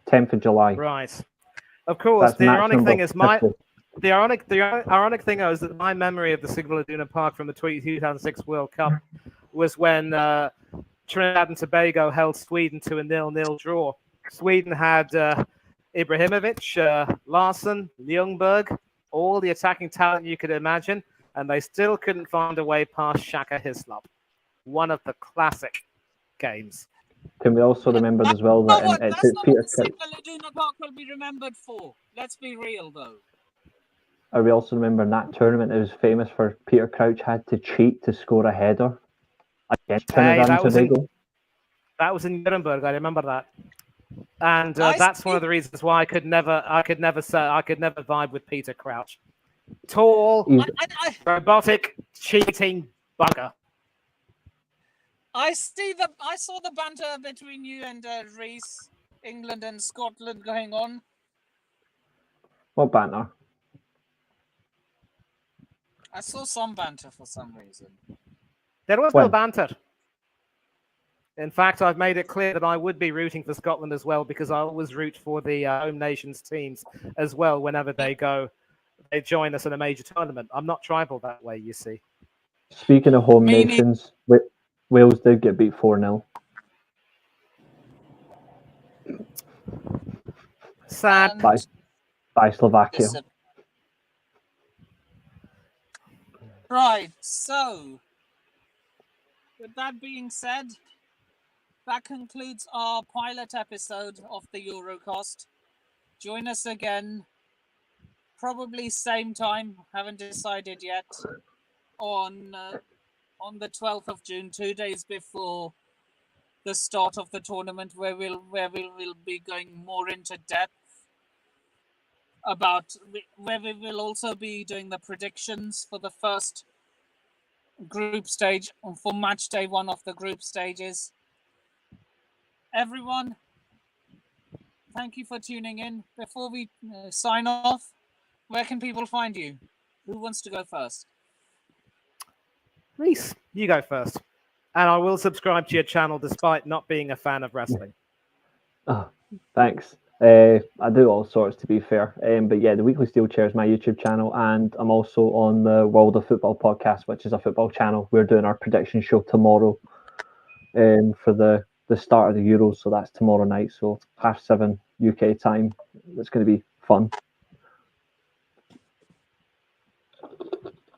Speaker 5: 10th of July.
Speaker 4: Right. Of course,
Speaker 5: That's
Speaker 4: the
Speaker 5: match
Speaker 4: ironic
Speaker 5: number
Speaker 4: thing is
Speaker 5: 50.
Speaker 4: the ironic thing is that my memory of the Signal Iduna Park from the 2006 World Cup was when Trinidad and Tobago held Sweden to a 0-0 draw. Sweden had Ibrahimovic, Larsson, Ljungberg, all the attacking talent you could imagine, and they still couldn't find a way past Shaka Hislop. One of the classic games.
Speaker 5: Can we also remember as well that it
Speaker 1: That's
Speaker 5: took
Speaker 1: not
Speaker 5: Peter
Speaker 1: what the
Speaker 5: Crouch?
Speaker 1: Signal Iduna Park will be remembered for. Let's be real, though.
Speaker 5: We also remember in that tournament it was famous for Peter Crouch had to cheat to score a header against Trinidad and Tobago.
Speaker 4: That was in Nuremberg. I remember that, and
Speaker 1: I
Speaker 4: that's
Speaker 1: see.
Speaker 4: one of the reasons why I could never vibe with Peter Crouch. Tall,
Speaker 5: He's-
Speaker 4: robotic, cheating bugger.
Speaker 1: I saw the banter between you and Reece, England and Scotland going on.
Speaker 5: What banter?
Speaker 1: I saw some banter for some reason.
Speaker 4: There was
Speaker 5: When?
Speaker 4: no banter. In fact, I've made it clear that I would be rooting for Scotland as well, because I always root for the home nations teams as well whenever they join us in a major tournament. I'm not tribal that way, you see.
Speaker 5: Speaking of home
Speaker 1: Me
Speaker 5: nations, Wales did get beat 4-0.
Speaker 4: Sad.
Speaker 5: By Slovakia.
Speaker 1: Right, so with that being said, that concludes our pilot episode of the Eurocast. Join us again, probably same time, haven't decided yet, on the 12th of June, 2 days before the start of the tournament, where we will be going more into depth about where we will also be doing the predictions for the first group stage, for match day 1 of the group stages. Everyone, thank you for tuning in. Before we sign off, where can people find you? Who wants to go first?
Speaker 4: Reese, you go first. And I will subscribe to your channel despite not being a fan of wrestling.
Speaker 5: Oh, thanks. I do all sorts, to be fair. But yeah, the Weekly Steel Chair is my YouTube channel, and I'm also on the World of Football podcast, which is a football channel. We're doing our prediction show tomorrow for the start of the Euros, so that's tomorrow night, so 7:30 UK time. It's going to be fun.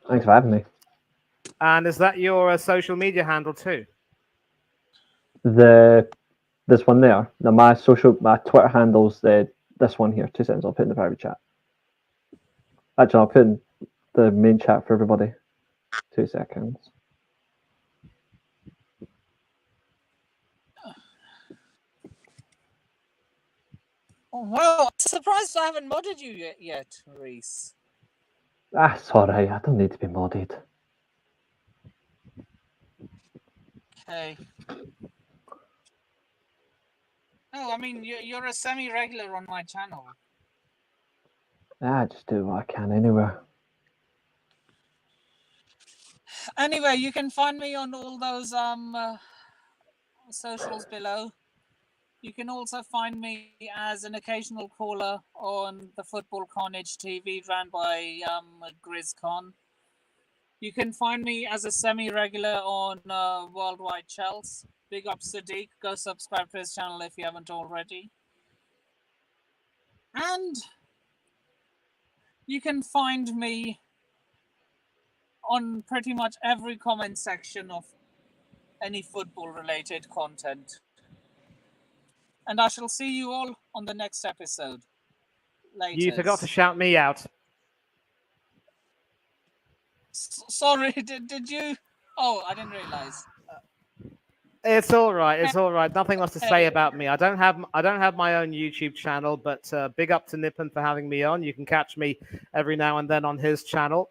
Speaker 5: Thanks for having me.
Speaker 4: And is that your social media handle too?
Speaker 5: This one there. Now my Twitter handle's this one here. 2 seconds, I'll put in the private chat. Actually, I'll put in the main chat for everybody. 2 seconds.
Speaker 1: Oh, well, I'm surprised I haven't modded you yet, Reese.
Speaker 5: That's alright, I don't need to be modded.
Speaker 1: Okay. No, I mean, you're a semi-regular on my channel.
Speaker 5: I just do what I can anywhere.
Speaker 1: Anyway, you can find me on all those socials below. You can also find me as an occasional caller on the Football Carnage TV ran by GrizzCon. You can find me as a semi-regular on Worldwide Chels. Big up Sadiq. Go subscribe to his channel if you haven't already. And you can find me on pretty much every comment section of any football-related content. And I shall see you all on the next episode. Later.
Speaker 4: You forgot to shout me out.
Speaker 1: Sorry, did you? Oh, I didn't realize.
Speaker 4: It's all right. It's all right. Nothing else to say about me. I don't have my own YouTube channel, but big up to Nippon for having me on. You can catch me every now and then on his channel,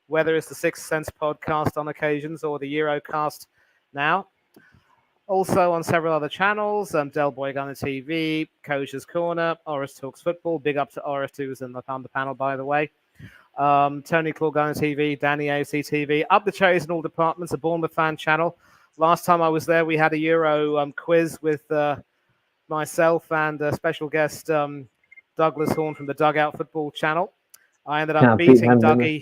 Speaker 4: whether it's the Sixth Sense podcast on occasions or the Eurocast now. Also on several other channels, Del Boy Gunner TV, Coach's Corner, Oris Talks Football. Big up to Oris, who's on the panel, by the way. Tony Claw Gunner TV, Danny AFC TV, up the cherries in all departments, a Bournemouth fan channel. Last time I was there, we had a Euro quiz with myself and special guest Douglas Horn from the Dugout Football channel. I ended up beating Dougie.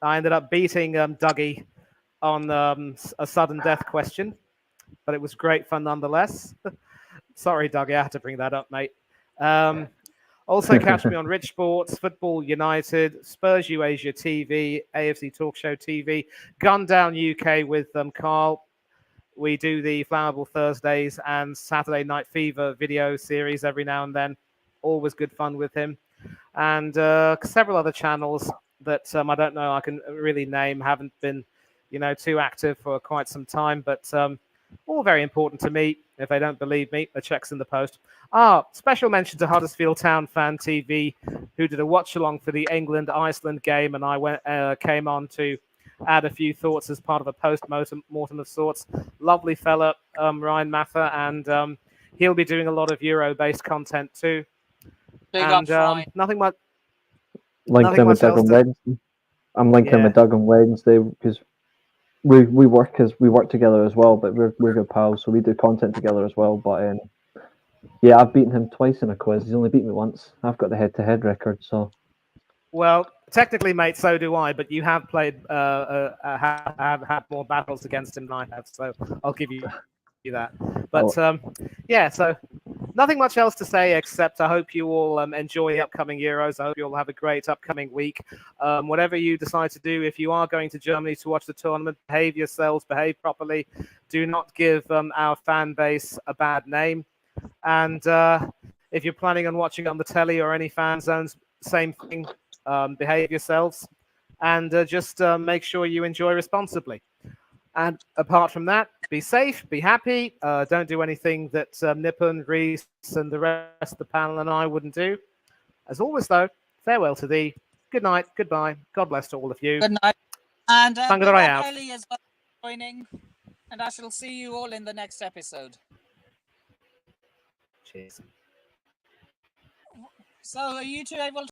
Speaker 4: I ended up beating Dougie on a sudden death question, but it was great fun nonetheless. Sorry, Dougie, I had to bring that up, mate. Also catch me on Rich Sports, Football United, Spurs Asia TV, AFC Talk Show TV, Gun Down UK with Carl. We do the Flammable Thursdays and Saturday Night Fever video series every now and then. Always good fun with him. And several other channels that I don't know I can really name, haven't been, too active for quite some time, but all very important to me. If they don't believe me, the check's in the post. Special mention to Huddersfield Town Fan TV, who did a watch-along for the England-Iceland game, and I came on to add a few thoughts as part of a post-mortem of sorts. Lovely fella, Ryan Mather, and he'll be doing a lot of Euro-based content too.
Speaker 1: Big up,
Speaker 4: And
Speaker 1: Fry.
Speaker 4: nothing much.
Speaker 5: Linked in with
Speaker 4: much
Speaker 5: Doug
Speaker 4: else
Speaker 5: on
Speaker 4: to-
Speaker 5: Wednesday. I'm linked in
Speaker 4: Yeah.
Speaker 5: with Doug on Wednesday because we work together as well, but we're good pals, so we do content together as well. But yeah, I've beaten him twice in a quiz. He's only beat me once. I've got the head-to-head record, so.
Speaker 4: Well, technically, mate, so do I. But you have played, have had more battles against him than I have, so I'll give you that. But yeah, so nothing much else to say except I hope you all enjoy the upcoming Euros. I hope you all have a great upcoming week. Whatever you decide to do, if you are going to Germany to watch the tournament, behave yourselves, behave properly. Do not give our fan base a bad name. And if you're planning on watching on the telly or any fan zones, same thing. Behave yourselves, and just make sure you enjoy responsibly. And apart from that, be safe, be happy. Don't do anything that Nippon, Reese, and the rest of the panel and I wouldn't do. As always, though, farewell to thee. Good night, goodbye. God bless to all of you.
Speaker 1: Good night. And big
Speaker 4: Tangarai
Speaker 1: up
Speaker 4: out.
Speaker 1: Ellie as well for joining. And I shall see you all in the next episode.
Speaker 4: Cheers.
Speaker 1: So are you two able to